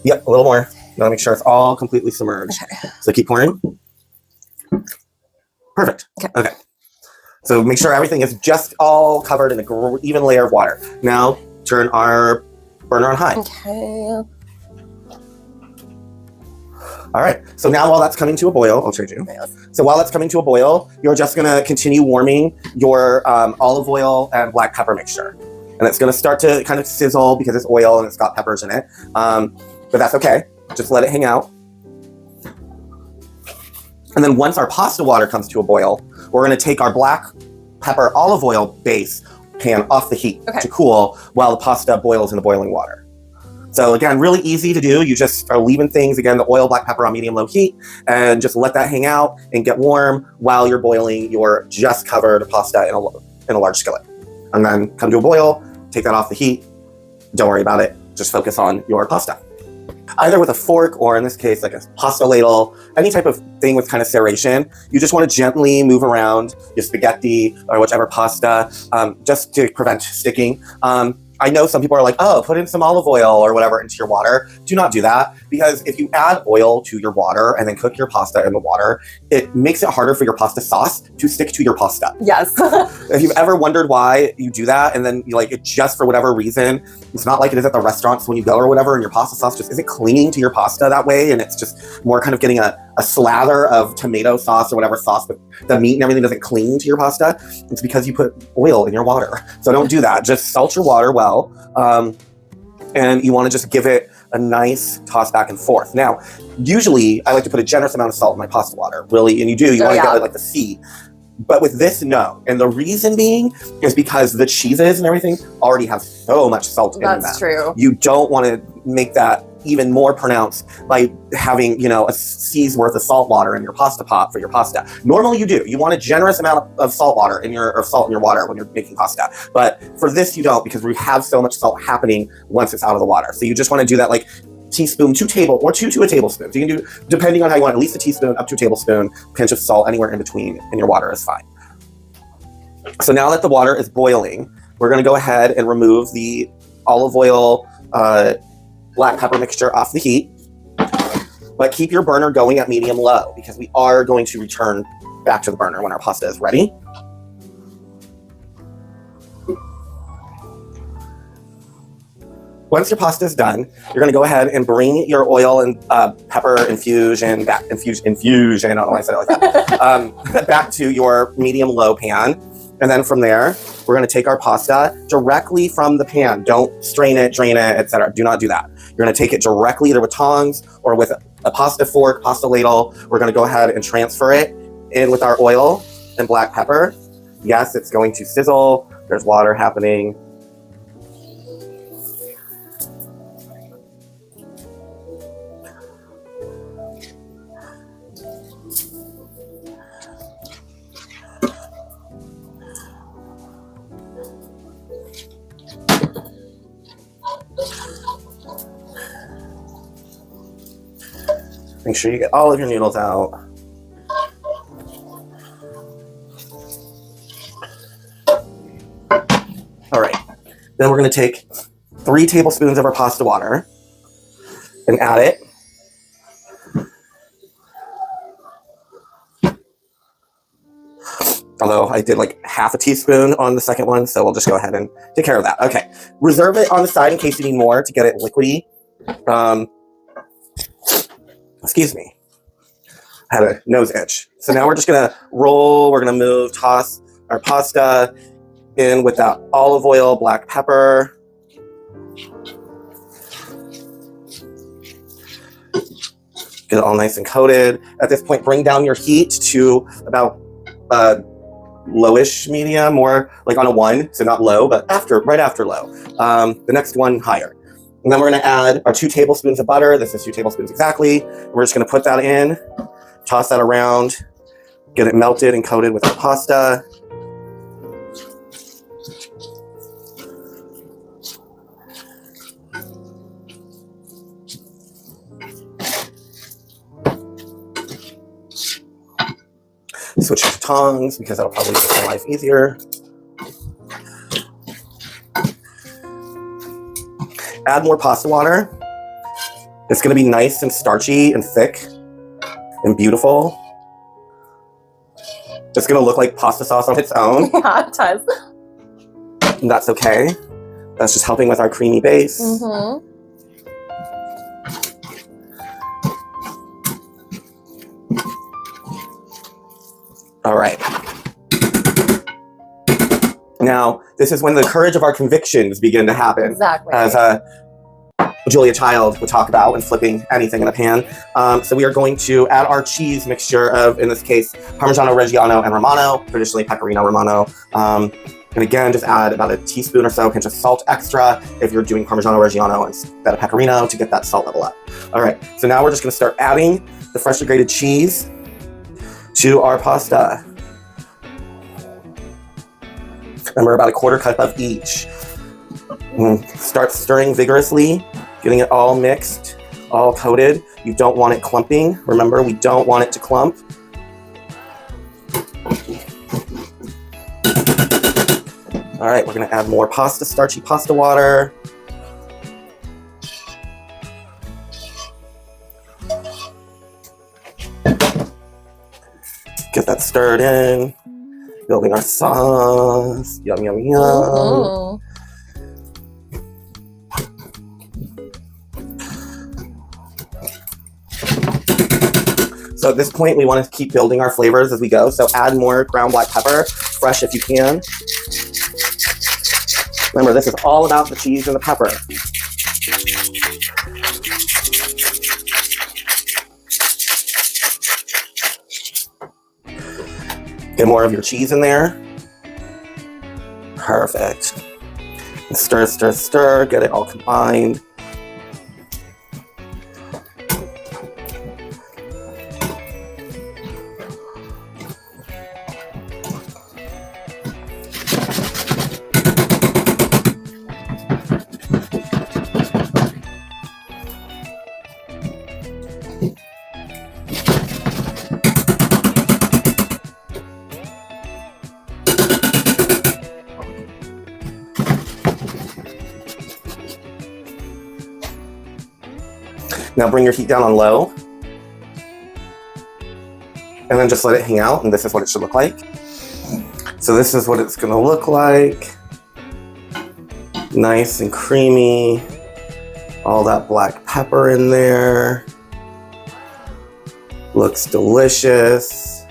Yep, a little more. You want to make sure it's all completely submerged. Okay. So keep pouring. Perfect. Okay. So make sure everything is just all covered in an even layer of water. Now turn our burner on high. Okay. All right. So now while that's coming to a boil, I'll trade you. So while that's coming to a boil, you're just going to continue warming your olive oil and black pepper mixture. And it's going to start to kind of sizzle because it's oil and it's got peppers in it. But that's okay. Just let it hang out. And then once our pasta water comes to a boil, we're going to take our black pepper olive oil base pan off the heat to cool while the pasta boils in the boiling water. So again, really easy to do. You just are leaving things, again, the oil, black pepper on medium-low heat, and just let that hang out and get warm while you're boiling your just covered pasta in a large skillet. And then come to a boil, take that off the heat. Don't worry about it. Just focus on your pasta. Either with a fork or in this case, like a pasta ladle, any type of thing with kind of serration, you just want to gently move around your spaghetti or whichever pasta just to prevent sticking. I know some people are like, oh, put in some olive oil or whatever into your water. Do not do that, because if you add oil to your water and then cook your pasta in the water, it makes it harder for your pasta sauce to stick to your pasta. Yes. If you've ever wondered why you do that, and then it just for whatever reason, it's not like it is at the restaurants when you go or whatever, and your pasta sauce just isn't clinging to your pasta that way, and it's just more kind of getting a slather of tomato sauce or whatever sauce, but the meat and everything doesn't cling to your pasta. It's because you put oil in your water. So don't do that. Just salt your water well. And you want to just give it a nice toss back and forth. Now, usually I like to put a generous amount of salt in my pasta water, really, and you want to get like the C. But with this, no. And the reason being is because the cheeses and everything already have so much salt in them. That's true. You don't want to make that even more pronounced by having, a C's worth of salt water in your pasta pot for your pasta. Normally you do. You want a generous amount of salt water or salt in your water when you're making pasta. But for this, you don't, because we have so much salt happening once it's out of the water. So you just want to do that like teaspoon, 2 to a tablespoon. So you can do, depending on how you want, at least a teaspoon up to a tablespoon, pinch of salt anywhere in between in your water is fine. So now that the water is boiling, we're going to go ahead and remove the olive oil black pepper mixture off the heat. But keep your burner going at medium-low because we are going to return back to the burner when our pasta is ready. Once your pasta is done, you're going to go ahead and bring your oil and pepper infusion, I don't know why I said it like that, back to your medium-low pan. And then from there, we're going to take our pasta directly from the pan. Don't strain it, drain it, etc. Do not do that. You're going to take it directly either with tongs or with a pasta fork, pasta ladle. We're going to go ahead and transfer it in with our oil and black pepper. Yes, it's going to sizzle. There's water happening. Make sure you get all of your noodles out. All right, then we're going to take 3 tablespoons of our pasta water and add it. Although I did like half a teaspoon on the second one, so we'll just go ahead and take care of that. Okay, reserve it on the side in case you need more to get it liquidy. Excuse me, I had a nose itch. So now we're just gonna roll, we're gonna toss our pasta in with that olive oil, black pepper. Get it all nice and coated. At this point, bring down your heat to about lowish medium, more like on a 1, so not low, but right after low. The next one higher. And then we're going to add our 2 tablespoons of butter. This is 2 tablespoons exactly. We're just going to put that in, toss that around, get it melted and coated with our pasta. Switch to tongs because that'll probably make my life easier. Add more pasta water. It's going to be nice and starchy and thick and beautiful. It's going to look like pasta sauce on its own. Yeah, it does. And that's okay. That's just helping with our creamy base. Mm-hmm. All right. Now, this is when the courage of our convictions begin to happen. Exactly. As Julia Child would talk about when flipping anything in a pan. So we are going to add our cheese mixture of, in this case, Parmigiano Reggiano and Romano, traditionally Pecorino Romano. And again, just add about a teaspoon or so, pinch of salt extra if you're doing Parmigiano Reggiano instead of Pecorino to get that salt level up. All right, so now we're just gonna start adding the freshly grated cheese to our pasta. And we're about a 1/4 cup of each. And start stirring vigorously, getting it all mixed, all coated. You don't want it clumping. Remember, we don't want it to clump. All right, we're gonna add more pasta, starchy pasta water. Get that stirred in, building our sauce. Yum, yum, yum. Mm-hmm. So at this point, we want to keep building our flavors as we go. So add more ground black pepper, fresh if you can. Remember, this is all about the cheese and the pepper. Get more of your cheese in there. Perfect. And stir, stir, stir. Get it all combined. Now bring your heat down on low. And then just let it hang out, and this is what it should look like. So this is what it's gonna look like. Nice and creamy. All that black pepper in there. Looks delicious.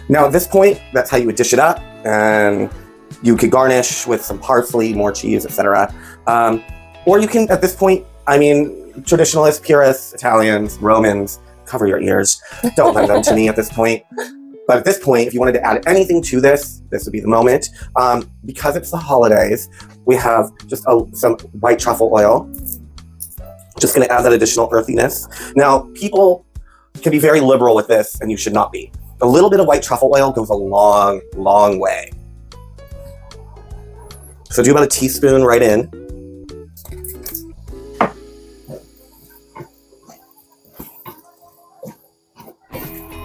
Now at this point, that's how you would dish it up, and you could garnish with some parsley, more cheese, etc. Or you can, at this point, I mean, traditionalists, purists, Italians, Romans, cover your ears. Don't lend them to me at this point. But at this point, if you wanted to add anything to this, this would be the moment. Because it's the holidays, we have just some white truffle oil. Just gonna add that additional earthiness. Now, people can be very liberal with this, and you should not be. A little bit of white truffle oil goes a long, long way. So do about a teaspoon right in.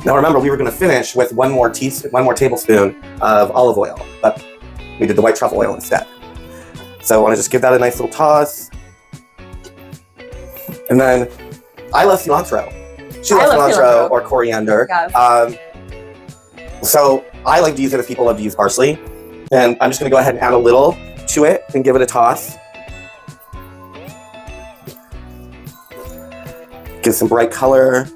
Now remember, we were going to finish with one more tablespoon of olive oil, but we did the white truffle oil instead. So I want to just give that a nice little toss. And then I love cilantro. She loves cilantro or coriander. So I like to use it if people love to use parsley. And I'm just going to go ahead and add a little to it and give it a toss. Give some bright color.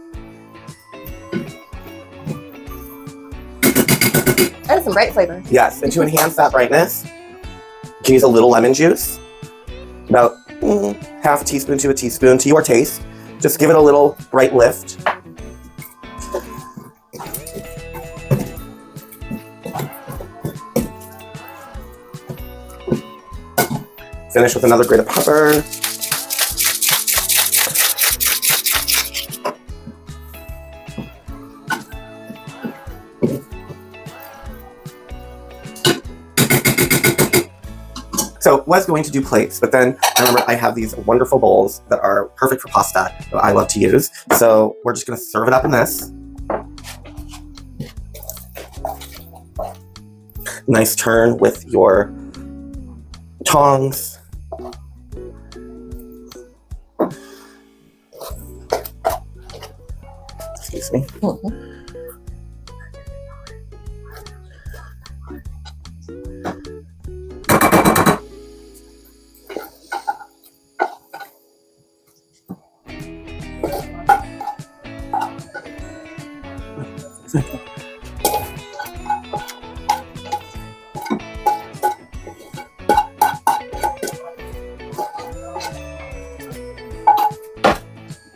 That is some bright flavor. Yes, and to enhance that brightness, you can use a little lemon juice. About half a teaspoon to a teaspoon to your taste. Just give it a little bright lift. Finish with another grate of pepper. So was going to do plates, but then I remember I have these wonderful bowls that are perfect for pasta that I love to use. So we're just going to serve it up in this. Nice turn with your tongs. Excuse me.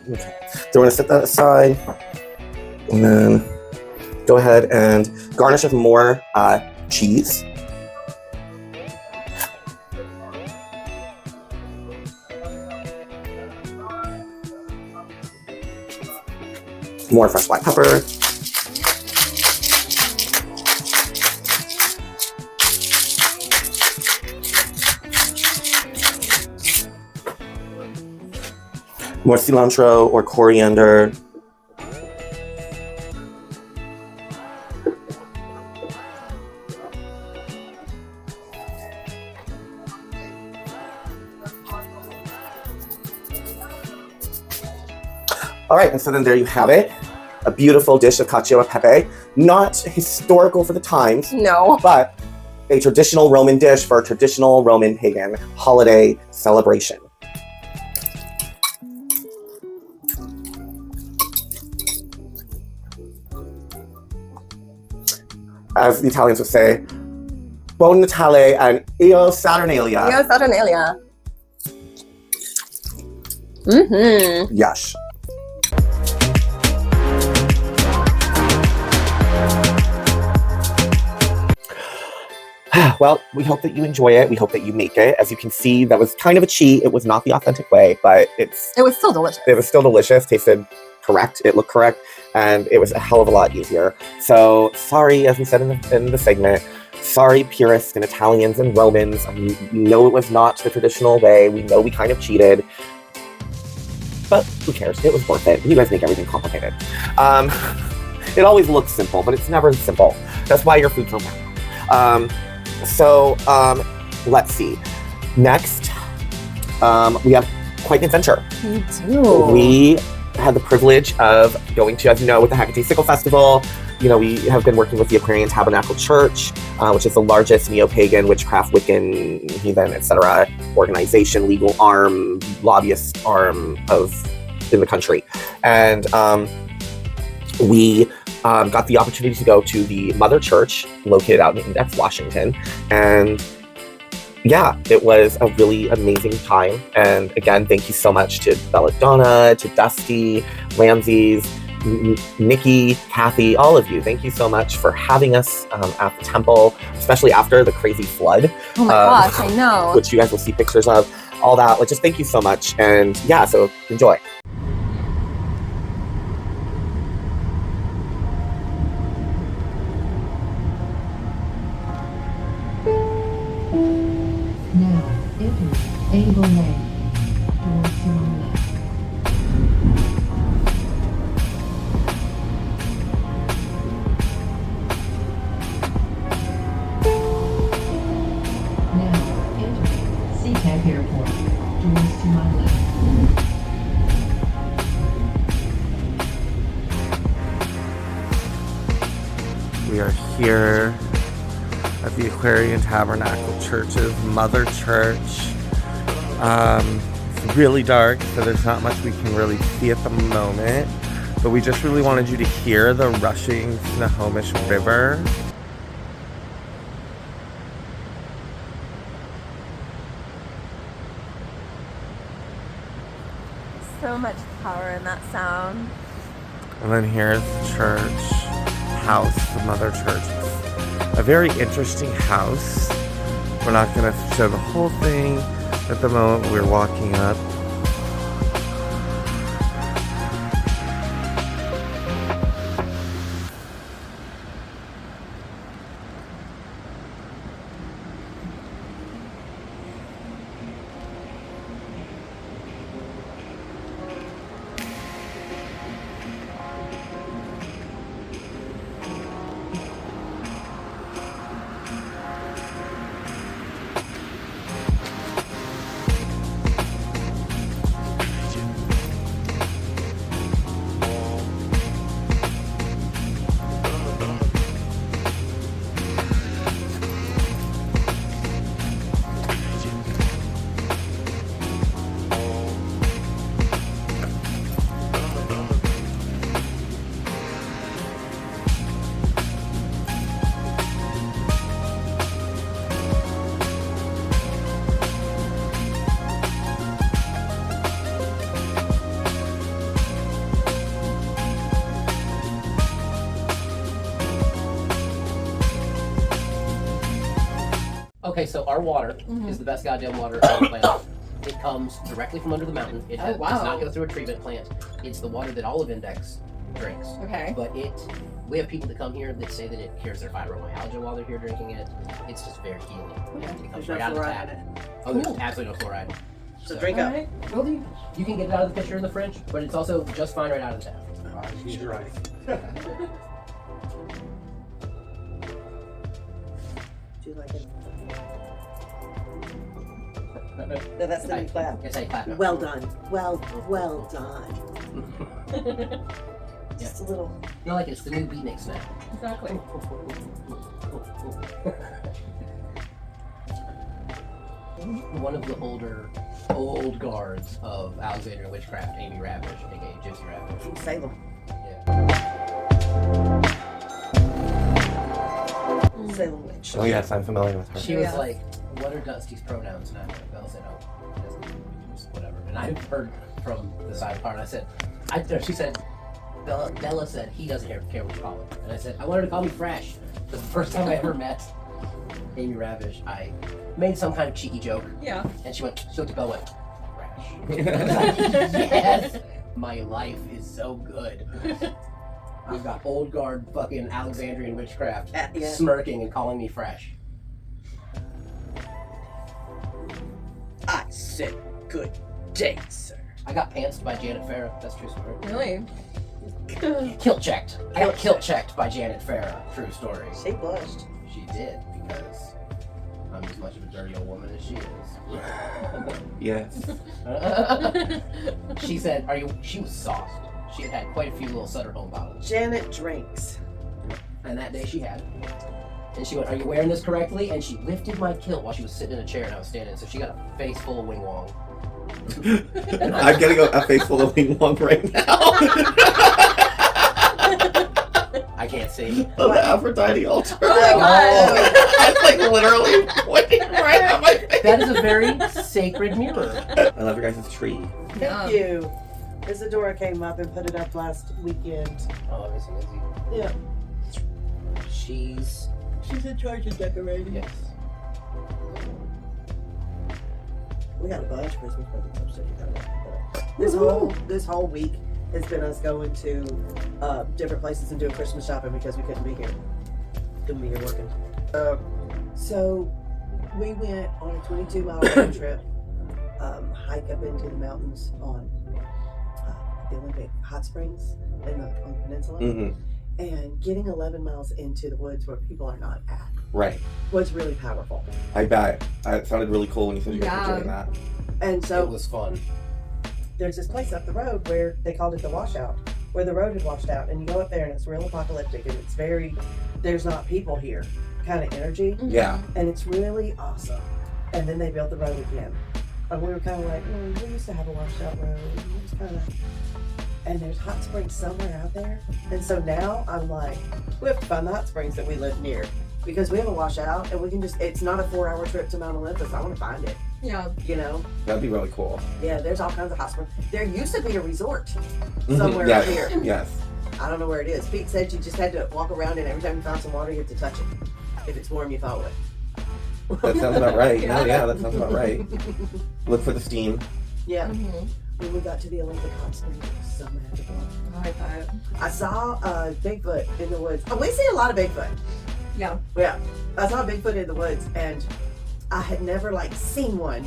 Okay, so we're going to set that aside, and then go ahead and garnish with more cheese. More fresh black pepper. More cilantro or coriander. All right, and so then there you have it. A beautiful dish of Cacio e Pepe. Not historical for the times. No. But a traditional Roman dish for a traditional Roman pagan holiday celebration. As the Italians would say, Buon Natale and Io Saturnalia. Io Saturnalia. Mm-hmm. Yes. Well, we hope that you enjoy it. We hope that you make it. As you can see, that was kind of a cheat. It was not the authentic way, but it was still delicious. It was still delicious. Tasted correct. It looked correct. And it was a hell of a lot easier. So sorry, as we said in the segment, sorry, purists and Italians and Romans. We know it was not the traditional way. We know we kind of cheated. But who cares? It was worth it. You guys make everything complicated. It always looks simple, but it's never simple. That's why your food's so bad. So let's see. Next, we have quite an adventure. We do. We had the privilege of going to, as you know, with the HEKA-TEA Sickle Festival. You know, we have been working with the Aquarian Tabernacle Church, which is the largest neo-pagan, witchcraft, Wiccan, heathen, etc. organization, legal arm, lobbyist arm in the country. And we got the opportunity to go to the Motherchurch located out in Index, Washington. And yeah, it was a really amazing time. And again, thank you so much to Belladonna, to Dusty, Ramses, Nikki, Kathy, all of you. Thank you so much for having us at the temple, especially after the crazy flood. Oh my gosh, I know. Which you guys will see pictures of, all that. Like, just thank you so much. And yeah, so enjoy. Now, enter Able Lane. Doors to my left. Now, enter SeaTac Airport. Doors to my left. We are here at the Aquarian Tabernacle Church's Motherchurch. It's really dark, so there's not much we can really see at the moment. But we just really wanted you to hear the rushing Snohomish River. So much power in that sound. And then here's the church house, the Motherchurch. A very interesting house. We're not going to show the whole thing at the moment we're walking up. Okay, so our water is the best goddamn water on the planet. It comes directly from under the mountain. It does not go through a treatment plant. It's the water that all of Index drinks. Okay. But we have people that come here that say that it cures their fibromyalgia while they're here drinking it. It's just very healing. It comes right out of the tap. Oh, there's absolutely no fluoride. So drink up. Right. Well, you can get it out of the pitcher in the fridge, but it's also just fine right out of the tap. Use your eyes. Do you like it? No, that's the new clap. Yes, I clap. Well done. Well done. Just a little. You know, like it's the new beat mix now. Exactly. One of the old guards of Alexandrian witchcraft, Amy Ravish, aka Gypsy Ravish. From Salem. Yeah. Salem witch. Oh yes, I'm familiar with her. She was like, "What are Dusty's pronouns?" And Bella said, "Oh, he doesn't use whatever." And I heard from the side part. I said, she said, Bella said he doesn't care what you call him. And I said, I want her to call me Fresh. Because the first time I ever met Amy Ravish, I made some kind of cheeky joke. Yeah. And she looked at Bella and went, Fresh. I was like, yes, my life is so good. I've got old guard fucking Alexandrian witchcraft smirking and calling me Fresh. I said good day, sir. I got pantsed by Janet Farah. That's true story. Really? Kilt checked. I got kilt checked by Janet Farah. True story. She blushed. She did because I'm as much of a dirty old woman as she is. Yes. She said, she was soft. She had had quite a few little Sutter Home bottles. Janet drinks. And that day she had it. And she went, are you wearing this correctly? And she lifted my kilt while she was sitting in a chair and I was standing. So she got a face full of wing wong. I'm getting a face full of wing wong right now. I can't see. On the Aphrodite altar. Oh my God. It's like literally pointing right at my face. That is a very sacred mirror. I love your guys' tree. Thank you. Isadora came up and put it up last weekend. Oh, Miss Lindsay. Yeah. She's in charge of decorating. yes. We got a bunch of Christmas presents upstairs. You gotta look. This whole week has been us going to different places and doing Christmas shopping because we couldn't be here. Couldn't be here working. So we went on a 22-mile road trip, hike up into the mountains on the Olympic hot springs on the peninsula. Mm-hmm. And getting 11 miles into the woods where people are not at Right. was really powerful. I bet. It sounded really cool when you said you guys were doing that. And It so was fun. there's this place up the road where they called it the washout, where the road had washed out. And you go up there and it's real apocalyptic and it's very, there's not people here kind of energy. Yeah. And it's really awesome. And then they built the road again. And we were kind of like, we used to have a washout road. And it was kind of, and there's hot springs somewhere out there. And so now I'm like, we have to find the hot springs that we live near because we have a washout and we can just, it's not a 4-hour trip to Mount Olympus. I want to find it, Yeah. you know? That'd be really cool. Yeah, there's all kinds of hot springs. There used to be a resort somewhere Yes. out here. Yes. I don't know where it is. Pete said you just had to walk around and every time you found some water, you have to touch it. If it's warm, you follow it. That sounds about right. No, yeah, that sounds about right. Look for the steam. Yeah. Mm-hmm. When we got to the Olympic hot springs, it was so magical. I like that. I saw Bigfoot in the woods. Oh, we see a lot of Bigfoot. Yeah. Yeah, I saw Bigfoot in the woods, and I had never seen one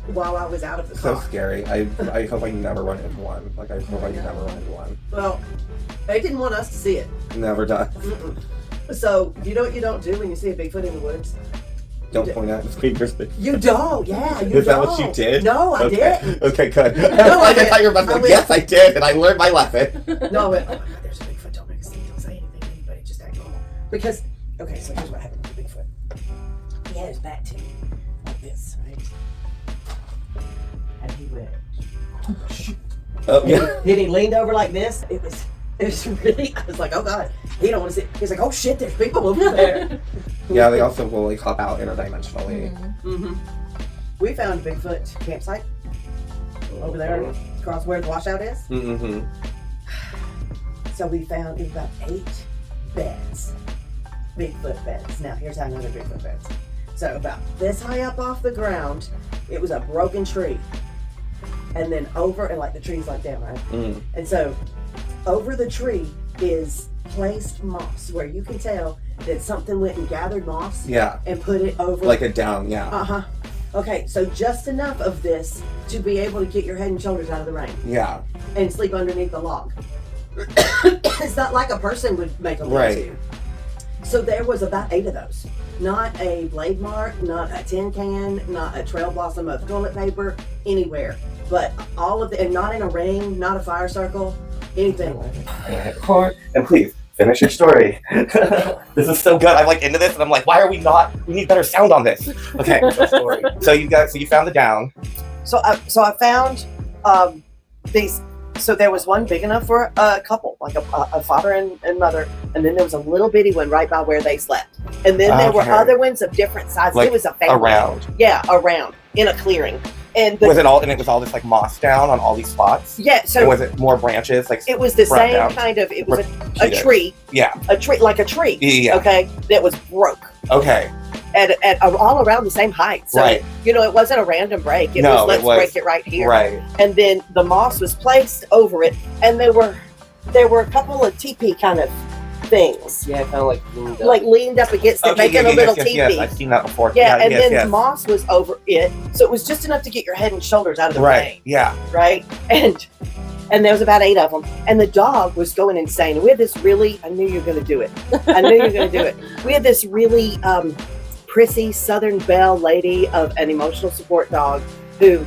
while I was out of the So car. scary. I hope I never run into one. Like, I hope I never run into one. Well, they didn't want us to see it. Never does. Mm-mm. So you know what you don't do when you see a Bigfoot in the woods? Don't point at the speakers. You don't. Yeah, you Is that don't. what you did? No, I Okay. didn't. Okay, good. No, I I thought you were about to I be like, went- yes, I did, and I learned my lesson. No, I went, oh my God, there's a Bigfoot. Don't make a scene. Don't say anything to anybody. Just act normal. Because, okay, so here's what happened with Bigfoot. He had his back to me like this, right? And he went, Oh, yeah. then he leaned over like this. It was really, I was like, oh God, he don't want to see. He's like, oh shit, there's people over there. Yeah, they also will like hop out interdimensionally. Mm-hmm. We found a Bigfoot campsite over there across where the washout is. Mm-hmm. So we found it was about 8 beds, Bigfoot beds. Now here's how I know they're Bigfoot beds. So about this high up off the ground, it was a broken tree. And then over, and the tree's down, right? Mm. And so over the tree is placed moss where you can tell that something went and gathered moss Yeah. and put it over. Like a down, yeah. Uh-huh. Okay, so just enough of this to be able to get your head and shoulders out of the rain Yeah. and sleep underneath the log. It's not like a person would make a Right. lean-to. So there was about 8 of those. Not a blade mark, not a tin can, not a trail blossom of toilet paper, anywhere. But all of the, and not in a ring, not a fire circle, anything. And please finish your story. This is so good. I'm into this, and I'm like, why are we not? We need better sound on this. Okay. Story. So you found the down. So I found these. So there was one big enough for a couple, like a father and mother, and then there was a little bitty one right by where they slept, and then there were Okay. other ones of different sizes. Like it was a family. around. Yeah, around in a clearing, and Was it all? And it was all this moss down on all these spots. yeah. And So was it more branches? it was the brought same down? kind of. It was a Repeated. tree, Yeah. like a tree. Yeah. Okay, that was broke Okay. at all around the same height. So Right. it wasn't a random break. It No, was it let's was- break it right here. Right. And then the moss was placed over it, and there were a couple of teepee kind of things, Yeah, kind of leaned up. leaned up against it, making a little teepee. yes. I've seen that before. Yeah, and then yes. the moss was over it, so it was just enough to get your head and shoulders out of the Right. rain, Yeah. right? And there was about 8 of them, and the dog was going insane. And we had this really, I knew you were going to do it. I knew you were going to do it. We had this really prissy Southern belle lady of an emotional support dog who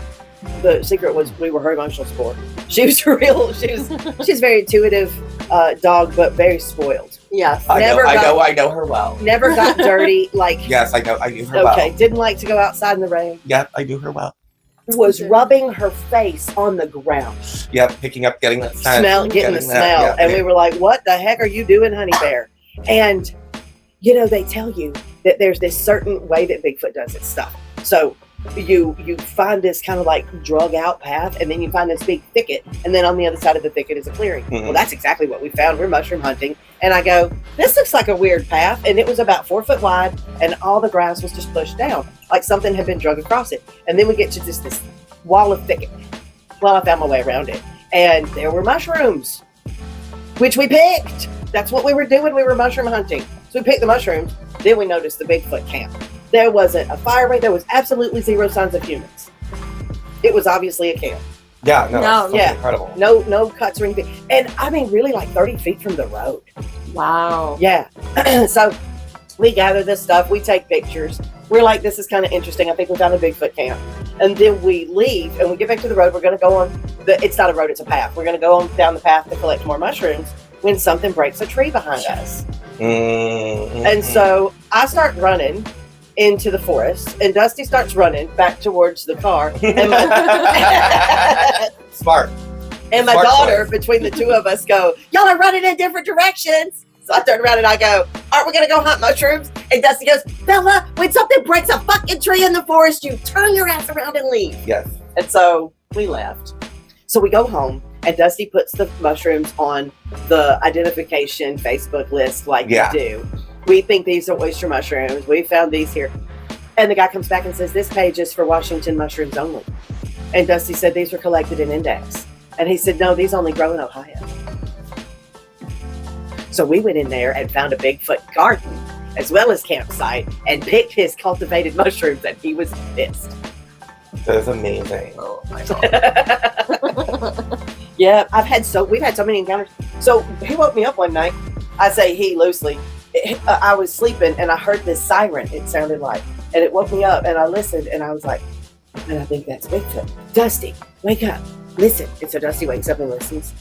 the secret was we were her emotional support. She was she's very intuitive dog, but very spoiled. Yes. I know her well. Never got dirty. Like Yes, I knew her well. okay, didn't like to go outside in the rain. Yep, I knew her well. Was rubbing her face on the ground. Yep, picking up, getting that scent. Getting the smell. Yeah, and we were like, what the heck are you doing, honey bear? And, you know, they tell you that there's this certain way that Bigfoot does its stuff. So you find this kind of like drug out path, and then you find this big thicket, and then on the other side of the thicket is a clearing. Mm-hmm. Well, that's exactly what we found. We're mushroom hunting. And I go, this looks like a weird path. And it was about 4 foot wide, and all the grass was just pushed down, like something had been drug across it. And then we get to just this wall of thicket. Well, I found my way around it, and there were mushrooms, which we picked. That's what we were doing. We were mushroom hunting. So we picked the mushrooms. Then we noticed the Bigfoot camp. There wasn't a fire rate. There was absolutely zero signs of humans. It was obviously a camp. Yeah, no, yeah, incredible. No cuts or anything. And I mean, really like 30 feet from the road. Wow. Yeah. So we gather this stuff. We take pictures. We're like, this is kind of interesting. I think we found a Bigfoot camp. And then we leave and we get back to the road. We're going to go on it's not a road, it's a path. We're going to go on down the path to collect more mushrooms when something breaks a tree behind us. Mm-hmm. And so I start running into the forest, and Dusty starts running back towards the car. And Smart. And my Smart daughter, choice. between the two of us, go, y'all are running in different directions. So I turn around and I go, aren't we going to go hunt mushrooms? And Dusty goes, Bella, when something breaks a fucking tree in the forest, you turn your ass around and leave. Yes. And so we left. So we go home, and Dusty puts the mushrooms on the identification Facebook list like you do. We think these are oyster mushrooms. We found these here. And the guy comes back and says, this page is for Washington mushrooms only. And Dusty said these were collected in index. And he said, no, these only grow in Ohio. So we went in there and found a Bigfoot garden as well as campsite and picked his cultivated mushrooms, and he was pissed. That is amazing. Oh my God. Yeah, we've had so many encounters. So he woke me up one night. I say he loosely. I was sleeping and I heard this siren, it sounded like, and it woke me up, and I listened, and I was like, and I think that's Bigfoot. Dusty, wake up, listen. And so Dusty wakes up and listens.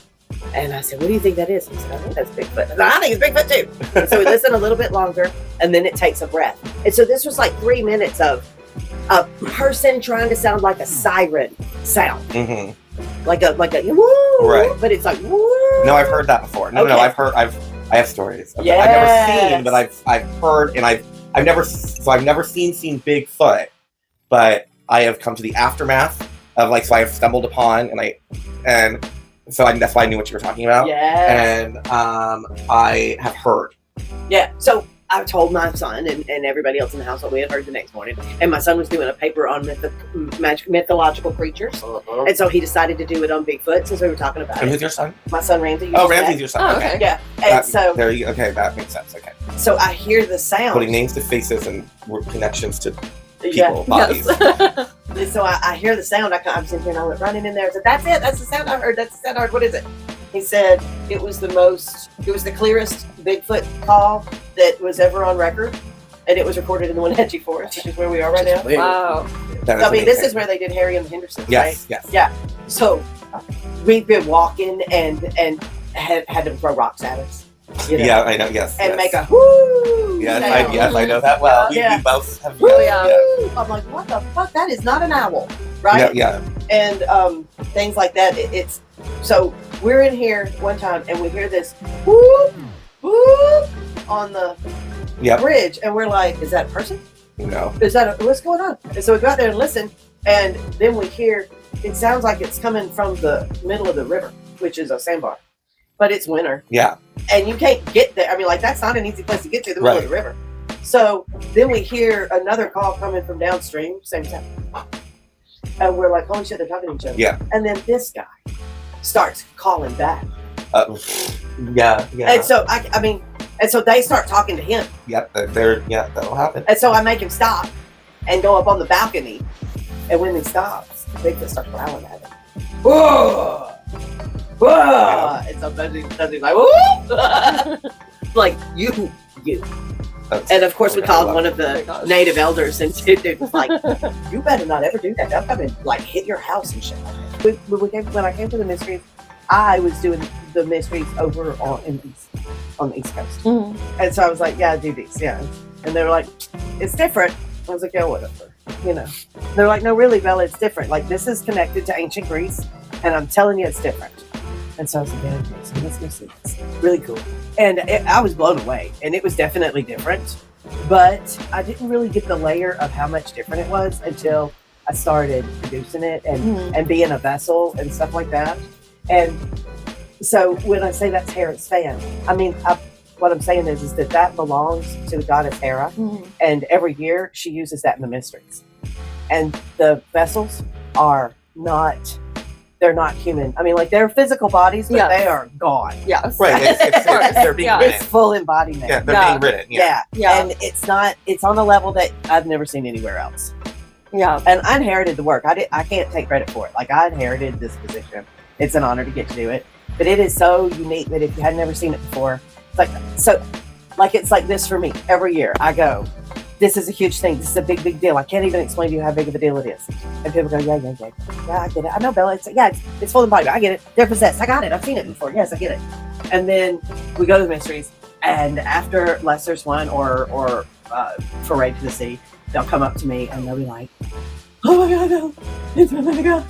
And I said, what do you think that is? He said, I think that's Bigfoot. I said, I think it's Bigfoot too. And so we listened a little bit longer, and then it takes a breath. And so this was like 3 minutes of a person trying to sound like a siren sound. Mm-hmm. Like a woo, right? But it's like woo. No, I've heard that before. No, I have stories. I've never seen, but I've heard, and I've never seen Bigfoot, but I have come to the aftermath of so I have stumbled upon, and so that's why I knew what you were talking about. Yeah. And I have heard. Yeah. So I told my son and everybody else in the house what we had heard the next morning. And my son was doing a paper on mythological creatures. Uh-huh. And so he decided to do it on Bigfoot since we were talking about And it. who's your son? My son Ramsey. Oh, Ramsey's your son. Oh, okay. okay. Yeah. And Okay, that makes sense. Okay. so I hear the sound. Putting names to faces and connections to Yeah. people, bodies. Yes. And so I hear the sound. I'm sitting here and I went running in there. I said, that's it. That's the sound I heard. That's the sound I heard. What is it? He said it was the clearest Bigfoot call that was ever on record. And it was recorded in the Wenatchee Forest, which is where we are right now. Wow. That is I mean, this amazing. is where they did Harry and the Hendersons, Yes, right? yes. Yeah. So we've been walking and had to throw rocks at us. You know, Yeah, I know. Yes. and yes. make a whoo. Yes, sound. I know that well. Yeah. We both have. Woo! Yeah. I'm like, what the fuck? That is not an owl, right? Yeah. And things like that. It's so we're in here one time and we hear this whoop whoop on the Yep. bridge, and we're like, is that a person? No. What's going on? And so we go out there and listen, and then we hear it sounds like it's coming from the middle of the river, which is a sandbar, but it's winter. Yeah. And you can't get there. I mean, that's not an easy place to get to, the middle of the river. So then we hear another call coming from downstream, same time. And we're like, holy shit, they're talking to each other. Yeah. And then this guy starts calling back. Yeah. And so, and so they start talking to him. Yep. That'll happen. And so I make him stop and go up on the balcony. And when he stops, Bigfoot starts growling at him. Whoa! Whoa! And so Dudley's like, whoa! Like, you. And of course, we called one of Oh my the gosh. native elders, and dude was like, "You better not ever do that. They'll come and like hit your house and shit." When I came to the mysteries, I was doing the mysteries over on the East Coast, Mhm. and so I was like, "Yeah, do these, yeah." And they were like, "It's different." I was like, "Yeah, whatever." You know, they're like, "No, really, Bella, it's different. Like this is connected to ancient Greece, and I'm telling you, it's different." And so I was like, "Yeah, okay, so let's go see this. Really cool." And I was blown away, and it was definitely different. But I didn't really get the layer of how much different it was until I started producing it and being a vessel and stuff like that. And so when I say that's Hera's fan, I mean, what I'm saying is that belongs to the goddess Hera. And every year she uses that in the mysteries. And the vessels are not, they're not human. I mean, like they're physical bodies, but Yes. they are gone. Yes. Right. They're being Yeah. It's written. full embodiment. Yeah, they're Yeah. being written. Yeah. Yeah. And it's on a level that I've never seen anywhere else. Yeah. And I inherited the work. I can't take credit for it. Like I inherited this position. It's an honor to get to do it. But it is so unique that if you had never seen it before, it's like this for me. Every year I go, this is a huge thing. This is a big, big deal. I can't even explain to you how big of a deal it is. And people go, yeah, I get it. I know, Bella. It's full embodiment. I get it. They're possessed. I got it. I've seen it before. Yes, I get it. And then we go to the mysteries, and after Lester's one or Foray to the Sea, they'll come up to me and they'll be like, "Oh my God, no, it's my God.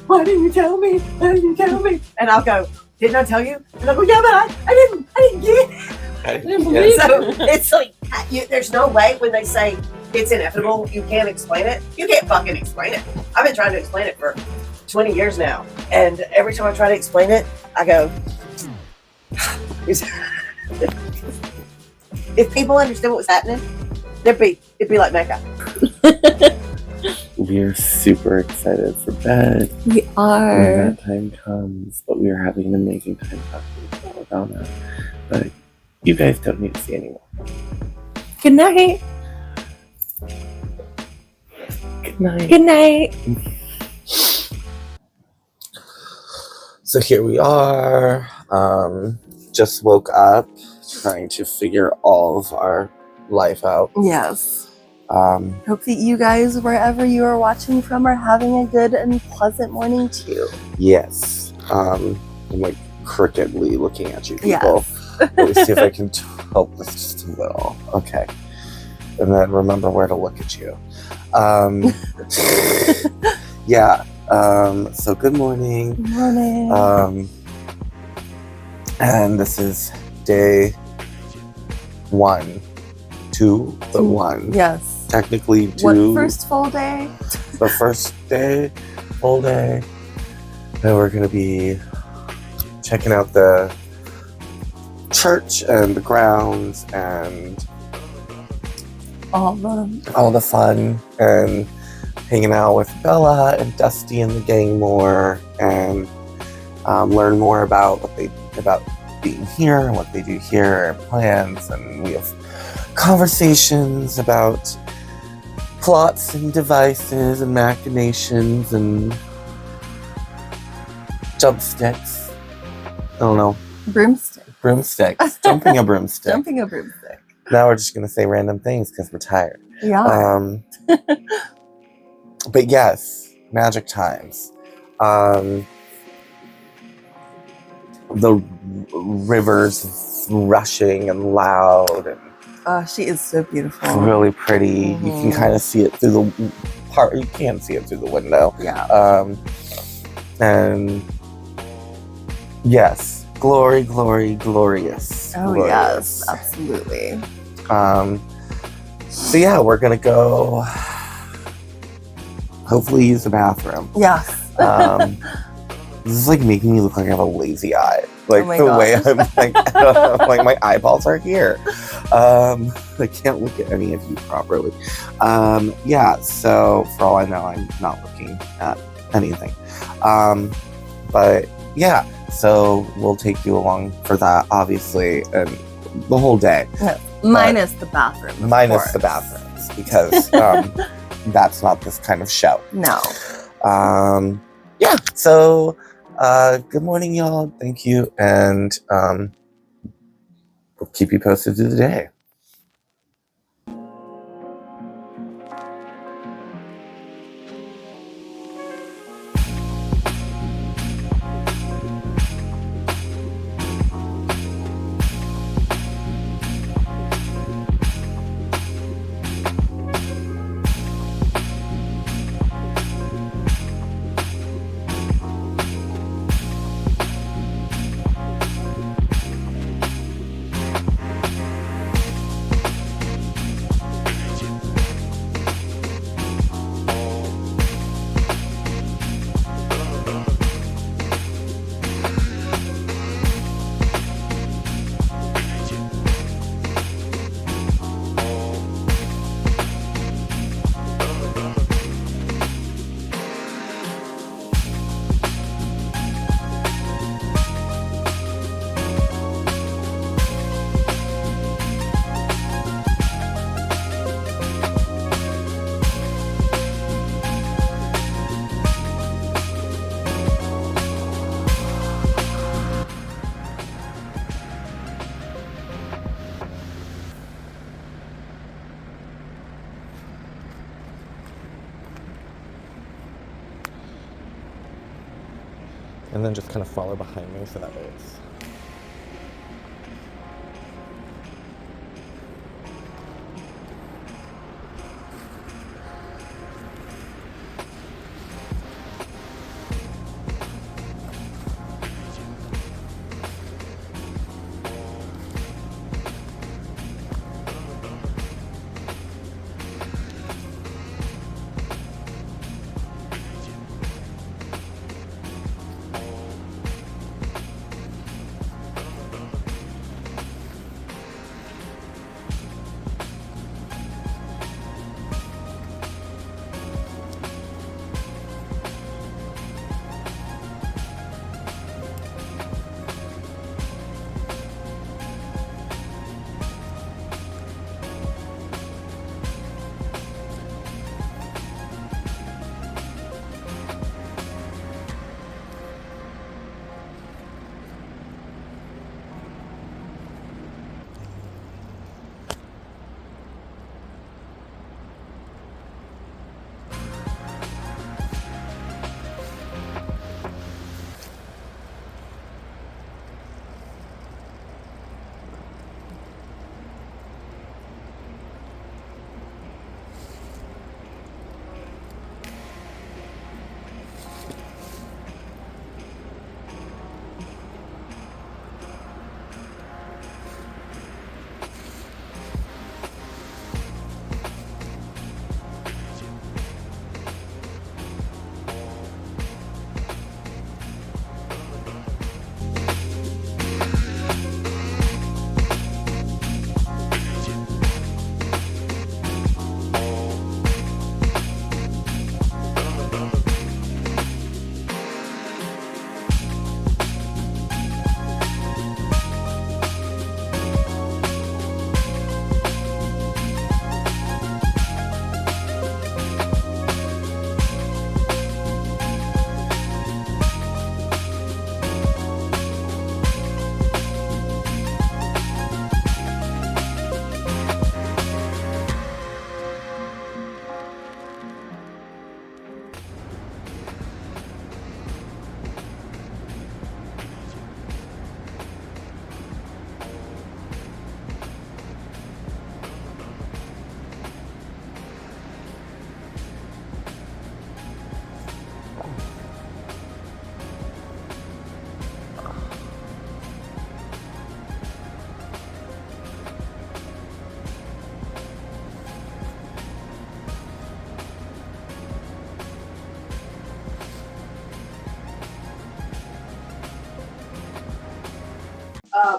Why didn't you tell me? Why didn't you tell me?" And I'll go, "Didn't I tell you?" And I'll go, "Yeah, but I didn't get it." I didn't believe So it's like, there's no way when they say it's inevitable, you can't explain it. You can't fucking explain it. I've been trying to explain it for 20 years now. And every time I try to explain it, I go, if people understood what was happening, it'd be like Mecca. We are super excited for bed We when are. that time comes, but we are having an amazing time talking about that. But you guys don't need to see anymore. Good night. Good night. Good night. So here we are. Just woke up, trying to figure all of our life out. Yes. Um, Hope that you guys, wherever you are watching from, are having a good and pleasant morning too. yes. I'm like crookedly looking at you people. Yes. Let me see if I can help this just a little. Okay. And then remember where to look at you. Yeah. So good morning. Good morning. And this is day 1, 2, but 1. Yes. Technically 2. What first full day? The first day, full day. And we're gonna be checking out the church and the grounds and All of them. all the fun and hanging out with Bella and Dusty and the gang more and learn more about about being here and what they do here and plans, and we have conversations about plots and devices and machinations and jump sticks. I don't know. Broomstick. Broomsticks. Jumping a broomstick. Jumping a broomstick. Now we're just gonna say random things because we're tired. Yeah. But yes, magic times. The rivers rushing and loud and Oh, she is so beautiful. really pretty. You can Mhm. kind of see it through the part. You can see it through the window. Yeah. And yes, glory, glory, glorious. Oh, glorious. yes. Absolutely. So yeah, we're gonna go. Hopefully, use the bathroom. Yes. This is like making me look like I have a lazy eye. Like Oh my the way gosh. I'm like my eyeballs are here. I can't look at any of you properly. Yeah, so for all I know, I'm not looking at anything. But yeah, so we'll take you along for that, obviously, and the whole day. Minus the bathroom. of Minus course. the bathrooms, because that's not this kind of show. No. Yeah, so good morning, y'all. Thank you, and we'll keep you posted through the day. And then just kind of follow behind me so that way it's...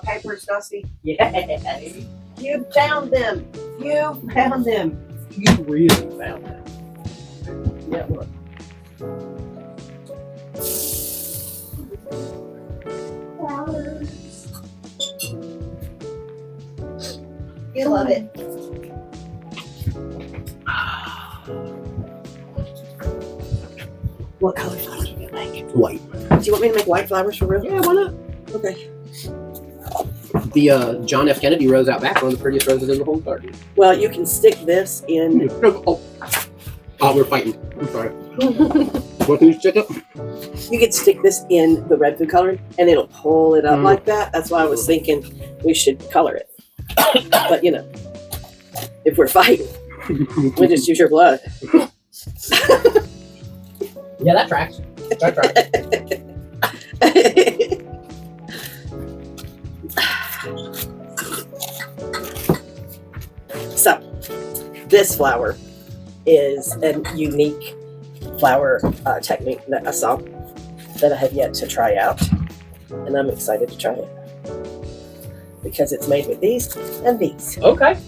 Papers, Dusty. Yeah. You found them. You found them. You really found them. Yeah, look. Flowers. You love it. What color flowers would you like? White. Do you want me to make white flowers for real? Yeah, why not? Okay. The John F. Kennedy rose out back, one of the prettiest roses in the whole garden. Well, you can stick this in. Oh, we're fighting. I'm sorry. What can you stick up? You can stick this in the red food coloring, and it'll pull it up like that. That's why I was thinking we should color it. But you know, if we're fighting, we just use your blood. Yeah, that tracks. That tracks. So, this flower is a unique flower technique that I saw that I have yet to try out, and I'm excited to try it because it's made with these and these. Okay.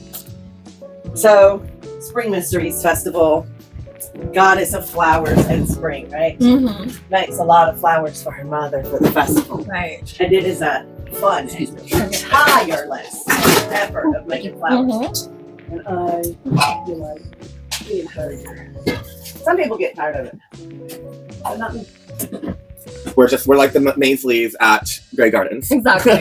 So, Spring Mysteries Festival, goddess of flowers and spring, right? Mm-hmm. Makes a lot of flowers for her mother for the festival. Right. And it is a fun and tireless effort of making flowers. And I feel like we encourage her. Some people get tired of it, but not me. We're like the Maisleys at Grey Gardens. Exactly.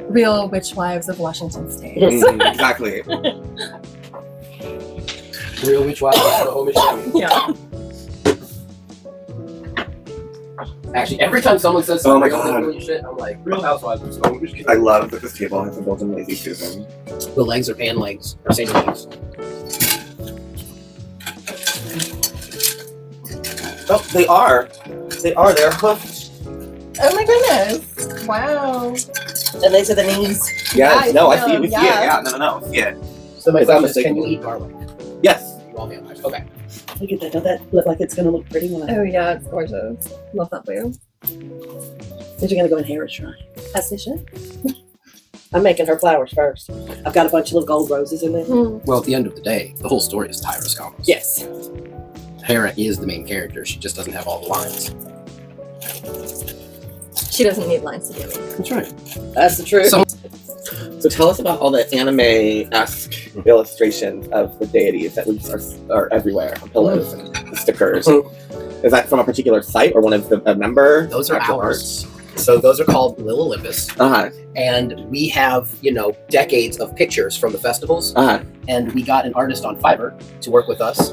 Real witch wives of Washington State. Exactly. Real witch wife, home is Yeah. Actually, every time someone says Oh my something God. really shit, I'm like, Real Housewives of Stonehenge. I love that this table has a built-in lazy Susan. The legs are pan legs, or same legs. Oh, they are. They're hooked. Oh my goodness! Wow. And these are the knees. Yes. Yeah, No, I I see it. know, We see it. yeah. Yeah. No. We see it. So my Is that question is, can you mistaken? eat garlic? Yes. You all vampires. Okay. Look at that. Don't that look like it's gonna look pretty when I Oh yeah, it's gorgeous. Love that blue. These are gonna go in hair shrine. As they should. I'm making her flowers first. I've got a bunch of little gold roses in there. Well, at the end of the day, the whole story is Tyra Scommos. Yes. Hera is the main character. She just doesn't have all the lines. She doesn't need lines to do it. That's right. That's the truth. So tell us about all the anime-esque illustrations of the deities that we are everywhere on pillows and stickers. Is that from a particular site or one of the member? Those are actual ours. So those are called Lil Olympus. arts? And we have, decades of pictures from the festivals. And we got an artist on Fiverr to work with us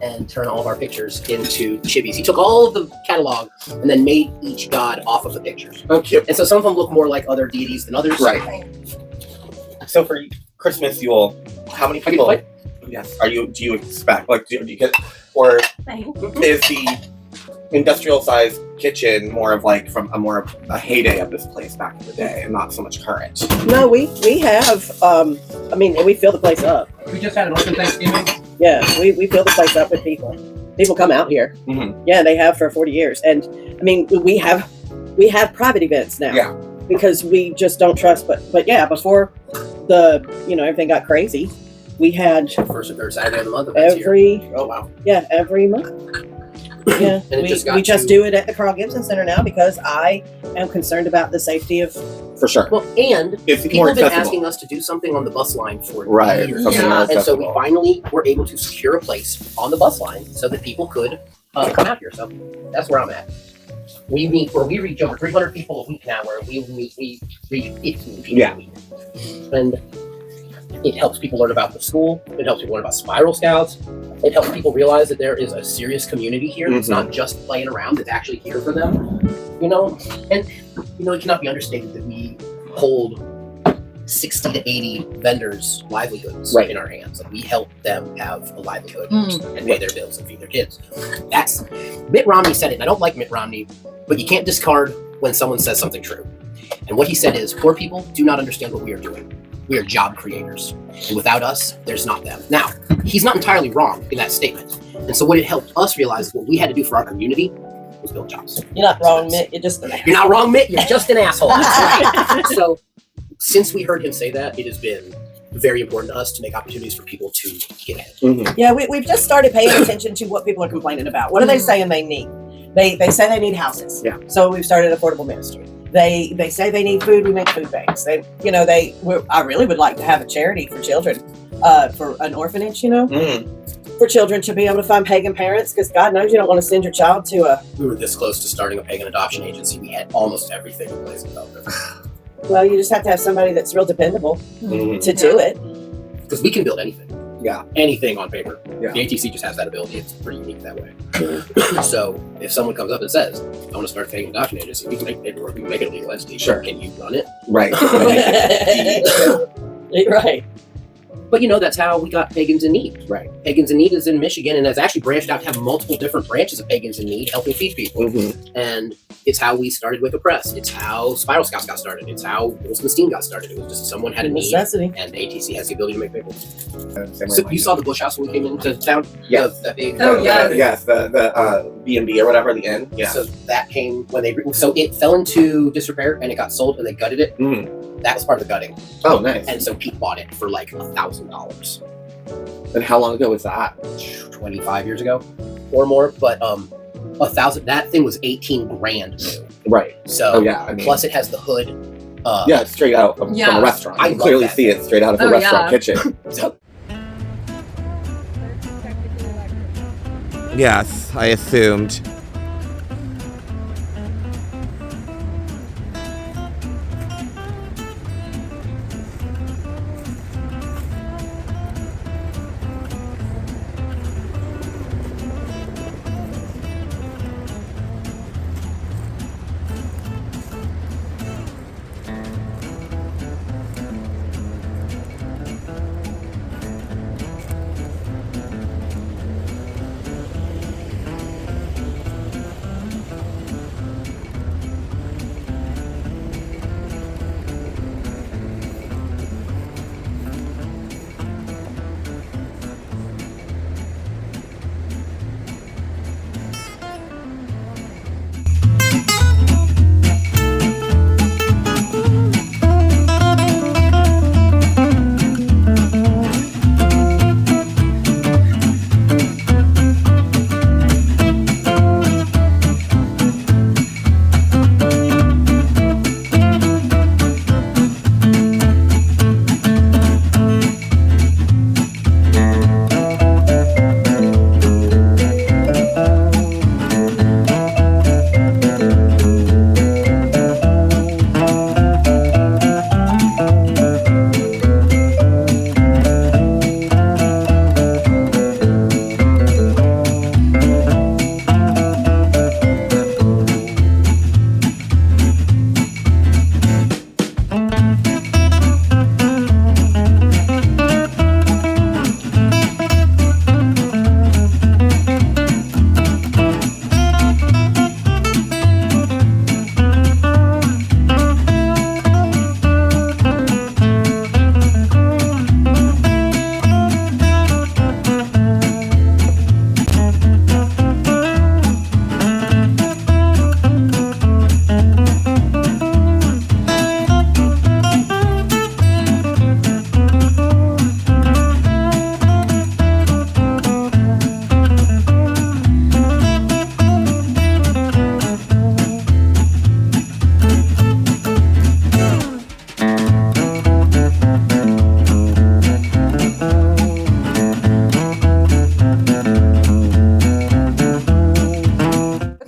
and turn all of our pictures into chibis. He took all of the catalog and then made each god off of the pictures. Oh, cute. And so some of them look more like other deities than others. Right. So for Christmas, how many people? Yes. Do you expect? Like, do you get, or is the industrial sized kitchen more of like from a heyday of this place back in the day and not so much current? No, we have. We fill the place up. We just had an open Thanksgiving. Yeah, we fill the place up with people. People come out here. Mm-hmm. Yeah, they have for 40 years. And we have private events now. Yeah. Because we just don't trust. But yeah, before everything got crazy, we had First or third Saturday of the month. Events here. Oh wow. every month. Yeah, And it we just do it at the Carl Gibson Center now because I am concerned about the safety of. For sure. Well, and It's people more have been accessible. asking us to do something on the bus line for Right. years. Something more And so we accessible. finally were able to secure a place on the bus line so that people could come out here. So that's where I'm at. We reach over 300 people a week now, where we reach 15 people a week. And it helps people learn about the school. It helps people learn about Spiral Scouts. It helps people realize that there is a serious community here. It's not just playing around. It's actually here for them. And it cannot be understated that we hold 60 to 80 vendors' livelihoods in our hands. Like, we help them have a livelihood and pay their bills and feed their kids. That's Mitt Romney said it. And I don't like Mitt Romney, but you can't discard when someone says something true. And what he said is, poor people do not understand what we are doing. We are job creators. And without us, there's not them. Now, he's not entirely wrong in that statement. And so what it helped us realize is what we had to do for our community was build jobs. You're not wrong, Mitt. You're just an asshole. You're not wrong, Mitt. You're just an asshole. That's right. So since we heard him say that, it has been very important to us to make opportunities for people to get ahead. Mm-hmm. Yeah, we've just started paying attention to what people are complaining about. What are they saying they need? They say they need houses. Yeah. So we've started Affordable Ministry. They say they need food. We make food banks. I really would like to have a charity for children, for an orphanage. For children to be able to find pagan parents, because God knows you don't want to send your child to a. We were this close to starting a pagan adoption agency. We had almost everything in place without them. Well, you just have to have somebody that's real dependable Mm-hmm. to do it. Because we can build anything. Yeah. Anything on paper. Yeah. The ATC just has that ability. It's pretty unique that way. So if someone comes up and says, I want to start a pagan adoption agency, we can make paperwork, we can make it a legal entity. Sure. Can you run it? Right. Right. But that's how we got Pagans in Need. Right. Pagans in Need is in Michigan and has actually branched out to have multiple different branches of Pagans in Need helping feed people. Mm-hmm. And it's how we started with the press. It's how Spiral Scouts got started. It's how Wolfenstein got started. It was just someone had a need, Necessity. and the ATC has the ability to make paperwork. Same So way. you saw the bush house when we came into town? Yes. That big. Yes. The B&B or whatever, the inn. Yeah. So that came when so it fell into disrepair and it got sold and they gutted it. That was part of the gutting. Oh, nice. And so Pete bought it for like $1,000. And how long ago was that? 25 years ago or more. But $1,000, that thing was 18 grand new. Right. So yeah. plus it has the hood. It's straight out from a restaurant. I You can clearly love that see it straight out of a restaurant kitchen. So Yes, I assumed.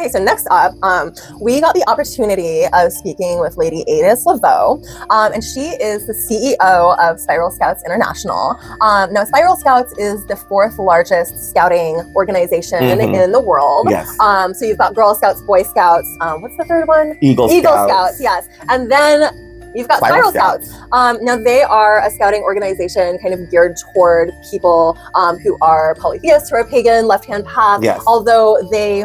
Okay, so next up, we got the opportunity of speaking with Lady Adis Laveau, and she is the CEO of Spiral Scouts International. Now, Spiral Scouts is the 4th largest scouting organization in the world. Yes. So you've got Girl Scouts, Boy Scouts. What's the third one? Eagle Scouts, yes. And then you've got Spiral Scouts. Now they are a scouting organization kind of geared toward people who are polytheists, who are pagan, left-hand path, although they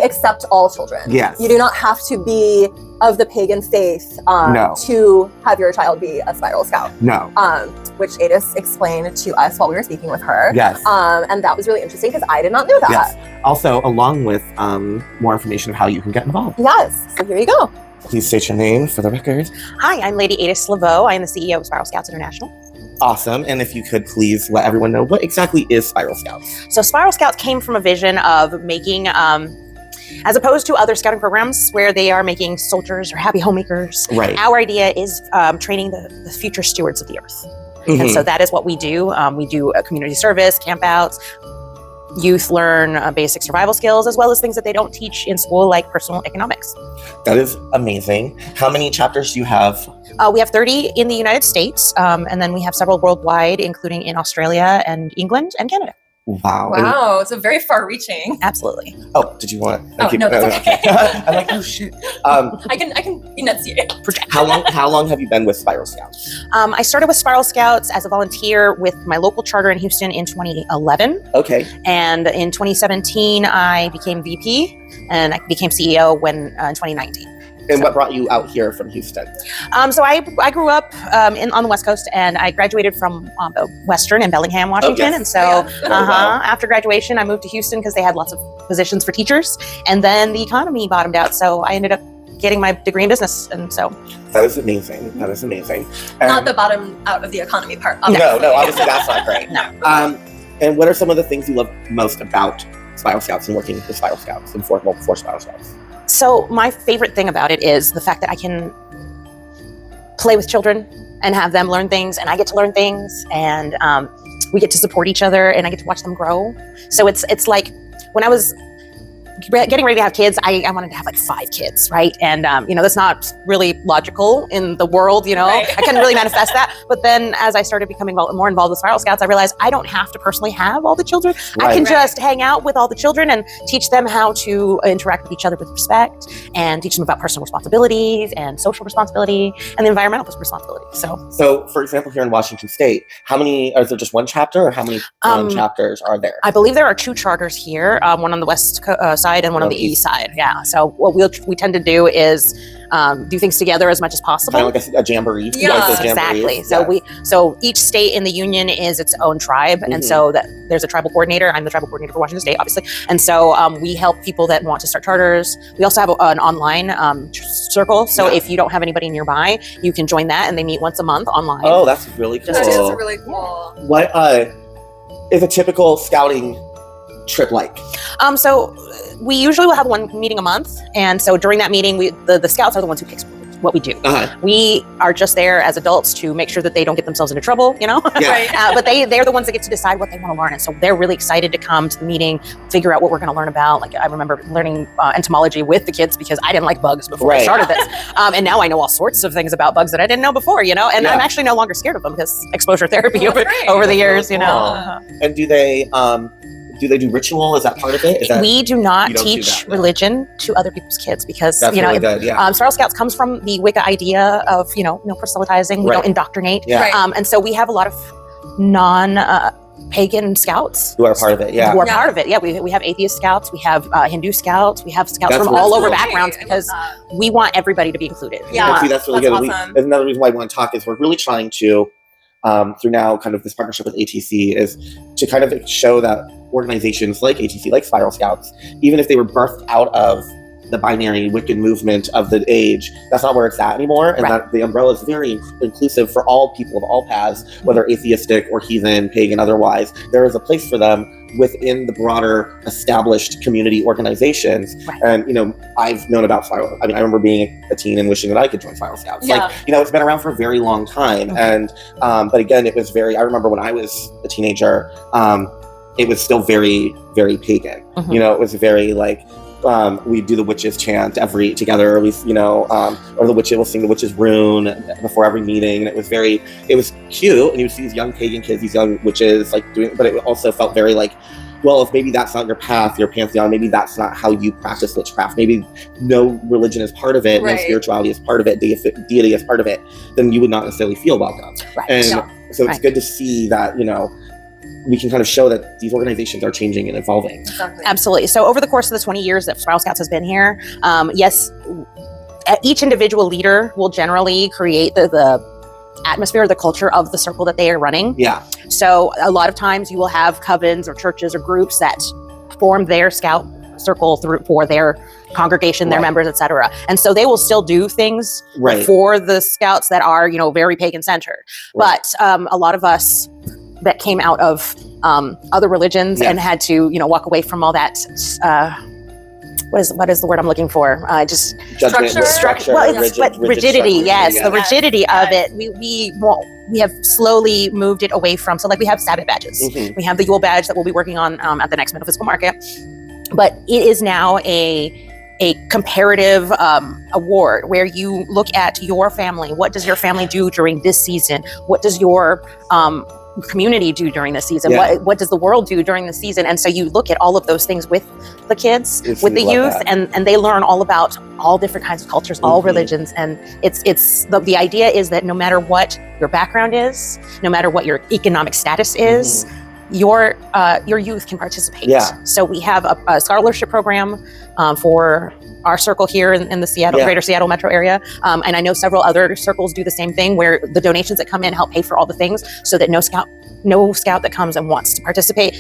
accept all children. Yes. You do not have to be of the pagan faith to have your child be a Spiral Scout. No. Which Adis explained to us while we were speaking with her. Yes. And that was really interesting because I did not know that. Yes. Also, along with more information of how you can get involved. Yes. So here you go. Please state your name for the record. Hi, I'm Lady Adis Laveau. I am the CEO of Spiral Scouts International. Awesome. And if you could please let everyone know what exactly is Spiral Scouts. So Spiral Scouts came from a vision of making, as opposed to other scouting programs where they are making soldiers or happy homemakers, our idea is training the future stewards of the earth. And so that is what we do. We do a community service, campouts. Youth learn basic survival skills, as well as things that they don't teach in school, like personal economics. That is amazing. How many chapters do you have? We have 30 in the United States, and then we have several worldwide, including in Australia and England and Canada. Wow. Wow, so very far-reaching. Absolutely. Oh, did you want? No, that's okay. I'm like, oh shit. I can enunciate. How long have you been with Spiral Scouts? I started with Spiral Scouts as a volunteer with my local charter in Houston in 2011. Okay. And in 2017, I became VP, and I became CEO in 2019. And what brought you out here from Houston? So I grew up on the West Coast, and I graduated from Western in Bellingham, Washington. And so after graduation, I moved to Houston because they had lots of positions for teachers. And then the economy bottomed out, so I ended up getting my degree in business. And so that is amazing. That is amazing. Not the bottom out of the economy part. Obviously. No, obviously that's not great. No. And what are some of the things you love most about Spiral Scouts and working with Spiral Scouts and for Spiral Scouts? So my favorite thing about it is the fact that I can play with children and have them learn things, and I get to learn things, and we get to support each other, and I get to watch them grow. So it's like when I was getting ready to have kids, I wanted to have like 5 kids, right? And that's not really logical in the world, I couldn't really manifest that. But then as I started becoming more involved with Spiral Scouts, I realized I don't have to personally have all the children. I can just hang out with all the children and teach them how to interact with each other with respect, and teach them about personal responsibilities and social responsibility and the environmental responsibility. So for example, here in Washington State, is there just one chapter, or how many chapters are there? I believe there are 2 charters here, one on the west side and one on the east side. Yeah. So what we tend to do is do things together as much as possible. Kind of like a jamboree. Yes, exactly. So each state in the union is its own tribe, and so there's a tribal coordinator. I'm the tribal coordinator for Washington State, obviously, and so we help people that want to start charters. We also have an online circle. So if you don't have anybody nearby, you can join that, and they meet once a month online. Oh, that's really cool. That is really cool. What is a typical scouting trip like? So we usually will have one meeting a month, and so during that meeting, the scouts are the ones who pick what we do. We are just there as adults to make sure that they don't get themselves into trouble, but they're the ones that get to decide what they want to learn, and so they're really excited to come to the meeting, figure out what we're going to learn about. Like I remember learning entomology with the kids because I didn't like bugs before I started this, and now I know all sorts of things about bugs that I didn't know before, and I'm actually no longer scared of them because exposure therapy over the years, And do they do ritual? Is that part of it? We do not teach religion to other people's kids because, that's really good, Spiral Scouts comes from the Wicca idea of, no proselytizing, we don't indoctrinate. And so we have a lot of non-pagan scouts. Who are part of it, Who are part of it, We have atheist scouts, we have Hindu scouts, we have scouts from all over backgrounds because we want everybody to be included. That's really good. Awesome. Another reason why I want to talk is we're really trying to, through now kind of this partnership with ATC, is to kind of show that organizations like ATC, like Spiral Scouts, even if they were birthed out of the binary Wiccan movement of the age, that's not where it's at anymore, and that the umbrella is very inclusive for all people of all paths, whether atheistic or heathen, pagan, otherwise. There is a place for them within the broader established community organizations. And I've known about Spiral. I remember being a teen and wishing that I could join Spiral Scouts. It's been around for a very long time, and but again, it was I remember when I was a teenager, it was still very, very pagan. It was very we do the witches chant together. Or the witches will sing the witches rune before every meeting. And it was cute. And you would see these young pagan kids, these young witches doing, but it also felt very well, if maybe that's not your path, your pantheon, maybe that's not how you practice witchcraft, maybe no religion is part of it, no spirituality is part of it, deity is part of it, then you would not necessarily feel welcome. Right. And so it's good to see that, we can kind of show that these organizations are changing and evolving. Exactly. Absolutely. So over the course of the 20 years that Spiral Scouts has been here, yes, each individual leader will generally create the atmosphere, the culture of the circle that they are running. Yeah. So a lot of times you will have covens or churches or groups that form their scout circle for their congregation, their members, etc. And so they will still do things for the scouts that are, very pagan centered. But a lot of us that came out of other religions and had to, walk away from all that. What is the word I'm looking for? Just structure. Well, it's rigidity. Yes, the rigidity of it. We have slowly moved it away from. So, we have Sabbath badges. Mm-hmm. We have the Yule badge that we'll be working on at the next metaphysical market. But it is now a comparative award where you look at your family. What does your family do during this season? What does your community do during the season? What does the world do during the season? And so you look at all of those things with the kids, with the youth, and they learn all about all different kinds of cultures, all religions. And it's the idea is that no matter what your background is, no matter what your economic status is, your youth can participate. So we have a scholarship program for our circle here in the greater Seattle metro area. And I know several other circles do the same thing, where the donations that come in help pay for all the things, so that no scout that comes and wants to participate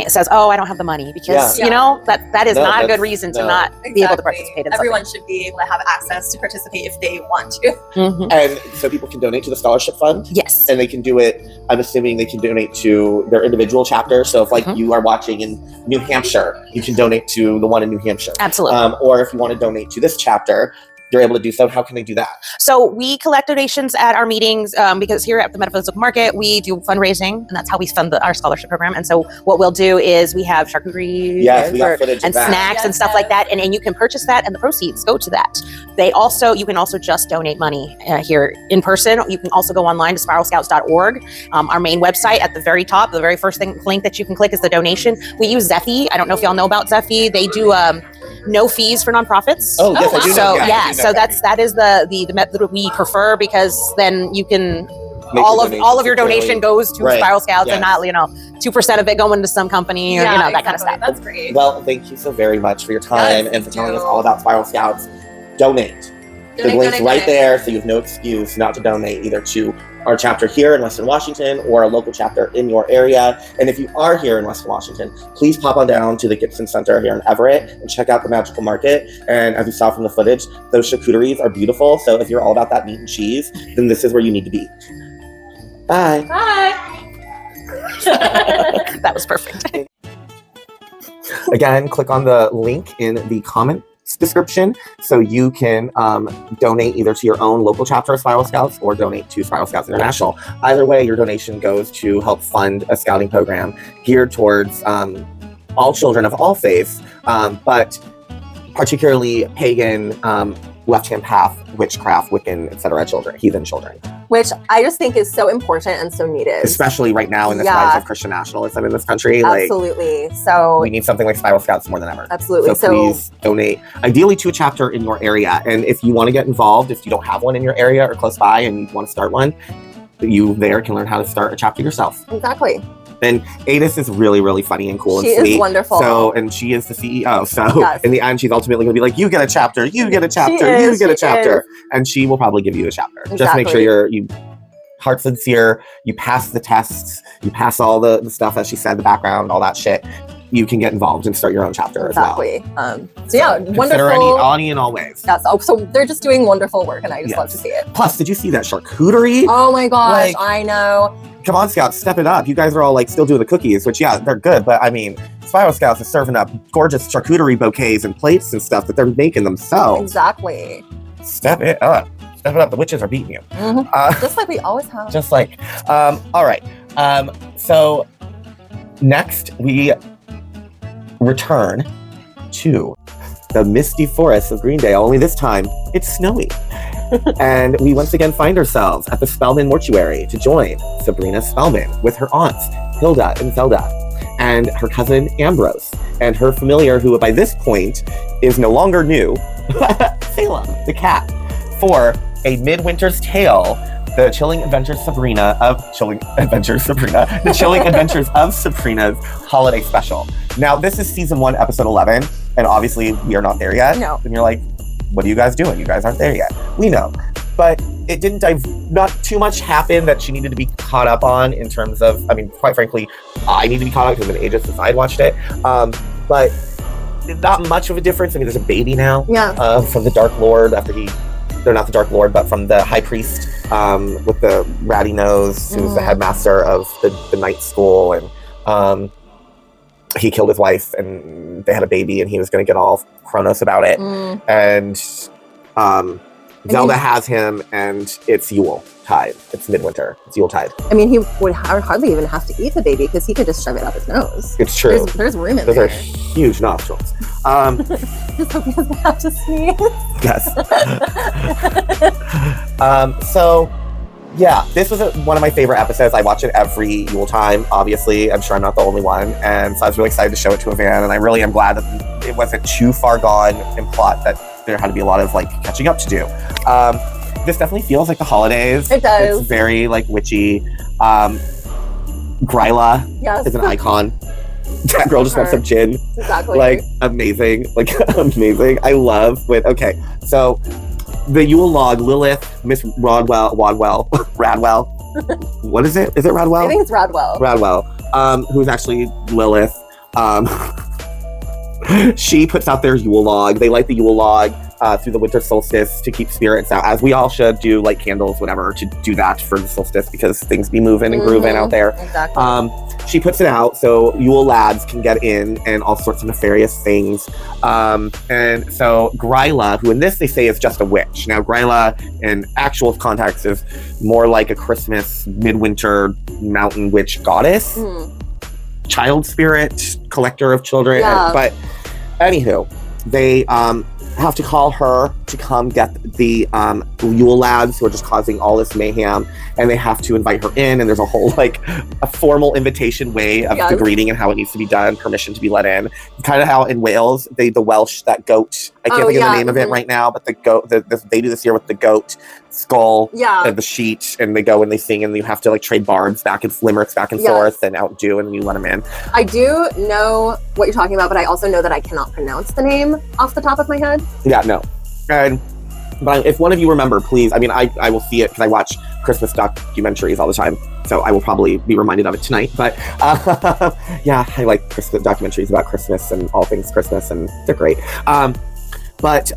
says, oh, I don't have the money, because that is not a good reason to not be able to participate in Everyone something. should be able to have access to participate if they want to. Mm-hmm. And so people can donate to the scholarship fund. Yes. And they can do it, I'm assuming they can donate to their individual chapter. So if you are watching in New Hampshire, you can donate to the one in New Hampshire. Absolutely. Or if you want to donate to this chapter, you're able to do so. How can they do that? So we collect donations at our meetings because here at the Metaphysical Market, we do fundraising, and that's how we fund our scholarship program. And so what we'll do is we have charcuterie and snacks and stuff like that. And you can purchase that, and the proceeds go to that. You can also just donate money here in person. You can also go online to spiralscouts.org. Our main website at the very top, the very first link that you can click is the donation. We use Zephy. I don't know if y'all know about Zephy. They do no fees for nonprofits. Oh, yes, I do know. So that is the method that we prefer, because then you can all of your donation goes to Spiral Scouts and not 2% of it going to some company or that kind of stuff. That's great. Well, thank you so very much for your time and for telling us all about Spiral Scouts. Donate. The link's right there, so you have no excuse not to donate, either to our chapter here in Western Washington or a local chapter in your area. And if you are here in Western Washington, please pop on down to the Gibson Center here in Everett and check out the Magical Market. And as you saw from the footage, those charcuteries are beautiful. So if you're all about that meat and cheese, then this is where you need to be. Bye. That was perfect. Again, click on the link in the comment description so you can donate either to your own local chapter of Spiral Scouts or donate to Spiral Scouts International. Either way, your donation goes to help fund a scouting program geared towards all children of all faiths, but particularly pagan, left-hand path, witchcraft, Wiccan, etc. children, heathen children. Which I just think is so important and so needed. Especially right now in this rise of Christian nationalism in this country. Absolutely. So we need something like Spiral Scouts more than ever. Absolutely. So please donate, ideally to a chapter in your area. And if you want to get involved, if you don't have one in your area or close by and you want to start one, you there can learn how to start a chapter yourself. Exactly. And Adis is really, really funny and cool and sweet. She is wonderful. So, and she is the CEO. So in the end, she's ultimately going to be like, you get a chapter, you get a chapter, you get a chapter. And she will probably give you a chapter. Exactly. Just make sure you heart sincere, you pass the tests, you pass all the stuff, as she said, the background, all that shit. You can get involved and start your own chapter as well. So yeah, wonderful. Any in all ways. Yes. Oh, so they're just doing wonderful work, and I just love to see it. Plus, did you see that charcuterie? Oh my gosh, I know. Come on, Scouts, step it up. You guys are all still doing the cookies, which they're good, but I mean, Spiral Scouts are serving up gorgeous charcuterie bouquets and plates and stuff that they're making themselves. Exactly. Step it up. Step it up. The witches are beating you. Mm-hmm. Just like we always have. Just like. All right. So next we return to the misty forests of Greendale, only this time it's snowy. And we once again find ourselves at the Spellman mortuary to join Sabrina Spellman with her aunts, Hilda and Zelda, and her cousin Ambrose, and her familiar, who by this point is no longer new, Salem, the cat, for a Midwinter's Tale, the Chilling Adventures of Sabrina's holiday special. Now, this is season 1, episode 11, and obviously we are not there yet. No. And you're like, what are you guys doing? You guys aren't there yet. We know. But it didn't not too much happened that she needed to be caught up on in terms of, I mean, quite frankly, I need to be caught up because it's been ages since I'd watched it. But not much of a difference. I mean, there's a baby now from the Dark Lord they're not the Dark Lord, but from the High Priest with the ratty nose, who's the headmaster of the night school. And he killed his wife and they had a baby and he was going to get all Kronos about it. And Zelda has him and it's Yuletide. It's midwinter. It's Yuletide. I mean, he would hardly even have to eat the baby because he could just shove it up his nose. It's true. There's room in Those there. are huge nostrils. Just hope he doesn't have to sneeze. Yes. So, yeah, this was one of my favorite episodes. I watch it every Yule time, obviously. I'm sure I'm not the only one. And so I was really excited to show it to a fan. And I really am glad that it wasn't too far gone in plot that there had to be a lot of like catching up to do. This definitely feels like the holidays. It does. It's very like witchy. Gryla is an icon. That girl just wants some gin. Exactly. Like, amazing. Like, amazing. I love when, okay, so the Yule log, Lilith, Miss Radwell. What is it? Is it Radwell? I think it's Radwell. Who's actually Lilith. She puts out their Yule log. They light the Yule log through the winter solstice to keep spirits out, as we all should do, light candles, whatever, to do that for the solstice because things be moving and grooving out there. Exactly. She puts it out so Yule lads can get in and all sorts of nefarious things. And so Gryla, who in this they say is just a witch. Now Gryla in actual context is more like a Christmas midwinter mountain witch goddess. Child spirit, collector of children. Yeah. But anywho, they have to call her to come get the Yule lads who are just causing all this mayhem, and they have to invite her in, and there's a whole like a formal invitation way of the greeting and how it needs to be done, permission to be let in. Kind of how in Wales, the Welsh, that goat, I can't think of the name of it right now, but the goat, they do this year with the goat skull and the sheet, and they go and they sing, and you have to like trade bards limericks back and forth and outdo, and you let them in. I do know what you're talking about, but I also know that I cannot pronounce the name off the top of my head. Yeah, no. But if one of you remember, please, I mean, I will see it because I watch Christmas documentaries all the time, so I will probably be reminded of it tonight. But yeah, I like Christmas documentaries about Christmas and all things Christmas, and they're great. But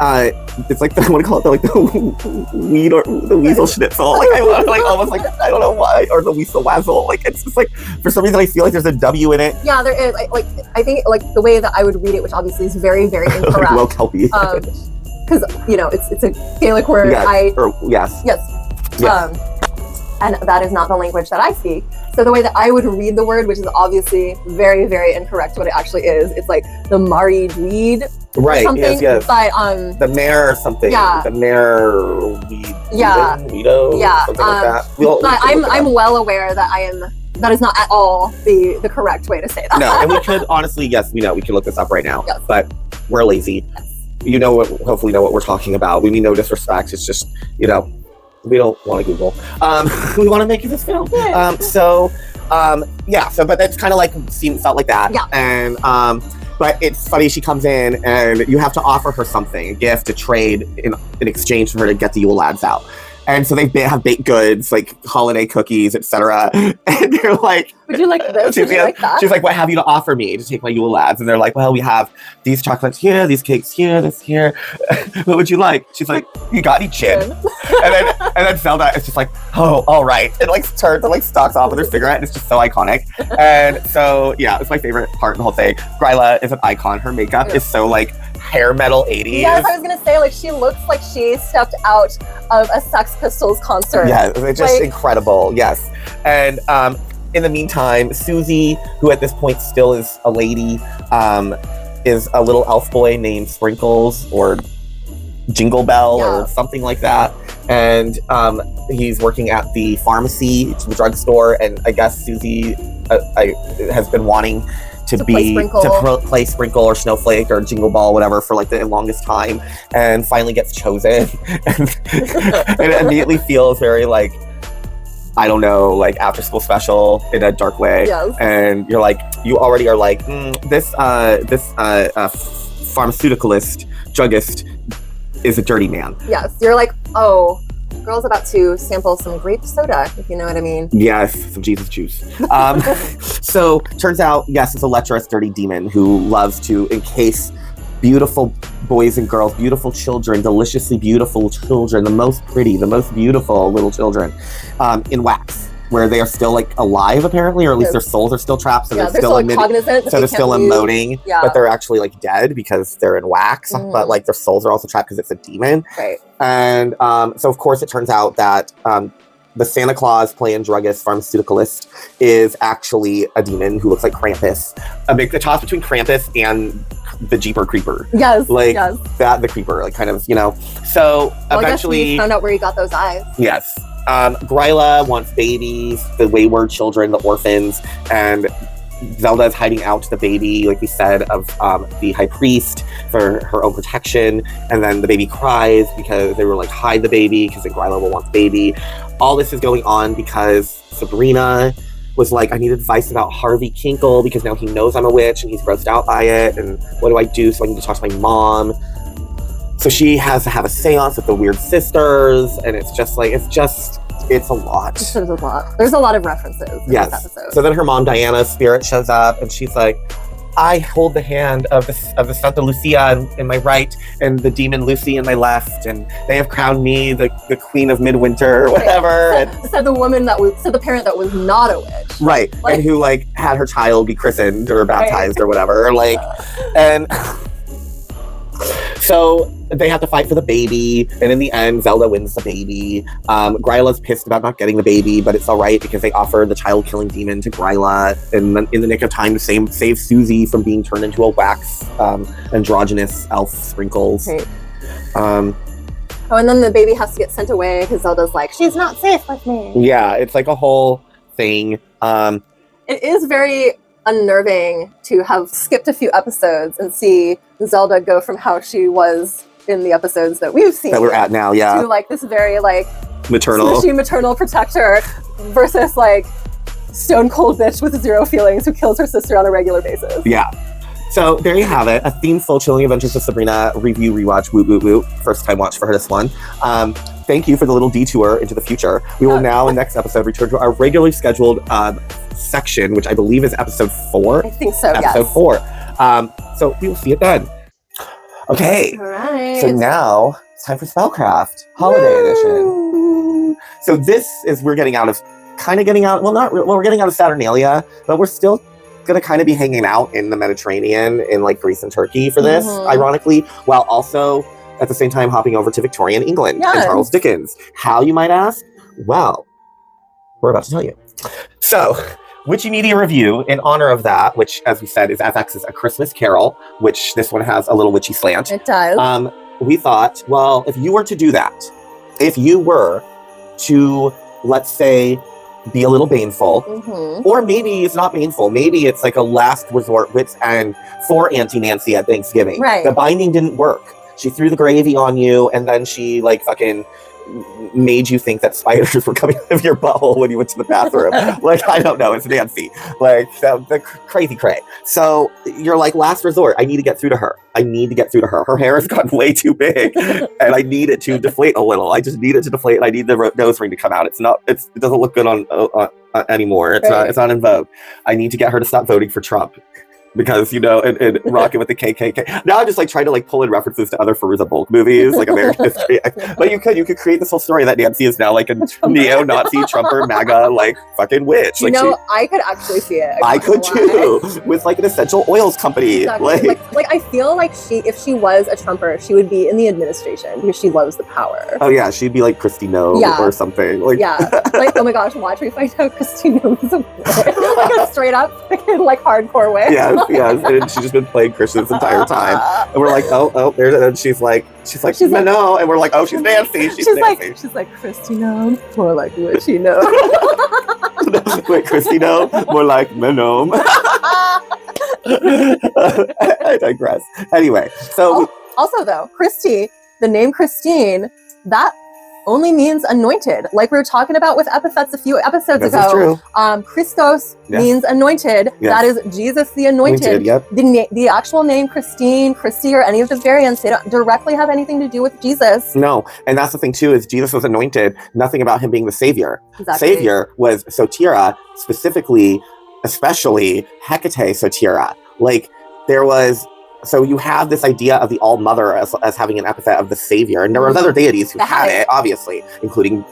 it's like I want to call it the weed or the weasel schnitzel. Like I want to like almost like I don't know why, or the weasel wazzle. Like it's just like for some reason I feel like there's a W in it. Yeah, there is. Like I think like the way that I would read it, which obviously is very very incorrect. Low kelpie. Because you know it's a Gaelic word. Yes. And that is not the language that I speak. So the way that I would read the word, which is obviously very, very incorrect what it actually is, it's like the Mari Dweed or something. Yes. But the mare or something. Yeah. The mare weed. Weedo, Yeah. something like that. But I'm well aware that that is not at all the correct way to say that. No, and we could honestly, yes, we can look this up right now. Yes. But we're lazy. You know hopefully know what we're talking about. We mean no disrespect. It's just, we don't want to Google. We want to make this film. So but that's kind of like felt like that. Yeah. And but it's funny, she comes in and you have to offer her something, a gift, to trade in exchange for her to get the Yule lads out. And so they have baked goods, like holiday cookies, etc. And they're like, would you like this? Would you like that? She's like, what have you to offer me to take my Yule lads? And they're like, well, we have these chocolates here, these cakes here, this here. What would you like? She's like, you got any gin? and then Zelda is just like, oh, all right. And like turns and like stalks off with her cigarette, and it's just so iconic. And so yeah, it's my favorite part of the whole thing. Gryla is an icon. Her makeup is so like hair metal 80s. Yes, I was gonna say, like, she looks like she stepped out of a Sex Pistols concert. Yeah, it's just incredible. Yes. And in the meantime, Susie, who at this point still is a lady, is a little elf boy named Sprinkles or Jingle Bell or something like that. And he's working at the pharmacy, the drugstore, and I guess Susie has been wanting to play Sprinkle or Snowflake or Jingle Ball, whatever, for like the longest time, and finally gets chosen. And it immediately feels very like, I don't know, like after school special in a dark way. Yes. And you're like, you already are like, this pharmaceuticalist, druggist is a dirty man. Yes. You're like, oh, girl's about to sample some grape soda, if you know what I mean. Yes, some Jesus juice. So turns out, yes, it's a lecherous, dirty demon who loves to encase beautiful boys and girls, beautiful children, deliciously beautiful children, the most pretty, the most beautiful little children, in wax, where they are still like alive apparently, or at least their souls are still trapped, so they're still cognizant, so they're still emoting, but they're actually like dead because they're in wax, but like their souls are also trapped because it's a demon. Right. And so of course it turns out that the Santa Claus playing druggist pharmaceuticalist is actually a demon who looks like Krampus. A toss between Krampus and the Jeeper Creeper. Yes. Like that, the Creeper, like kind of, you know. So eventually I guess we found out where he got those eyes. Yes. Gryla wants babies, the wayward children, the orphans, and Zelda is hiding out the baby, like we said, of the high priest for her own protection. And then the baby cries because they were like, hide the baby, because then Gryla will want the baby. All this is going on because Sabrina was like, I need advice about Harvey Kinkle because now he knows I'm a witch and he's grossed out by it. And what do I do? So I need to talk to my mom. So she has to have a seance with the weird sisters. And it's just like, it's a lot. There's a lot. There's a lot of references in this episode. So then her mom, Diana's spirit, shows up and she's like, I hold the hand of the Santa Lucia in my right and the demon Lucy in my left, and they have crowned me the queen of midwinter or whatever. Right. So the parent that was not a witch. Right. Like, and who like had her child be christened or baptized or whatever. Like, and so they have to fight for the baby, and in the end, Zelda wins the baby. Gryla's pissed about not getting the baby, but it's all right because they offer the child-killing demon to Gryla in the nick of time to save Susie from being turned into a wax androgynous elf Sprinkles. Right. And then the baby has to get sent away because Zelda's like, she's not safe with me. Yeah, it's like a whole thing. It is very unnerving to have skipped a few episodes and see Zelda go from how she was in the episodes that we've seen that we're at now, to like this very like maternal protector versus like stone cold bitch with zero feelings who kills her sister on a regular basis. Yeah. So there you have it, a themeful Chilling Adventures of Sabrina review rewatch, woot woot woot, first time watch for her this one. Thank you for the little detour into the future. We will now in next episode return to our regularly scheduled section, which I believe is episode 4. I think so, episode 4. So we will see it then. Okay. All right. So now it's time for Spellcraft Holiday Edition. So this is we're getting out of Saturnalia, but we're still gonna kind of be hanging out in the Mediterranean in like Greece and Turkey for this, ironically, while also at the same time hopping over to Victorian England and Charles Dickens. How, you might ask? Well, we're about to tell you. So, Witchy Media Review, in honor of that, which, as we said, is FX's A Christmas Carol, which this one has a little witchy slant. It does. We thought, well, if you were to do that, if you were to, let's say, be a little baneful, or maybe it's not baneful, maybe it's like a last resort wit's end for Auntie Nancy at Thanksgiving. Right. The binding didn't work. She threw the gravy on you, and then she like fucking made you think that spiders were coming out of your butthole when you went to the bathroom. Like, I don't know, it's Nancy. Like, the crazy cray. So you're like, last resort, I need to get through to her. Her hair has gotten way too big, and I need it to deflate a little. I just need it to deflate, and I need the nose ring to come out. It doesn't look good on anymore. It's not in vogue. I need to get her to stop voting for Trump. Because, you know, and rocking with the KKK. Now I'm just like trying to like pull in references to other Fairuza Balk movies, like American History. But you could create this whole story that Nancy is now like a neo-Nazi Trumper MAGA like fucking witch. Like, I could actually see it. I could too, with like an essential oils company. Exactly. Like I feel like if she was a Trumper, she would be in the administration because she loves the power. Oh yeah, she'd be like Christy No or something. Like like oh my gosh, watch me find out Christy No is a witch. Like a straight up like hardcore witch. Yeah. yes, and she's just been playing Christian this entire time. And we're like, oh, there's it. And she's like, no, and we're like, oh, she's Nancy. She's Nancy. She's like, Christina, more like Luchino. Wait, Christina, more like Manom. I digress. Anyway, so also though, Christy, the name Christine, that only means anointed. Like we were talking about with epithets a few episodes this ago. is true. Christos means anointed. Yes. That is Jesus the anointed. Yep. The actual name Christine, Christy, or any of the variants, they don't directly have anything to do with Jesus. No, and that's the thing too, is Jesus was anointed, nothing about him being the savior. Exactly. Savior was Sotira, specifically, especially HEKA-TEA Sotira. Like, there was, so you have this idea of the All-Mother as having an epithet of the savior, and there were other deities who had it, obviously, including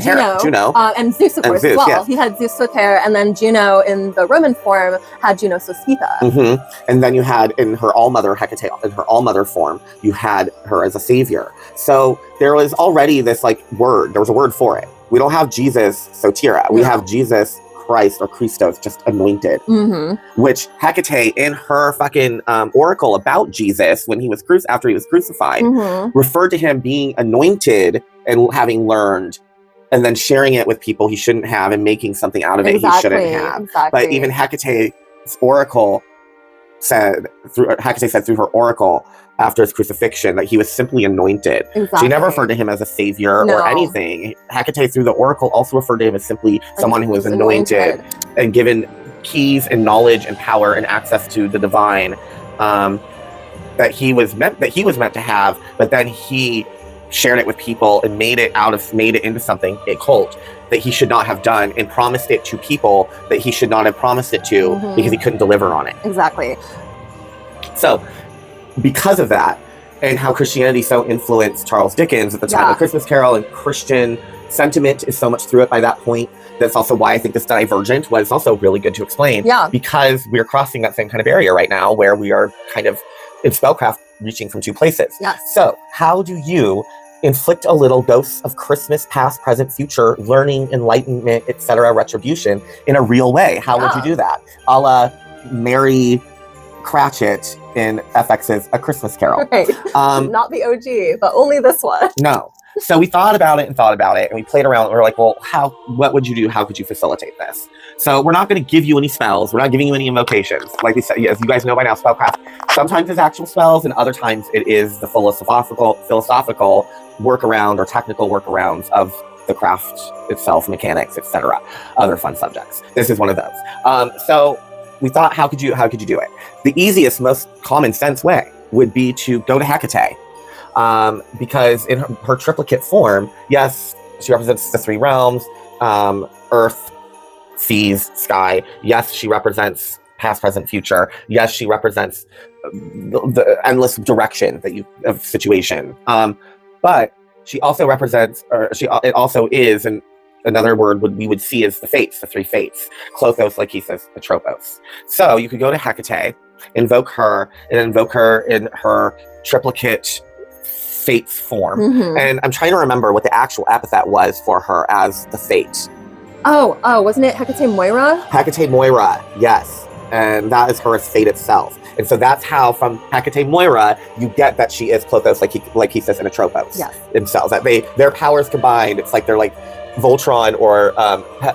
Juno. And Zeus, of course, Zeus, as well. yes. He had Zeus Soter, and then Juno in the Roman form had Juno Sospita. Mm-hmm. And then you had in her All-Mother HEKA-TEA, in her All-Mother form, you had her as a savior. So there was already this word, there was a word for it. We don't have Jesus Sotira, we have Jesus Christ or Christos, just anointed. Mm-hmm. Which HEKA-TEA in her fucking oracle about Jesus when he was after he was crucified, referred to him being anointed and having learned, and then sharing it with people he shouldn't have and making something out of it he shouldn't have. Exactly. But even HEKA-TEA's oracle said through her oracle after his crucifixion that he was simply anointed. Exactly. She never referred to him as a savior or anything. HEKA-TEA through the oracle also referred to him as simply someone who was anointed and given keys and knowledge and power and access to the divine that he was meant to have, but then he shared it with people and made it into something, a cult that he should not have done, and promised it to people that he should not have promised it to because he couldn't deliver on it. Exactly. So because of that, and how Christianity so influenced Charles Dickens at the time of Christmas Carol, and Christian sentiment is so much through it by that point, that's also why I think this Divergent was also really good to explain. Yeah. Because we're crossing that same kind of area right now where we are kind of, in Spellcraft, reaching from two places. Yes. So how do you inflict a little dose of Christmas, past, present, future, learning, enlightenment, etc., retribution in a real way? How would you do that? A la Mary Cratchit in FX's A Christmas Carol. Right. Not the OG, but only this one. No. So we thought about it, and we played around, and we were like, well, what would you do? How could you facilitate this? So we're not going to give you any spells. We're not giving you any invocations. Like we said, as you guys know by now, Spellcraft sometimes is actual spells, and other times it is the philosophical workaround or technical workarounds of the craft itself, mechanics, etc., other fun subjects. This is one of those. So we thought, how could you do it? The easiest, most common sense way would be to go to HEKA-TEA. Because in her triplicate form, yes, she represents the three realms, earth, seas, sky. Yes, she represents past, present, future. Yes, she represents the endless direction of situation. But she also represents, it also is, and another word we would see is the fates, the three fates: Clothos, Lykesis, Atropos. So you could go to HEKA-TEA, invoke her in her triplicate fates form. And I'm trying to remember what the actual epithet was for her as the fate. Oh, wasn't it HEKA-TEA Moira? HEKA-TEA Moira, yes. And that is her as fate itself. And so that's how from HEKA-TEA Moira, you get that she is Clothos, Lykesis, and Atropos themselves. That their powers combined, it's like they're like Voltron or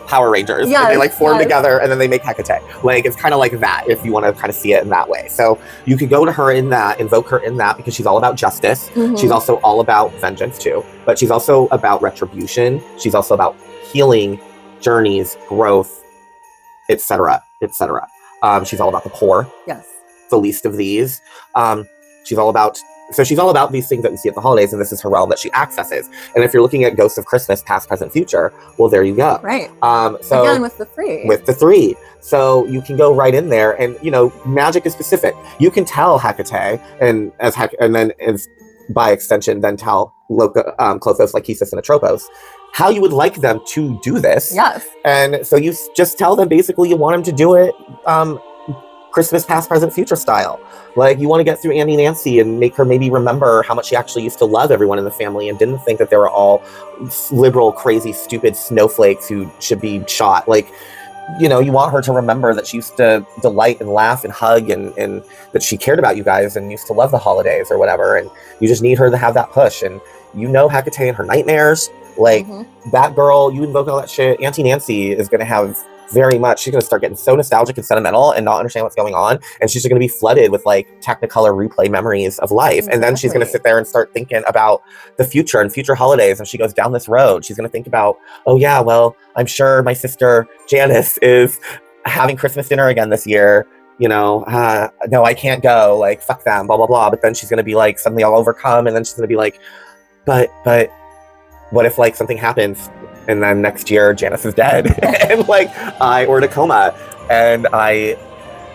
Power Rangers. Yes, and they form together, and then they make HEKA-TEA. It's kind of like that, if you want to kind of see it in that way. So you could go to her in that, invoke her in that, because she's all about justice. She's also all about vengeance too, but she's also about retribution. She's also about healing, journeys, growth, etc., etc. She's all about the poor. Yes. The least of these. She's all about these things that we see at the holidays, and this is her realm that she accesses. And if you're looking at Ghosts of Christmas, past, present, future, well, there you go. Right. So again, with the three. With the three. So you can go right in there, and magic is specific. You can tell HEKA-TEA, and then by extension, then tell Clothos, Lykesis, and Atropos how you would like them to do this. Yes. And so you just tell them basically you want them to do it Christmas past, present, future style. Like, you want to get through Annie Nancy and make her maybe remember how much she actually used to love everyone in the family and didn't think that they were all liberal, crazy, stupid snowflakes who should be shot. Like, you want her to remember that she used to delight and laugh and hug and that she cared about you guys and used to love the holidays or whatever. And you just need her to have that push. And HEKA-TEA in her nightmares, like that girl, you invoke all that shit. Auntie Nancy is going to have she's going to start getting so nostalgic and sentimental and not understand what's going on. And she's going to be flooded with like Technicolor replay memories of life. And then she's going to sit there and start thinking about the future and future holidays. And she goes down this road. She's going to think about, oh yeah, well, I'm sure my sister Janice is having Christmas dinner again this year. No, I can't go. Like, fuck them, blah, blah, blah. But then she's going to be like suddenly all overcome. And then she's going to be like, but what if like something happens and then next year Janice is dead and like or in a coma and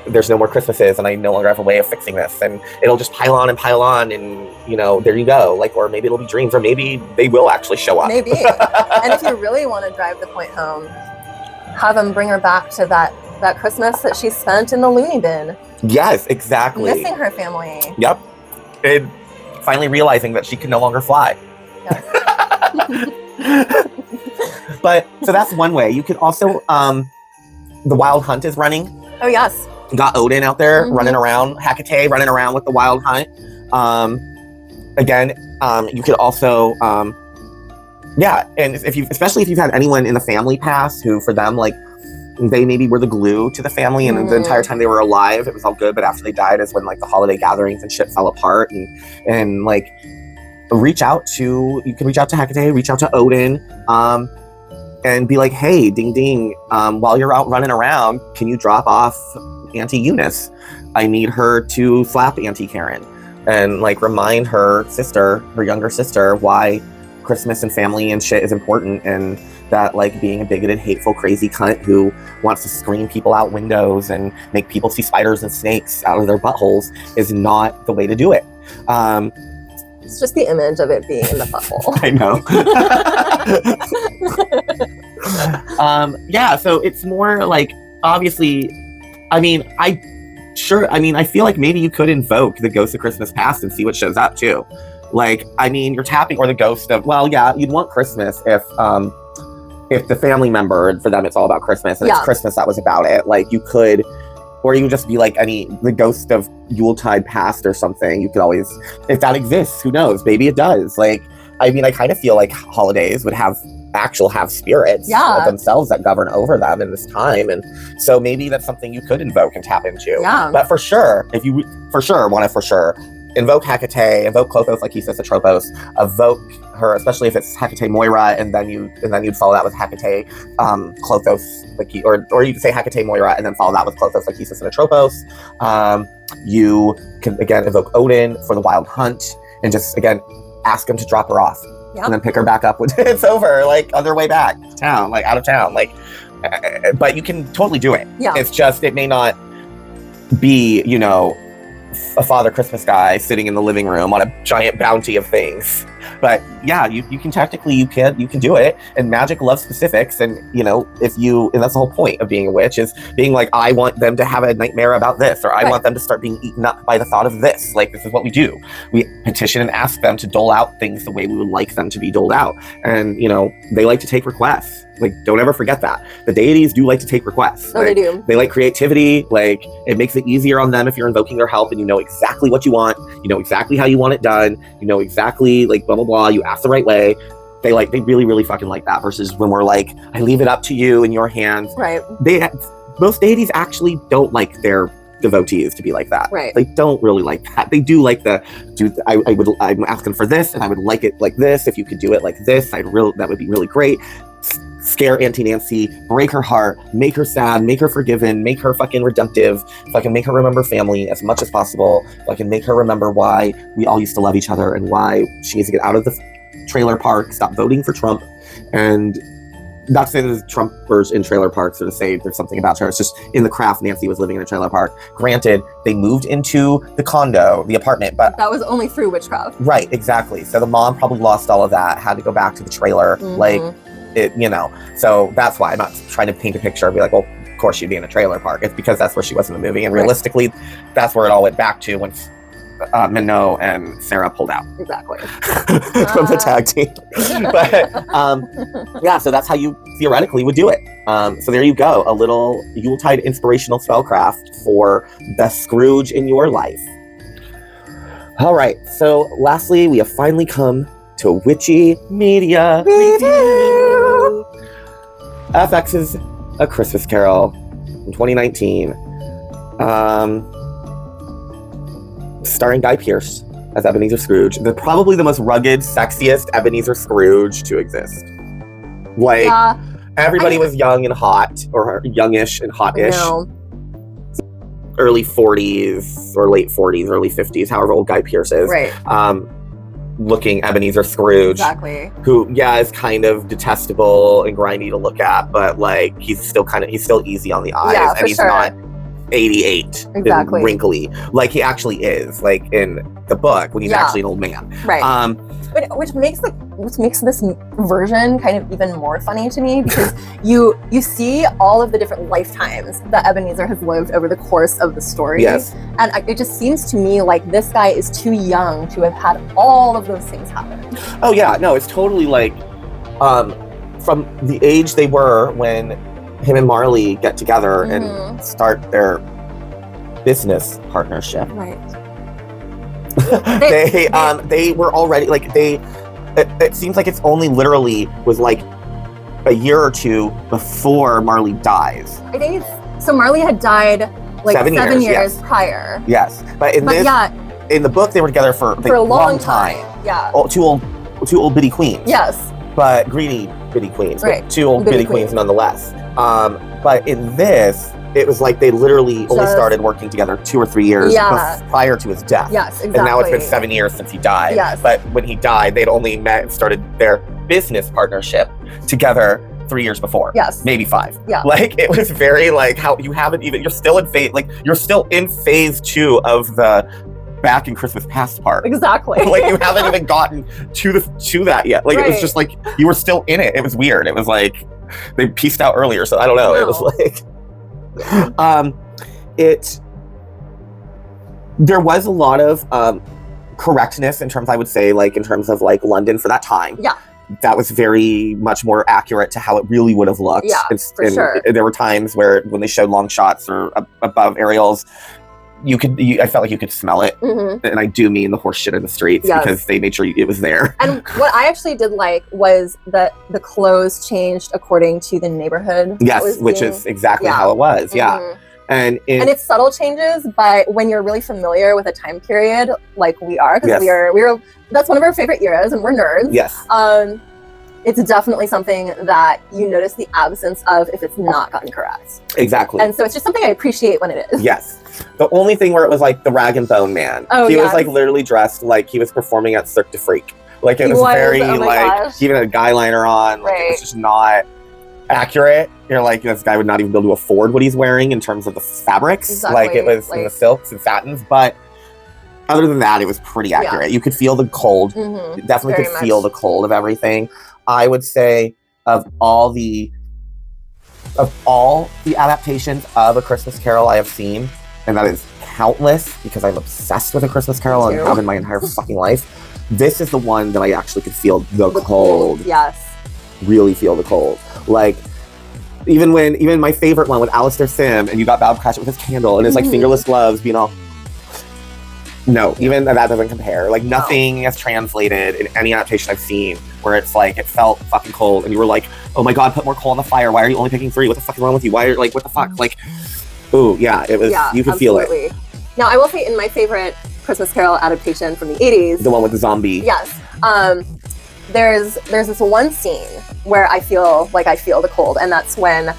there's no more Christmases and I no longer have a way of fixing this, and it'll just pile on and there you go. Like, or maybe it'll be dreams, or maybe they will actually show up. Maybe. And if you really want to drive the point home, have them bring her back to that Christmas that she spent in the loony bin. Yes, exactly. Missing her family. Yep. And finally realizing that she can no longer fly. Yes. But so that's one way. You could also the Wild Hunt is running. Oh yes. You got Odin out there running around, HEKA-TEA running around with the Wild Hunt. Again, you could also and especially if you've had anyone in the family pass who for them like they maybe were the glue to the family and the entire time they were alive it was all good, but after they died is when like the holiday gatherings and shit fell apart and like you can reach out to HEKA-TEA, reach out to Odin, and be like, hey, ding ding, while you're out running around, can you drop off Auntie Eunice? I need her to slap Auntie Karen and like remind her younger sister, why Christmas and family and shit is important, and that like being a bigoted, hateful, crazy cunt who wants to scream people out windows and make people see spiders and snakes out of their buttholes is not the way to do it. It's just the image of it being in the butthole. I know. So it's more like, obviously, I feel like maybe you could invoke the ghost of Christmas past and see what shows up too. Like, you're tapping, or the ghost of, you'd want Christmas if the family member, for them it's all about Christmas and it's Christmas that was about it. Like you could, or you just be like the ghost of Yuletide past or something. You could always, if that exists, who knows? Maybe it does. Like, I kind of feel like holidays would have spirits of themselves that govern over them in this time. And so maybe that's something you could invoke and tap into. Yeah. But for sure, if you want to invoke HEKA-TEA, invoke Clothos like he says to Tropos, evoke her, especially if it's HEKA-TEA Moira, and then you'd follow that with HEKA-TEA Clothos, or you could say HEKA-TEA Moira and then follow that with Clothos like he says to Tropos. You can again invoke Odin for the Wild Hunt and just again ask him to drop her off and then pick her back up when it's over, like on their way back to town, like out of town, like. But you can totally do it. Yeah. It's just it may not be a Father Christmas guy sitting in the living room on a giant bounty of things. But yeah, you can technically, you can do it. And magic loves specifics. And and that's the whole point of being a witch, is being like, I want them to have a nightmare about this, or I want them to start being eaten up by the thought of this. Like, this is what we do. We petition and ask them to dole out things the way we would like them to be doled out. And, they like to take requests. Like, don't ever forget that. The deities do like to take requests. Oh, they do. They like creativity. Like, it makes it easier on them if you're invoking their help and you know exactly what you want. You know exactly how you want it done. You know exactly, like, blah, blah, blah. You ask the right way. They really, really fucking like that, versus when we're like, I leave it up to you in your hands. Right. Most deities actually don't like their devotees to be like that. Right. They don't really like that. They do like I'm asking for this and I would like it like this. If you could do it like this, that would be really great. Scare Auntie Nancy, break her heart, make her sad, make her forgiven, make her fucking redemptive, fucking make her remember family as much as possible, fucking make her remember why we all used to love each other and why she needs to get out of the trailer park, stop voting for Trump. And not to say that there's Trumpers in trailer parks or to say there's something about her. It's just in the craft, Nancy was living in a trailer park. Granted, they moved into the condo, the apartment, but that was only through witchcraft. Right, exactly. So the mom probably lost all of that, had to go back to the trailer. Like, so that's why I'm not trying to paint a picture and be like, well, of course she'd be in a trailer park. It's because that's where she was in the movie. And realistically, that's where it all went back to Minot and Sarah pulled out Exactly. from the tag team. But yeah, so that's how you theoretically would do it. So there you go, a little Yuletide inspirational spellcraft for the Scrooge in your life. All right, so lastly, we have finally come to Witchy Media Review. FX's A Christmas Carol in 2019. Starring Guy Pearce as Ebenezer Scrooge. Probably the most rugged, sexiest Ebenezer Scrooge to exist. Like, everybody was young and hot, or youngish and hot-ish. Early 40s, or late 40s, early 50s, however old Guy Pearce is. Right. Looking Ebenezer Scrooge. Exactly. Who, is kind of detestable and grindy to look at, but like, he's still easy on the eyes. Yeah, and he's not 88 exactly. and wrinkly like he actually is, like in the book when he's actually an old man. Right. Which makes this version kind of even more funny to me, because you see all of the different lifetimes that Ebenezer has lived over the course of the story. Yes. And it just seems to me like this guy is too young to have had all of those things happen. Oh yeah, no, it's totally like from the age they were when him and Marley get together and start their business partnership. Right. They were already like it seems like it's only literally was like a year or two before Marley dies. I think so Marley had died like 7 years prior. Yes. But in the book they were together for a long time. Yeah. Two old bitty queens. Yes. But greedy bitty queens. Right. But two old bitty queens nonetheless. But in this, it was like they literally only started working together 2 or 3 years prior to his death. Yes, exactly. And now it's been 7 years since he died. Yes. But when he died, they'd only met and started their business partnership together 3 years before. Yes. Maybe 5. Yeah. Like, it was very like how you haven't even, you're still in phase 2 of the back in Christmas Past part. Exactly. Like, you haven't even gotten to that yet. Like, It was just like, you were still in it. It was weird. It was like, they pieced out earlier, so I don't know. No. It was like, there was a lot of correctness in terms, I would say, like in terms of like London for that time. Yeah. That was very much more accurate to how it really would have looked. Yeah, for sure. There were times where when they showed long shots or above aerials, I felt like you could smell it. Mm-hmm. And I do mean the horse shit in the streets because they made sure it was there. And what I actually did like was that the clothes changed according to the neighborhood. Yes, which is exactly how it was. Mm-hmm. Yeah. And it's subtle changes, but when you're really familiar with a time period like we are, because we're that's one of our favorite eras and we're nerds. Yes. It's definitely something that you notice the absence of if it's not gotten correct. Exactly. And so it's just something I appreciate when it is. Yes. The only thing where it was like the rag and bone man. Oh, he was like literally dressed like he was performing at Cirque du Freak. Like it was very he even had a guy liner on. Like it was just not accurate. You're like, this guy would not even be able to afford what he's wearing in terms of the fabrics. Exactly. Like it was in the silks and satins, but other than that, it was pretty accurate. You could feel the cold. Mm-hmm. Definitely could feel the cold of everything. I would say of all the adaptations of A Christmas Carol I have seen, and that is countless because I'm obsessed with A Christmas Carol and have in my entire fucking life, this is the one that I actually could feel the cold. Yes. Really feel the cold. Like, even my favorite one with Alistair Sim, and you got Bob Cratchit with his candle and his like fingerless gloves being all. No, even that doesn't compare. Like nothing has translated in any adaptation I've seen where it's like it felt fucking cold and you were like, oh my god, put more coal on the fire. Why are you only picking 3? What the fuck is wrong with you? Why are like what the fuck? Like, ooh, yeah, it was. Yeah, you could feel it. Now I will say in my favorite Christmas Carol adaptation from the 80s, the one with the zombie. Yes. There's this one scene where I feel the cold, and that's when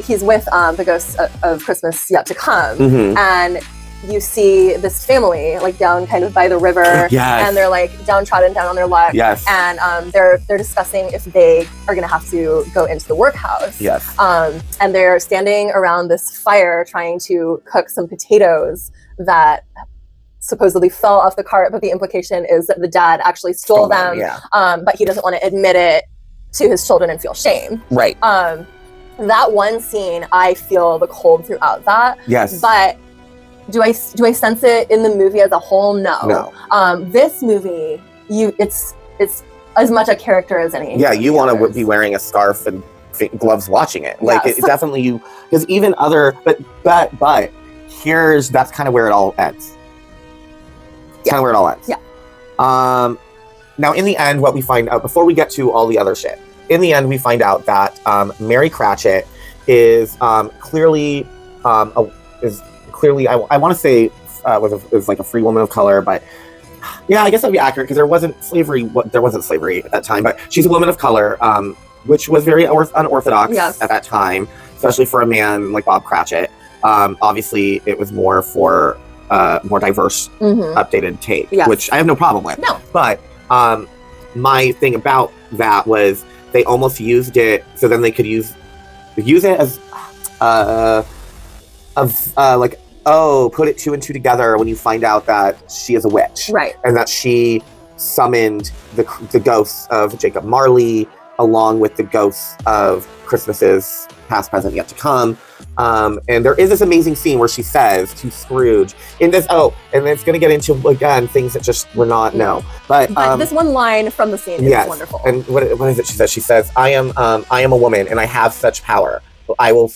he's with the ghosts of Christmas Yet to Come, and you see this family like down kind of by the river, and they're like downtrodden down on their luck, and they're discussing if they are gonna have to go into the workhouse, and they're standing around this fire trying to cook some potatoes that supposedly fell off the cart, but the implication is that the dad actually stole them, but he doesn't want to admit it to his children and feel shame. Right. That one scene, I feel the cold throughout that. Yes. But do I sense it in the movie as a whole? No. No. This movie, it's as much a character as any. Yeah, you want to be wearing a scarf and gloves watching it. Like Yes. it definitely because even other but that's kind of where it all ends. It's kind of where it all ends. Yeah. Now in the end, what we find out before we get to all the other shit, in the end we find out that Mary Cratchit is clearly I want to say was like a free woman of color, but yeah, I guess that'd be accurate because there wasn't slavery at that time. But she's a woman of color, which was very unorthodox at that time, especially for a man like Bob Cratchit. Obviously, it was more for more diverse, updated take, which I have no problem with. No. But my thing about that was they almost used it so then they could use it as put it two and two together when you find out that she is a witch, Right. and that she summoned the ghosts of Jacob Marley along with the ghosts of Christmases past, present, yet to come. And there is this amazing scene where she says to Scrooge in this, and it's going to get into, again, things that just were not, But this one line from the scene is wonderful. And what is it she says? She says, I am a woman and I have such power.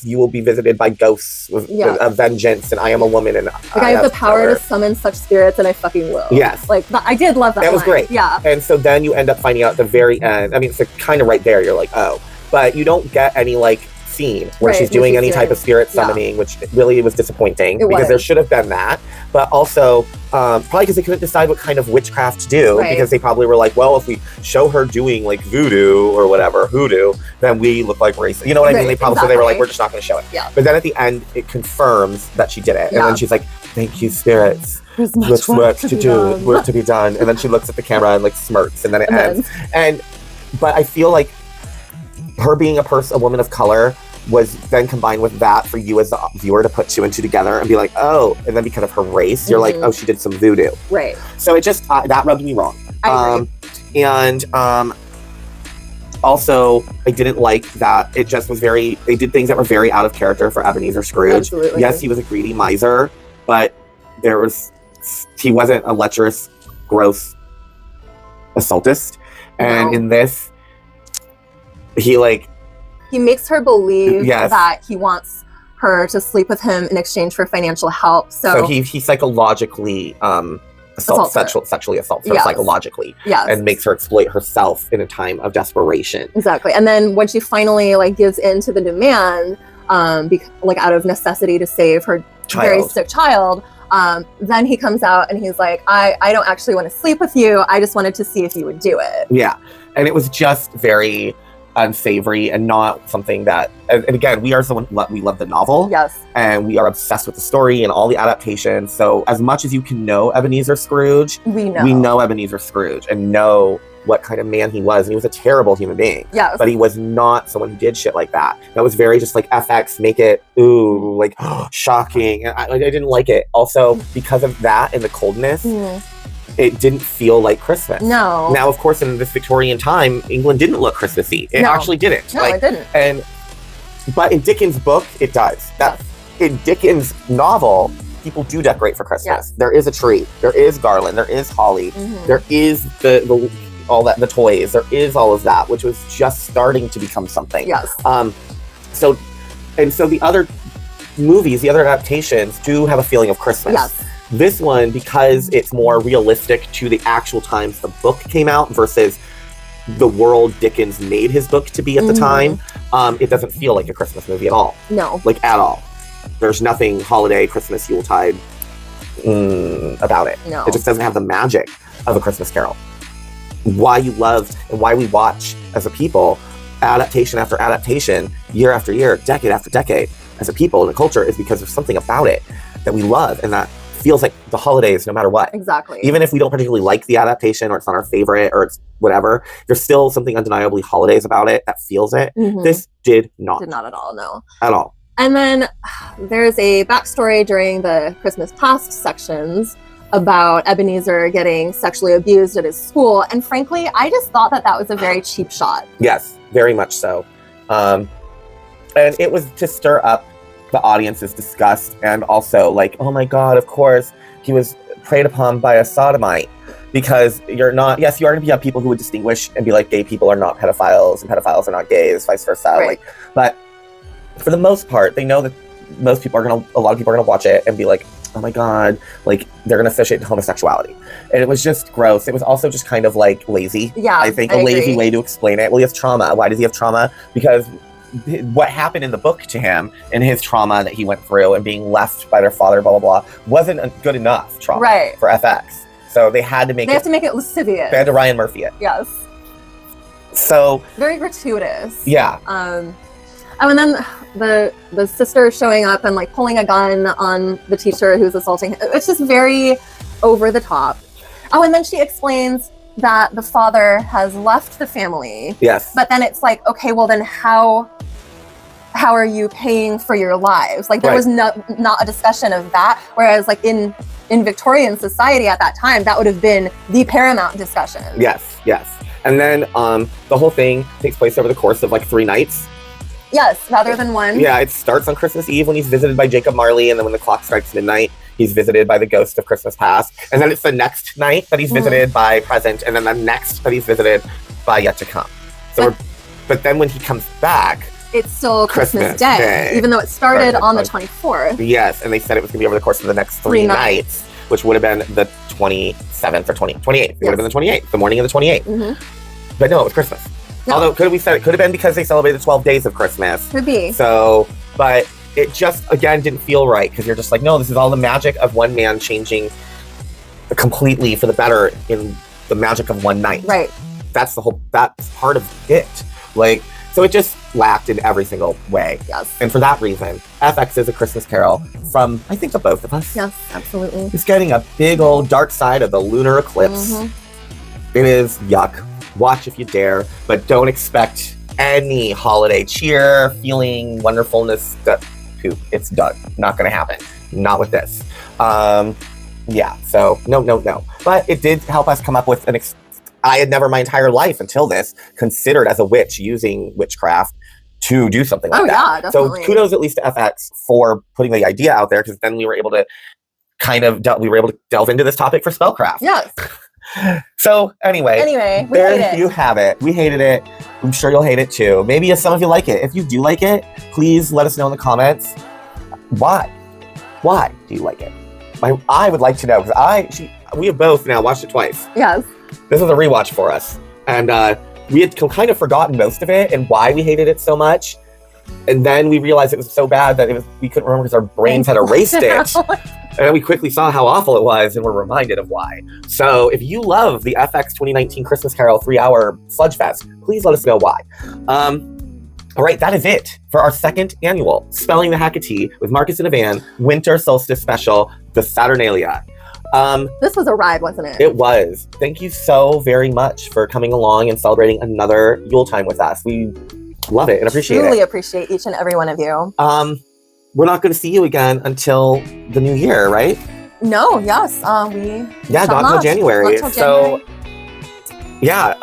You will be visited by ghosts of vengeance, and I am a woman, and I have the power to summon such spirits, and I fucking will. Yes, I did love that. That was great. Yeah, and so then you end up finding out at the very end. I mean, it's like kind of right there. You're like, oh, but you don't get any scene where she's doing any type of spirit summoning, which really was disappointing because there should have been that. But also, probably because they couldn't decide what kind of witchcraft to do, because they probably were like, well, if we show her doing voodoo or whatever, hoodoo, then we look like racist. You know what I mean? They probably so they were like, we're just not going to show it. Yeah. But then at the end, it confirms that she did it, and then she's like, thank you, spirits. There's much work to do, work to be done. And then she looks at the camera and smirks, and then it ends. But I feel like her being a woman of color was then combined with that for you as the viewer to put two and two together and be like, oh, and then because of her race, you're like, oh, she did some voodoo. Right. So it just, that rubbed me wrong. I agree. And also, I didn't like that it just was they did things that were very out of character for Ebenezer Scrooge. Absolutely. Yes, he was a greedy miser, but he wasn't a lecherous, gross occultist. And in this, he makes her believe Yes. that he wants her to sleep with him in exchange for financial help. So he psychologically sexually assaults her psychologically, and makes her exploit herself in a time of desperation. Exactly. And then when she finally gives in to the demand, out of necessity to save her very sick child, then he comes out and he's like, I don't actually want to sleep with you. I just wanted to see if you would do it. Yeah. And it was just very unsavory and not something that, and again, we are someone, we love the novel. Yes. And we are obsessed with the story and all the adaptations. So as much as you can know Ebenezer Scrooge, we know Ebenezer Scrooge and know what kind of man he was. And he was a terrible human being. Yes. But he was not someone who did shit like that. That was very just FX, make it, shocking. And I didn't like it. Also, because of that and the coldness, it didn't feel like Christmas. No. Now, of course, in this Victorian time, England didn't look Christmassy. It actually didn't. No, it didn't. But in Dickens' book, it does. In Dickens' novel, people do decorate for Christmas. Yes. There is a tree. There is garland. There is holly. There is the toys. There is all of that, which was just starting to become something. Yes. So the other movies, the other adaptations, do have a feeling of Christmas. Yes. This one, because it's more realistic to the actual times the book came out versus the world Dickens made his book to be at the time, it doesn't feel like a Christmas movie at all. No. At all. There's nothing holiday, Christmas, Yuletide about it. No. It just doesn't have the magic of A Christmas Carol. Why you loved and why we watch as a people adaptation after adaptation, year after year, decade after decade, as a people and a culture is because there's something about it that we love and that feels like the holidays no matter what. Exactly. Even if we don't particularly like the adaptation or it's not our favorite or it's whatever, there's still something undeniably holidays about it that feels it. This did not. Did not at all, no. At all. And then there's a backstory during the Christmas past sections about Ebenezer getting sexually abused at his school. And frankly, I just thought that was a very cheap shot. Yes, very much so. And it was to stir up the audience's disgust, and also like, oh my God, of course he was preyed upon by a sodomite. Because you're not, yes, you are going to have people who would distinguish and be like, gay people are not pedophiles and pedophiles are not gays, vice versa. Right. Like, but for the most part, they know that a lot of people are going to watch it and be like, oh my God, like they're going to associate homosexuality. And it was just gross. It was also just kind of like lazy. Yeah, I think a lazy way to explain it. Well, he has trauma. Why does he have trauma? Because what happened in the book to him and his trauma that he went through and being left by their father, blah, blah, blah, wasn't a good enough trauma for FX. So they had to make They have to make it lascivious. They had to Ryan Murphy it. Yes. So very gratuitous. Yeah. Oh, and then the sister showing up and like pulling a gun on the teacher who's assaulting him. It's just very over the top. Oh, and then she explains that the father has left the family. Yes. But then it's like, okay, well then how are you paying for your lives? Like there was not a discussion of that. Whereas like in Victorian society at that time, that would have been the paramount discussion. Yes, yes. And then the whole thing takes place over the course of like 3 nights. Yes, rather than one. Yeah, it starts on Christmas Eve when he's visited by Jacob Marley, and then when the clock strikes midnight, he's visited by the ghost of Christmas past. And then it's the next night that he's visited by present, and then the next that he's visited by yet to come. So, but then when he comes back, it's still Christmas Day, even though it started on the 24th. Yes, and they said it was going to be over the course of the next 3 nights, which would have been the 27th or 28th. It would have been the 28th, the morning of the 28th. Mm-hmm. But no, it was Christmas. No. Although could have been because they celebrated 12 days of Christmas. Could be. So, but it just, again, didn't feel right because you're just like, no, this is all the magic of one man changing completely for the better in the magic of one night. Right. That's part of it. Like, so it just lacked in every single way. Yes. And for that reason, FX is A Christmas Carol from, I think, the both of us. Yes, absolutely. It's getting a big old dark side of the lunar eclipse. Mm-hmm. It is yuck. Watch if you dare, but don't expect any holiday cheer, feeling, wonderfulness. Poop. It's done. Not going to happen. Not with this. Yeah, so no. But it did help us come up with I had never my entire life until this considered as a witch using witchcraft to do something like that. Yeah, definitely. So kudos at least to FX for putting the idea out there, because then we were able to delve into this topic for Spellcraft. Yes. So anyway, we there you have it. We hated it. I'm sure you'll hate it too. Maybe some of you like it. If you do like it, please let us know in the comments. Why do you like it? I would like to know, because we have both now watched it twice. Yes. This is a rewatch for us, and we had kind of forgotten most of it and why we hated it so much. And then we realized it was so bad that we couldn't remember because our brains had erased it. And then we quickly saw how awful it was and were reminded of why. So if you love the FX 2019 Christmas Carol 3-hour Sludge Fest, please let us know why. All right, that is it for our second annual Spelling the HEKA-TEA with Marcus and Evan Winter Solstice Special, the Saturnalia. This was a ride, wasn't it? It was. Thank you so very much for coming along and celebrating another Yule time with us. We love it and appreciate it. Truly appreciate each and every one of you. We're not going to see you again until the new year, right? No, yes. Not until January. So, yeah.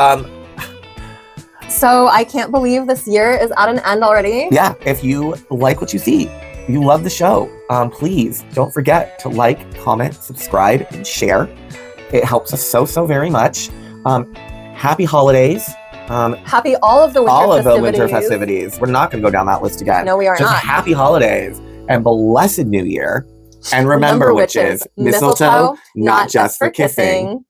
So I can't believe this year is at an end already. Yeah. If you like what you see, you love the show, please don't forget to like, comment, subscribe, and share. It helps us so very much. Happy holidays. Happy all of the winter festivities. We're not going to go down that list again. No, we are Just not. Happy holidays and blessed New Year. And remember, witches, mistletoe, not just for kissing.